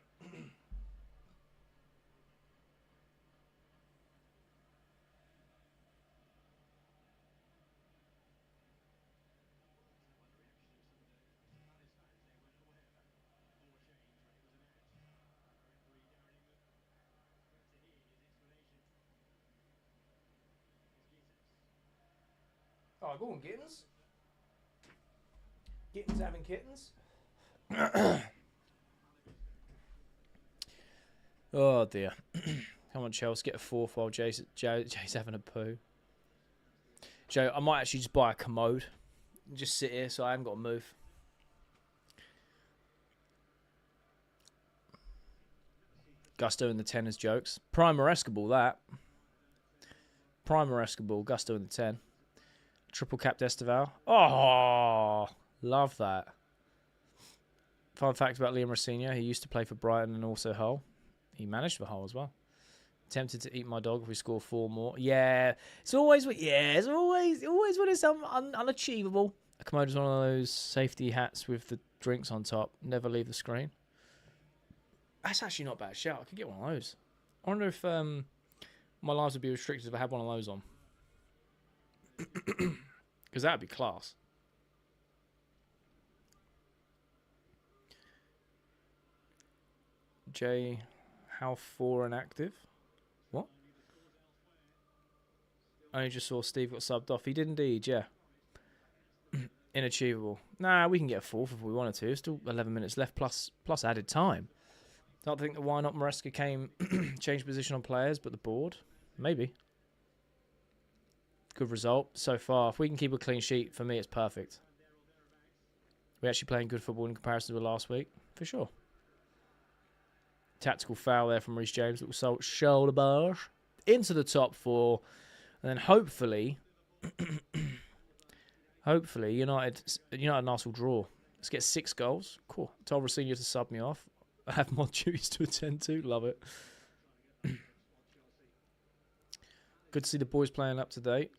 Oh, go on, Gittins. Gittins having kittens. Oh dear. Come on, Chelsea, get a 4th while Jay's having a poo. Joe, I might actually just buy a commode and just sit here so I haven't got to move. Gusto in the 10 as jokes. Primer Escable, that. Primer Escable, Gusto in the 10. Triple capped Esteval. Oh, love that. Fun fact about Liam Rossinha, he used to play for Brighton and also Hull. He managed for Hull as well. Tempted to eat my dog if we score 4 more. Yeah, it's always when it's unachievable. A commode is one of those safety hats with the drinks on top. Never leave the screen. That's actually not a bad shout. I could get one of those. I wonder if my lives would be restricted if I had one of those on. Because that would be class. Jay, how 4 inactive? What? I only just saw Steve got subbed off. He did indeed, yeah. Inachievable. Nah, we can get a 4th if we wanted to. Still 11 minutes left plus added time. Don't think that why not Maresca came changed position on players, but the board? Maybe. Good result so far. If we can keep a clean sheet, for me, it's perfect. We're actually playing good football in comparison to last week, for sure. Tactical foul there from Reece James. Little shoulder barge into the top 4. And then hopefully, United and Arsenal draw. Let's get 6 goals. Cool. Told Rossinha to sub me off. I have more duties to attend to. Love it. Good to see the boys playing up to date.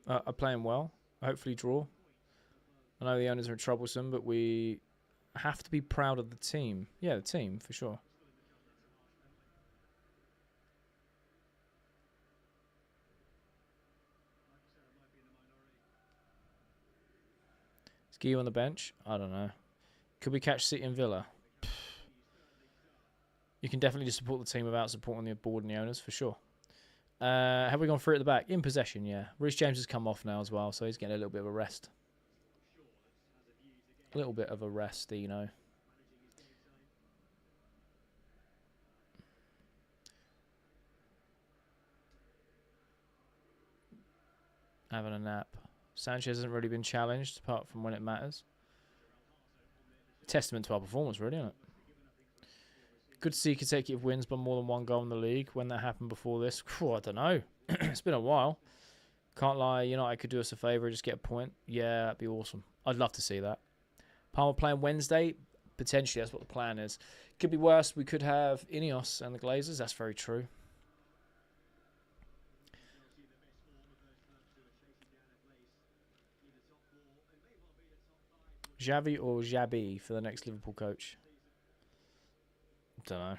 Are playing well. Hopefully draw. I know the owners are troublesome, but we have to be proud of the team. Yeah, the team, for sure. Is Guy on the bench? I don't know. Could we catch City and Villa? You can definitely just support the team without supporting the board and the owners, for sure. Have we gone through at the back? In possession, yeah. Reece James has come off now as well, so he's getting a little bit of a rest. A little bit of a rest, you know. Having a nap. Sanchez hasn't really been challenged, apart from when it matters. Testament to our performance, really, isn't it? Good to see consecutive wins by more than one goal in the league. When that happened before this, whew, I don't know. It's been a while. Can't lie, United could do us a favour, just get a point. Yeah, that'd be awesome. I'd love to see that. Palmer playing Wednesday. Potentially, that's what the plan is. Could be worse. We could have Ineos and the Glazers. That's very true. Xavi or Xabi for the next Liverpool coach? Don't know.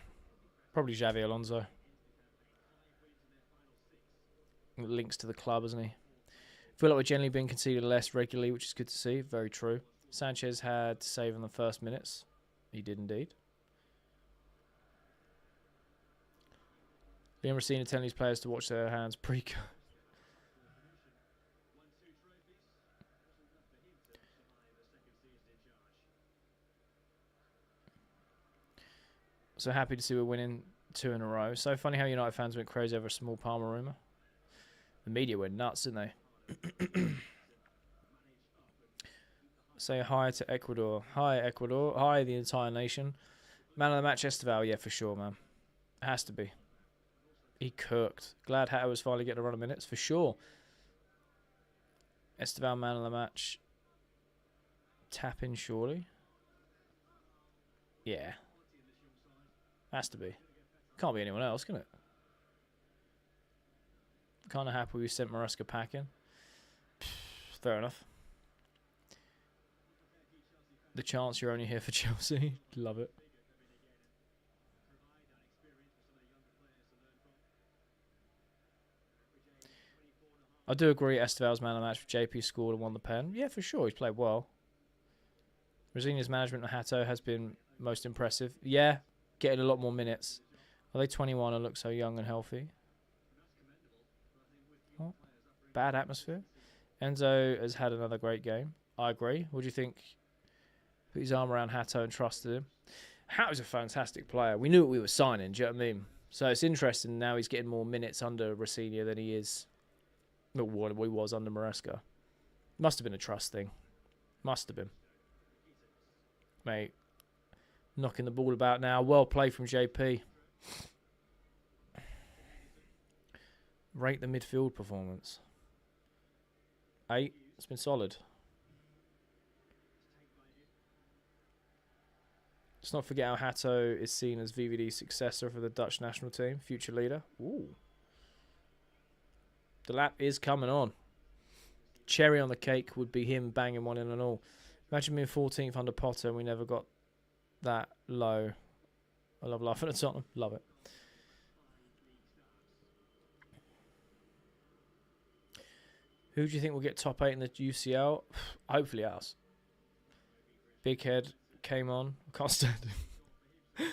Probably Xavi Alonso. Links to the club, isn't he? Feel like we're generally being conceded less regularly, which is good to see. Very true. Sanchez had to save in the first minutes. He did indeed. Liam Racina telling his players to watch their hands pre. So happy to see we're winning 2 in a row. So funny how United fans went crazy over a small Palmer rumour. The media went nuts, didn't they? Say hi to Ecuador. Hi, Ecuador. Hi, the entire nation. Man of the match, Esteval. Yeah, for sure, man. It has to be. He cooked. Glad Hatter was finally getting a run of minutes, for sure. Esteval, man of the match. Tap in, surely. Yeah. Has to be. Can't be anyone else, can it? Kind of happy we sent Maresca packing. Fair enough. The chance you're only here for Chelsea. Love it. I do agree Esteval's man of the match. JP scored and won the pen. Yeah, for sure. He's played well. Rosinia's management of Hato has been most impressive. Yeah, getting a lot more minutes. Are they 21 and look so young and healthy? Oh, bad atmosphere. Enzo has had another great game. I agree. What do you think? Put his arm around Hato and trusted him. Hato's a fantastic player. We knew what we were signing. Do you know what I mean? So it's interesting now he's getting more minutes under Rosinia than he is. What he was under Maresca. Must have been a trust thing. Must have been. Mate. Knocking the ball about now. Well played from JP. Rate the midfield performance. 8. It's been solid. Let's not forget how Hato is seen as VVD's successor for the Dutch national team. Future leader. Ooh. The lap is coming on. Cherry on the cake would be him banging one in and all. Imagine being 14th under Potter and we never got that low. I love laughing at Tottenham. Love it. Who do you think will get top 8 in the UCL? Hopefully us. Big Head came on. Can't stand him.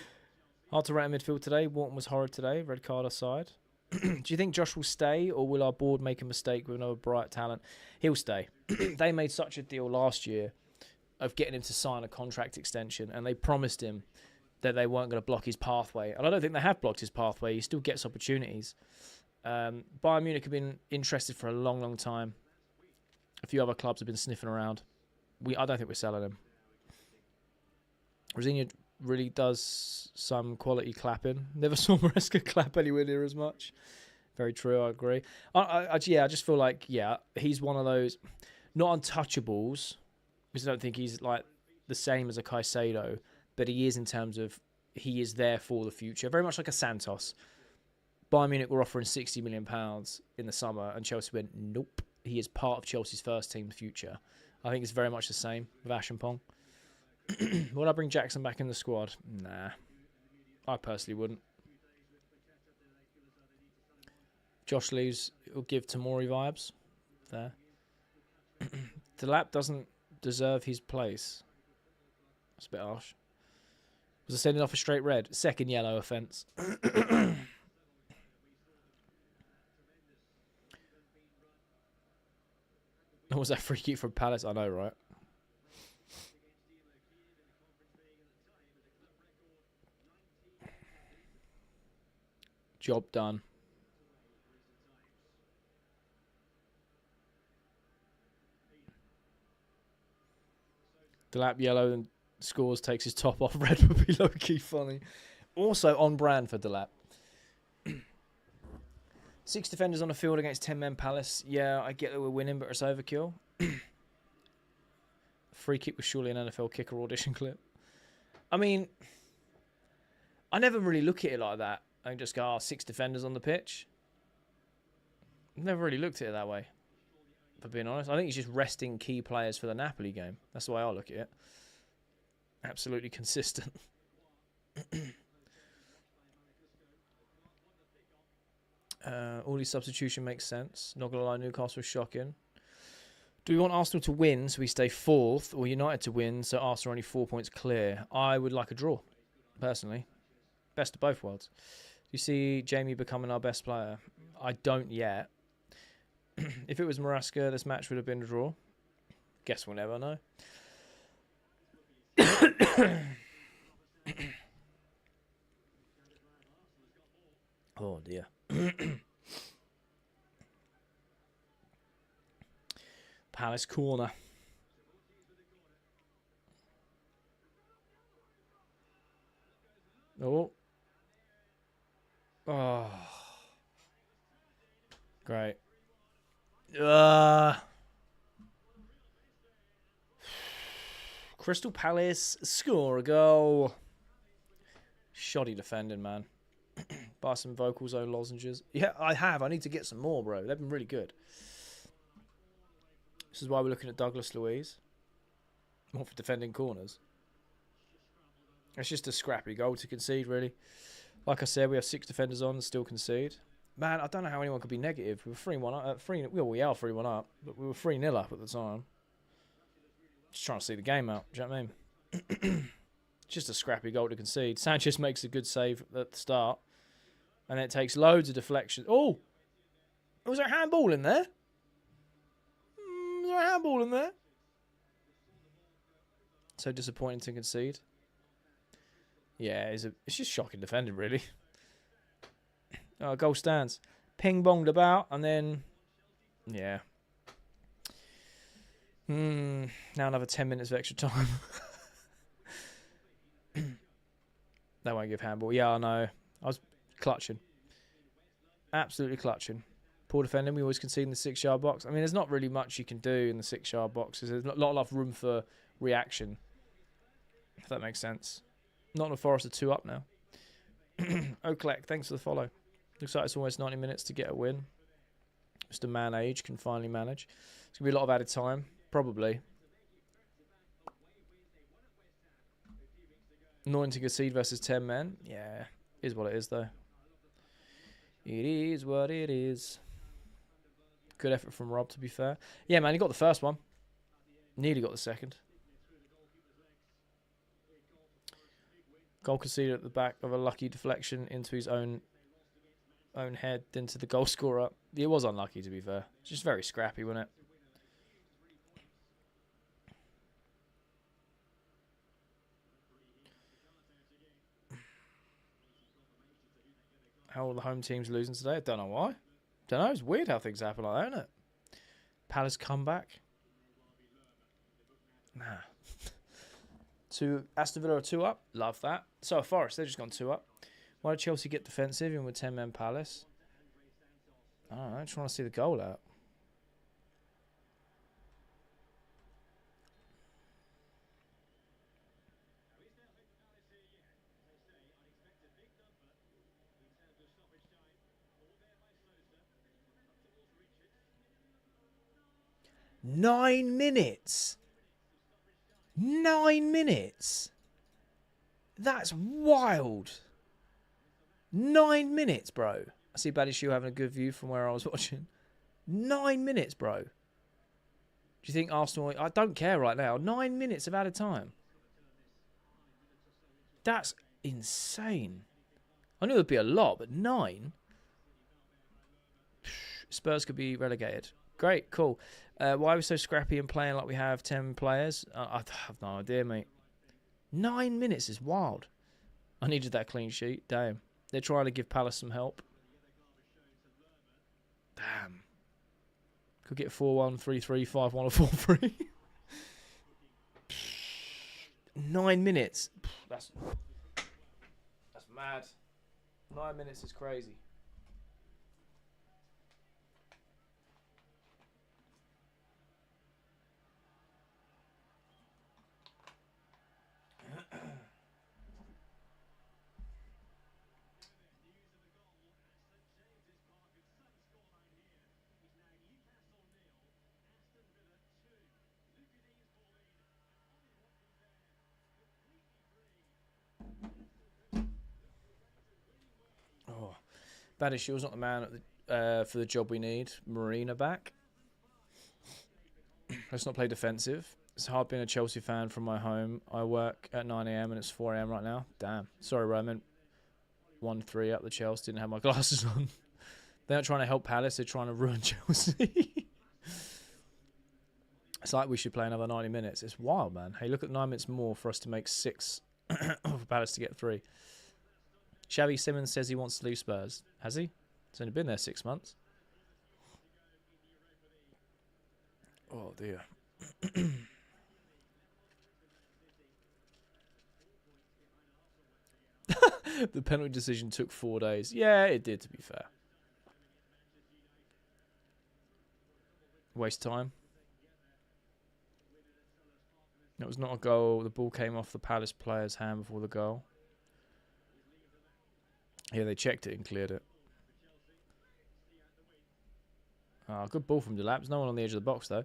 Hard to rate in midfield today. Wharton was horrid today. Red card aside. Do you think Josh will stay or will our board make a mistake with another bright talent? He'll stay. They made such a deal last year of getting him to sign a contract extension and they promised him that they weren't going to block his pathway. And I don't think they have blocked his pathway. He still gets opportunities. Bayern Munich have been interested for a long, long time. A few other clubs have been sniffing around. I don't think we're selling him. Rosinia really does some quality clapping. Never saw Maresca clap anywhere near as much. Very true, I agree. I just feel like, he's one of those, not untouchables, because I don't think he's like the same as a Caicedo, but he is in terms of he is there for the future. Very much like a Santos. Bayern Munich were offering £60 million in the summer, and Chelsea went, nope. He is part of Chelsea's first team future. I think it's very much the same with Ashampong. Would I bring Jackson back in the squad? Nah. I personally wouldn't. Josh leaves, it'll give Tamori vibes. There. Delap doesn't deserve his place. That's a bit harsh. Was I sending off a straight red? Second yellow offence. What was that free kick from Palace? I know, right? Job done. Delap yellow and scores, takes his top off. Red would be low-key funny. Also on brand for Delap. 6 defenders on the field against 10-men Palace. Yeah, I get that we're winning, but it's overkill. Free kick was surely an NFL kicker audition clip. I mean, I never really look at it like that. I just go, 6 defenders on the pitch. I've never really looked at it that way, for being honest. I think he's just resting key players for the Napoli game. That's the way I look at it. Absolutely consistent. All these substitution makes sense. Not going to lie, Newcastle was shocking. Do we want Arsenal to win so we stay 4th, or United to win so Arsenal are only 4 points clear? I would like a draw, personally. Best of both worlds. Do you see Jamie becoming our best player? I don't yet. If it was Maresca, this match would have been a draw. Guess we'll never know. Oh, dear. Palace corner. Oh. Oh. Great. Crystal Palace score a goal. Shoddy defending, man. Buy some vocal zone lozenges. Yeah, I have. I need to get some more, bro. They've been really good. This is why we're looking at Douglas Luiz. More for defending corners. It's just a scrappy goal to concede, really. Like I said, we have 6 defenders on and still concede. Man, I don't know how anyone could be negative. We were 3-1 up. Well, we are 3-1 up, but we were 3-0 up at the time. Just trying to see the game out. Do you know what I mean? Just a scrappy goal to concede. Sanchez makes a good save at the start. And it takes loads of deflection. Oh! Was there a handball in there? Was there a handball in there? So disappointing to concede. Yeah, it's just shocking defending, really. Oh, goal stands. Ping-bonged about, and then... Yeah. Now another 10 minutes of extra time. They won't give handball. Yeah, I know. I was clutching. Absolutely clutching. Poor defending. We always concede in the 6-yard box. I mean, there's not really much you can do in the 6-yard box. There's not enough room for reaction. If that makes sense. Nottingham Forest are 2 up now. Oaklek, thanks for the follow. Looks like it's almost 90 minutes to get a win. Mr. Man Age can finally manage. It's going to be a lot of added time. Probably. Annoying to concede versus 10 men. Yeah, is what it is, though. It is what it is. Good effort from Rob, to be fair. Yeah, man, he got the first one. Nearly got the second. Goal conceded at the back of a lucky deflection into his own head, into the goal scorer. It was unlucky, to be fair. It's just very scrappy, wasn't it? How are the home teams losing today? I don't know why. Don't know. It's weird how things happen like that, isn't it? Palace comeback. Nah. Aston Villa are 2 up. Love that. So Forest, they've just gone 2 up. Why did Chelsea get defensive even with 10-men Palace? I don't know. I just want to see the goal out. Nine minutes. 9 minutes. That's wild. 9 minutes, bro. I see Baddy Shoe having a good view from where I was watching. 9 minutes, bro. Do you think Arsenal... I don't care right now. 9 minutes of added time. That's insane. I knew it would be a lot, but 9? Spurs could be relegated. Great, cool. Why are we so scrappy and playing like we have 10 players? I have no idea, mate. 9 minutes is wild. I needed that clean sheet. Damn. They're trying to give Palace some help. Damn. Could get 4-1, 3-3, 5-1 or 4-3. 9 minutes. That's mad. 9 minutes is crazy. Oh, Badishaw's not the man at the, for the job we need. Marina back. Let's not play defensive. It's hard being a Chelsea fan from my home. I work at 9 a.m. and it's 4 a.m. right now. Damn. Sorry, Roman. 1-3 up the Chelsea. Didn't have my glasses on. They're not trying to help Palace. They're trying to ruin Chelsea. It's like we should play another 90 minutes. It's wild, man. Hey, look at 9 minutes more for us to make 6 for Palace to get 3. Xavi Simmons says he wants to leave Spurs. Has he? He's only been there 6 months. Oh, dear. The penalty decision took 4 days. Yeah, it did, to be fair. Waste time. That was not a goal. The ball came off the Palace player's hand before the goal. Yeah, they checked it and cleared it. Good ball from Delap's. No one on the edge of the box, though.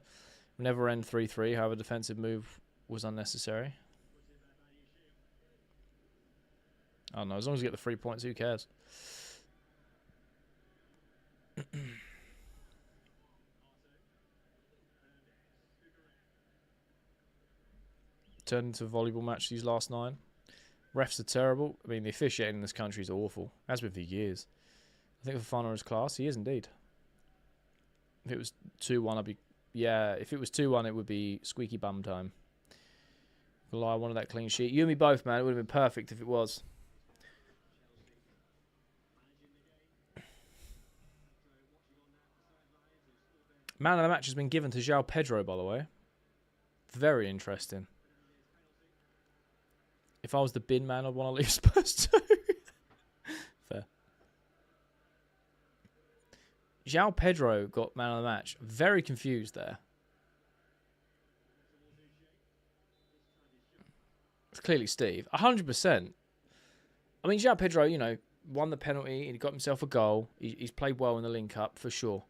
Never end 3-3. However, defensive move was unnecessary. Oh, no. As long as you get the 3 points, who cares? Turned into a volleyball match these last 9. Refs are terrible. I mean, the officiating in this country is awful. Has been for years. I think for Fana is class. He is indeed. If it was 2-1, I'd be... Yeah, if it was 2-1, it would be squeaky bum time. I wanted that clean sheet. You and me both, man. It would have been perfect if it was. Man of the match has been given to João Pedro, by the way. Very interesting. If I was the bin man, I'd want to leave Spurs too. Fair. João Pedro got man of the match. Very confused there. It's clearly Steve. 100%. I mean, João Pedro, you know, won the penalty. He got himself a goal. He's played well in the link-up, for sure.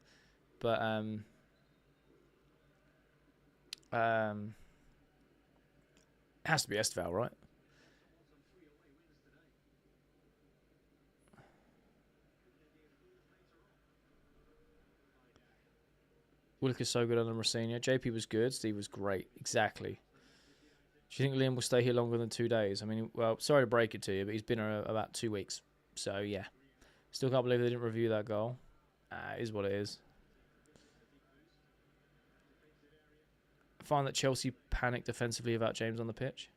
But, it has to be Esteval, right? Willock is so good under Mourinho. JP was good. Steve was great. Exactly. Do you think Liam will stay here longer than 2 days? I mean, well, sorry to break it to you, but he's been here about 2 weeks. So, yeah. Still can't believe they didn't review that goal. It is what it is. I find that Chelsea panicked defensively about James on the pitch.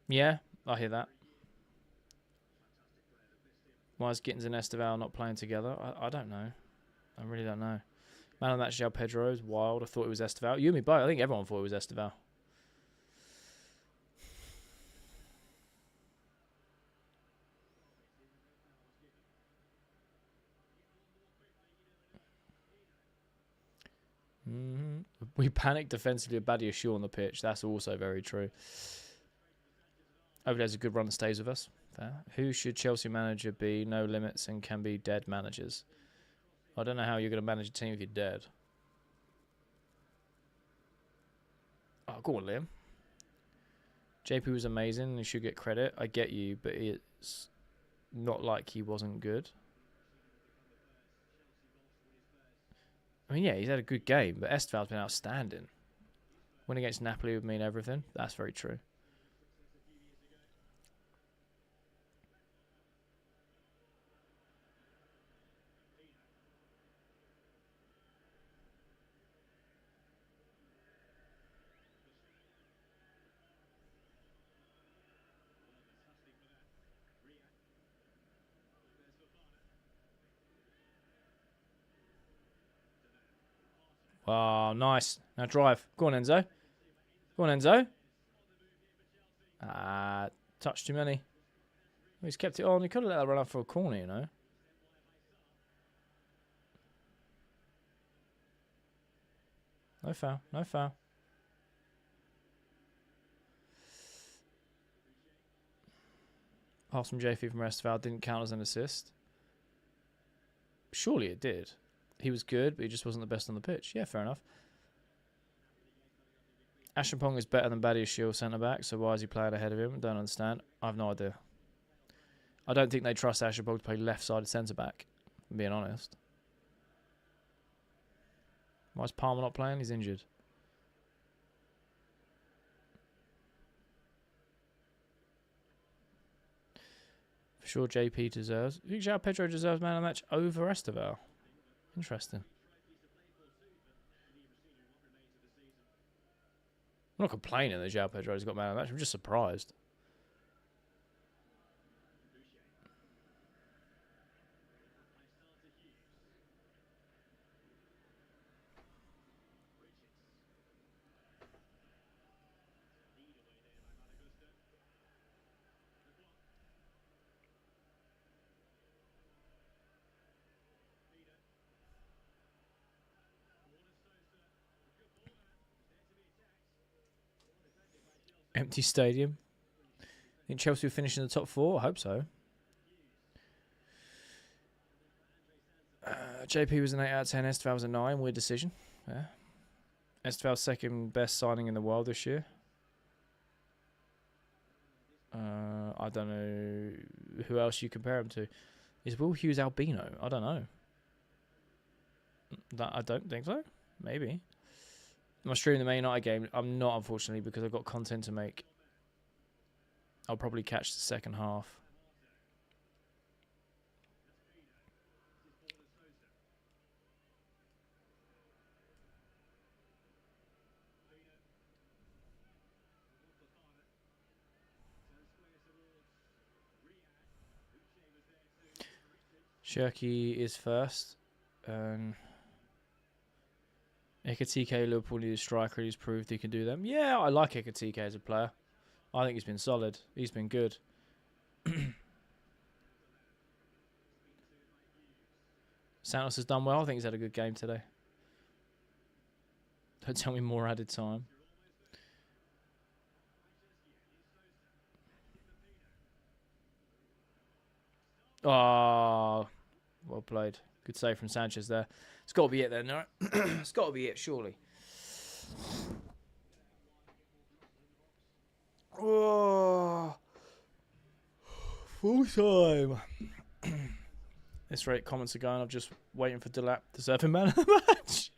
Yeah, I hear that. Why is Gittins and Esteval not playing together? I don't know. I really don't know. Man of that João Pedro is wild. I thought it was Esteval. You and me both. I think everyone thought it was Esteval. We panicked defensively with Badia Shaw on the pitch. That's also very true. Hopefully has a good run that stays with us. Fair. Who should Chelsea manager be? No limits and can be dead managers. I don't know how you're going to manage a team if you're dead. Oh, go on, Liam. JP was amazing. He should get credit. I get you, but it's not like he wasn't good. I mean, yeah, he's had a good game, but Esteval's been outstanding. Win against Napoli would mean everything. That's very true. Oh, nice. Now drive. Go on, Enzo. Go on, Enzo. Touched too many. He's kept it on. He could have let that run up for a corner, you know. No foul. No foul. Pass from JP from Esteval didn't count as an assist. Surely it did. He was good, but he just wasn't the best on the pitch. Yeah, fair enough. Ashampong is better than Badiashile centre-back, so why is he playing ahead of him? Don't understand. I have no idea. I don't think they trust Ashampong to play left-sided centre-back, I'm being honest. Why is Palmer not playing? He's injured. For sure JP deserves. You think João Pedro deserves man of the match over Esteval? Interesting. I'm not complaining that João Pedro's got man of the match. I'm just surprised. Empty stadium. Think Chelsea will finish in the top 4? I hope so. JP was an 8 out of 10. Esteval was a 9. Weird decision. Yeah. Esteval's second best signing in the world this year. I don't know who else you compare him to. Is Will Hughes albino? I don't know. I don't think so. Maybe. Am I streaming the Man United game? I'm not, unfortunately, because I've got content to make. I'll probably catch the second half. Shirky is first. Ekatike, Liverpool need a striker who's proved he can do them. Yeah, I like Ekatike as a player. I think he's been solid. He's been good. Santos has done well. I think he's had a good game today. Don't tell me more added time. Oh, well played. Good save from Sanchez there. It's got to be it then, no? It's got to be it, surely. Oh, full time. This rate comments are going. I'm just waiting for Delap deserving man of the match.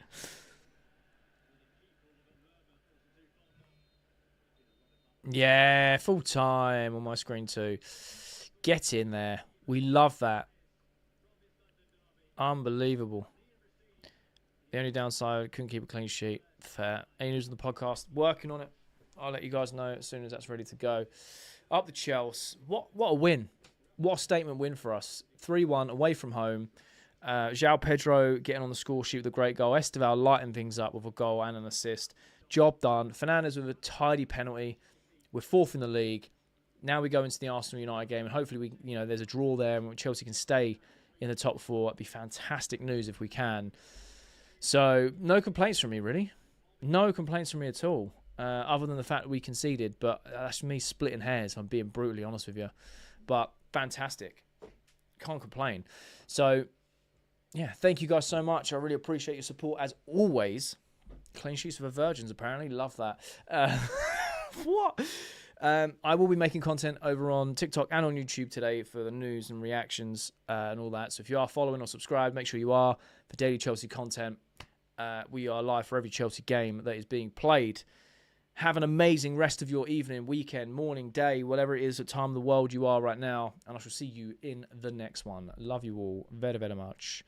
Yeah, full time on my screen too. Get in there. We love that. Unbelievable. The only downside, couldn't keep a clean sheet. Fair. Any news on the podcast? Working on it. I'll let you guys know as soon as that's ready to go. Up the Chelsea. What a win. What a statement win for us. 3-1 away from home. João Pedro getting on the score sheet with a great goal. Esteval lighting things up with a goal and an assist. Job done. Fernandes with a tidy penalty. We're 4th in the league. Now we go into the Arsenal United game, and hopefully there's a draw there, and Chelsea can stay in the top 4. It'd be fantastic news if we can. So no complaints from me, really. No complaints from me at all, other than the fact that we conceded. But that's me splitting hairs, if I'm being brutally honest with you. But fantastic. Can't complain. So, yeah, thank you guys so much. I really appreciate your support, as always. Clean sheets for virgins, apparently. Love that. What? I will be making content over on TikTok and on YouTube today for the news and reactions and all that. So if you are following or subscribed, make sure you are for daily Chelsea content. We are live for every Chelsea game that is being played. Have an amazing rest of your evening, weekend, morning, day, whatever it is at time of the world you are right now. And I shall see you in the next one. Love you all very, very much.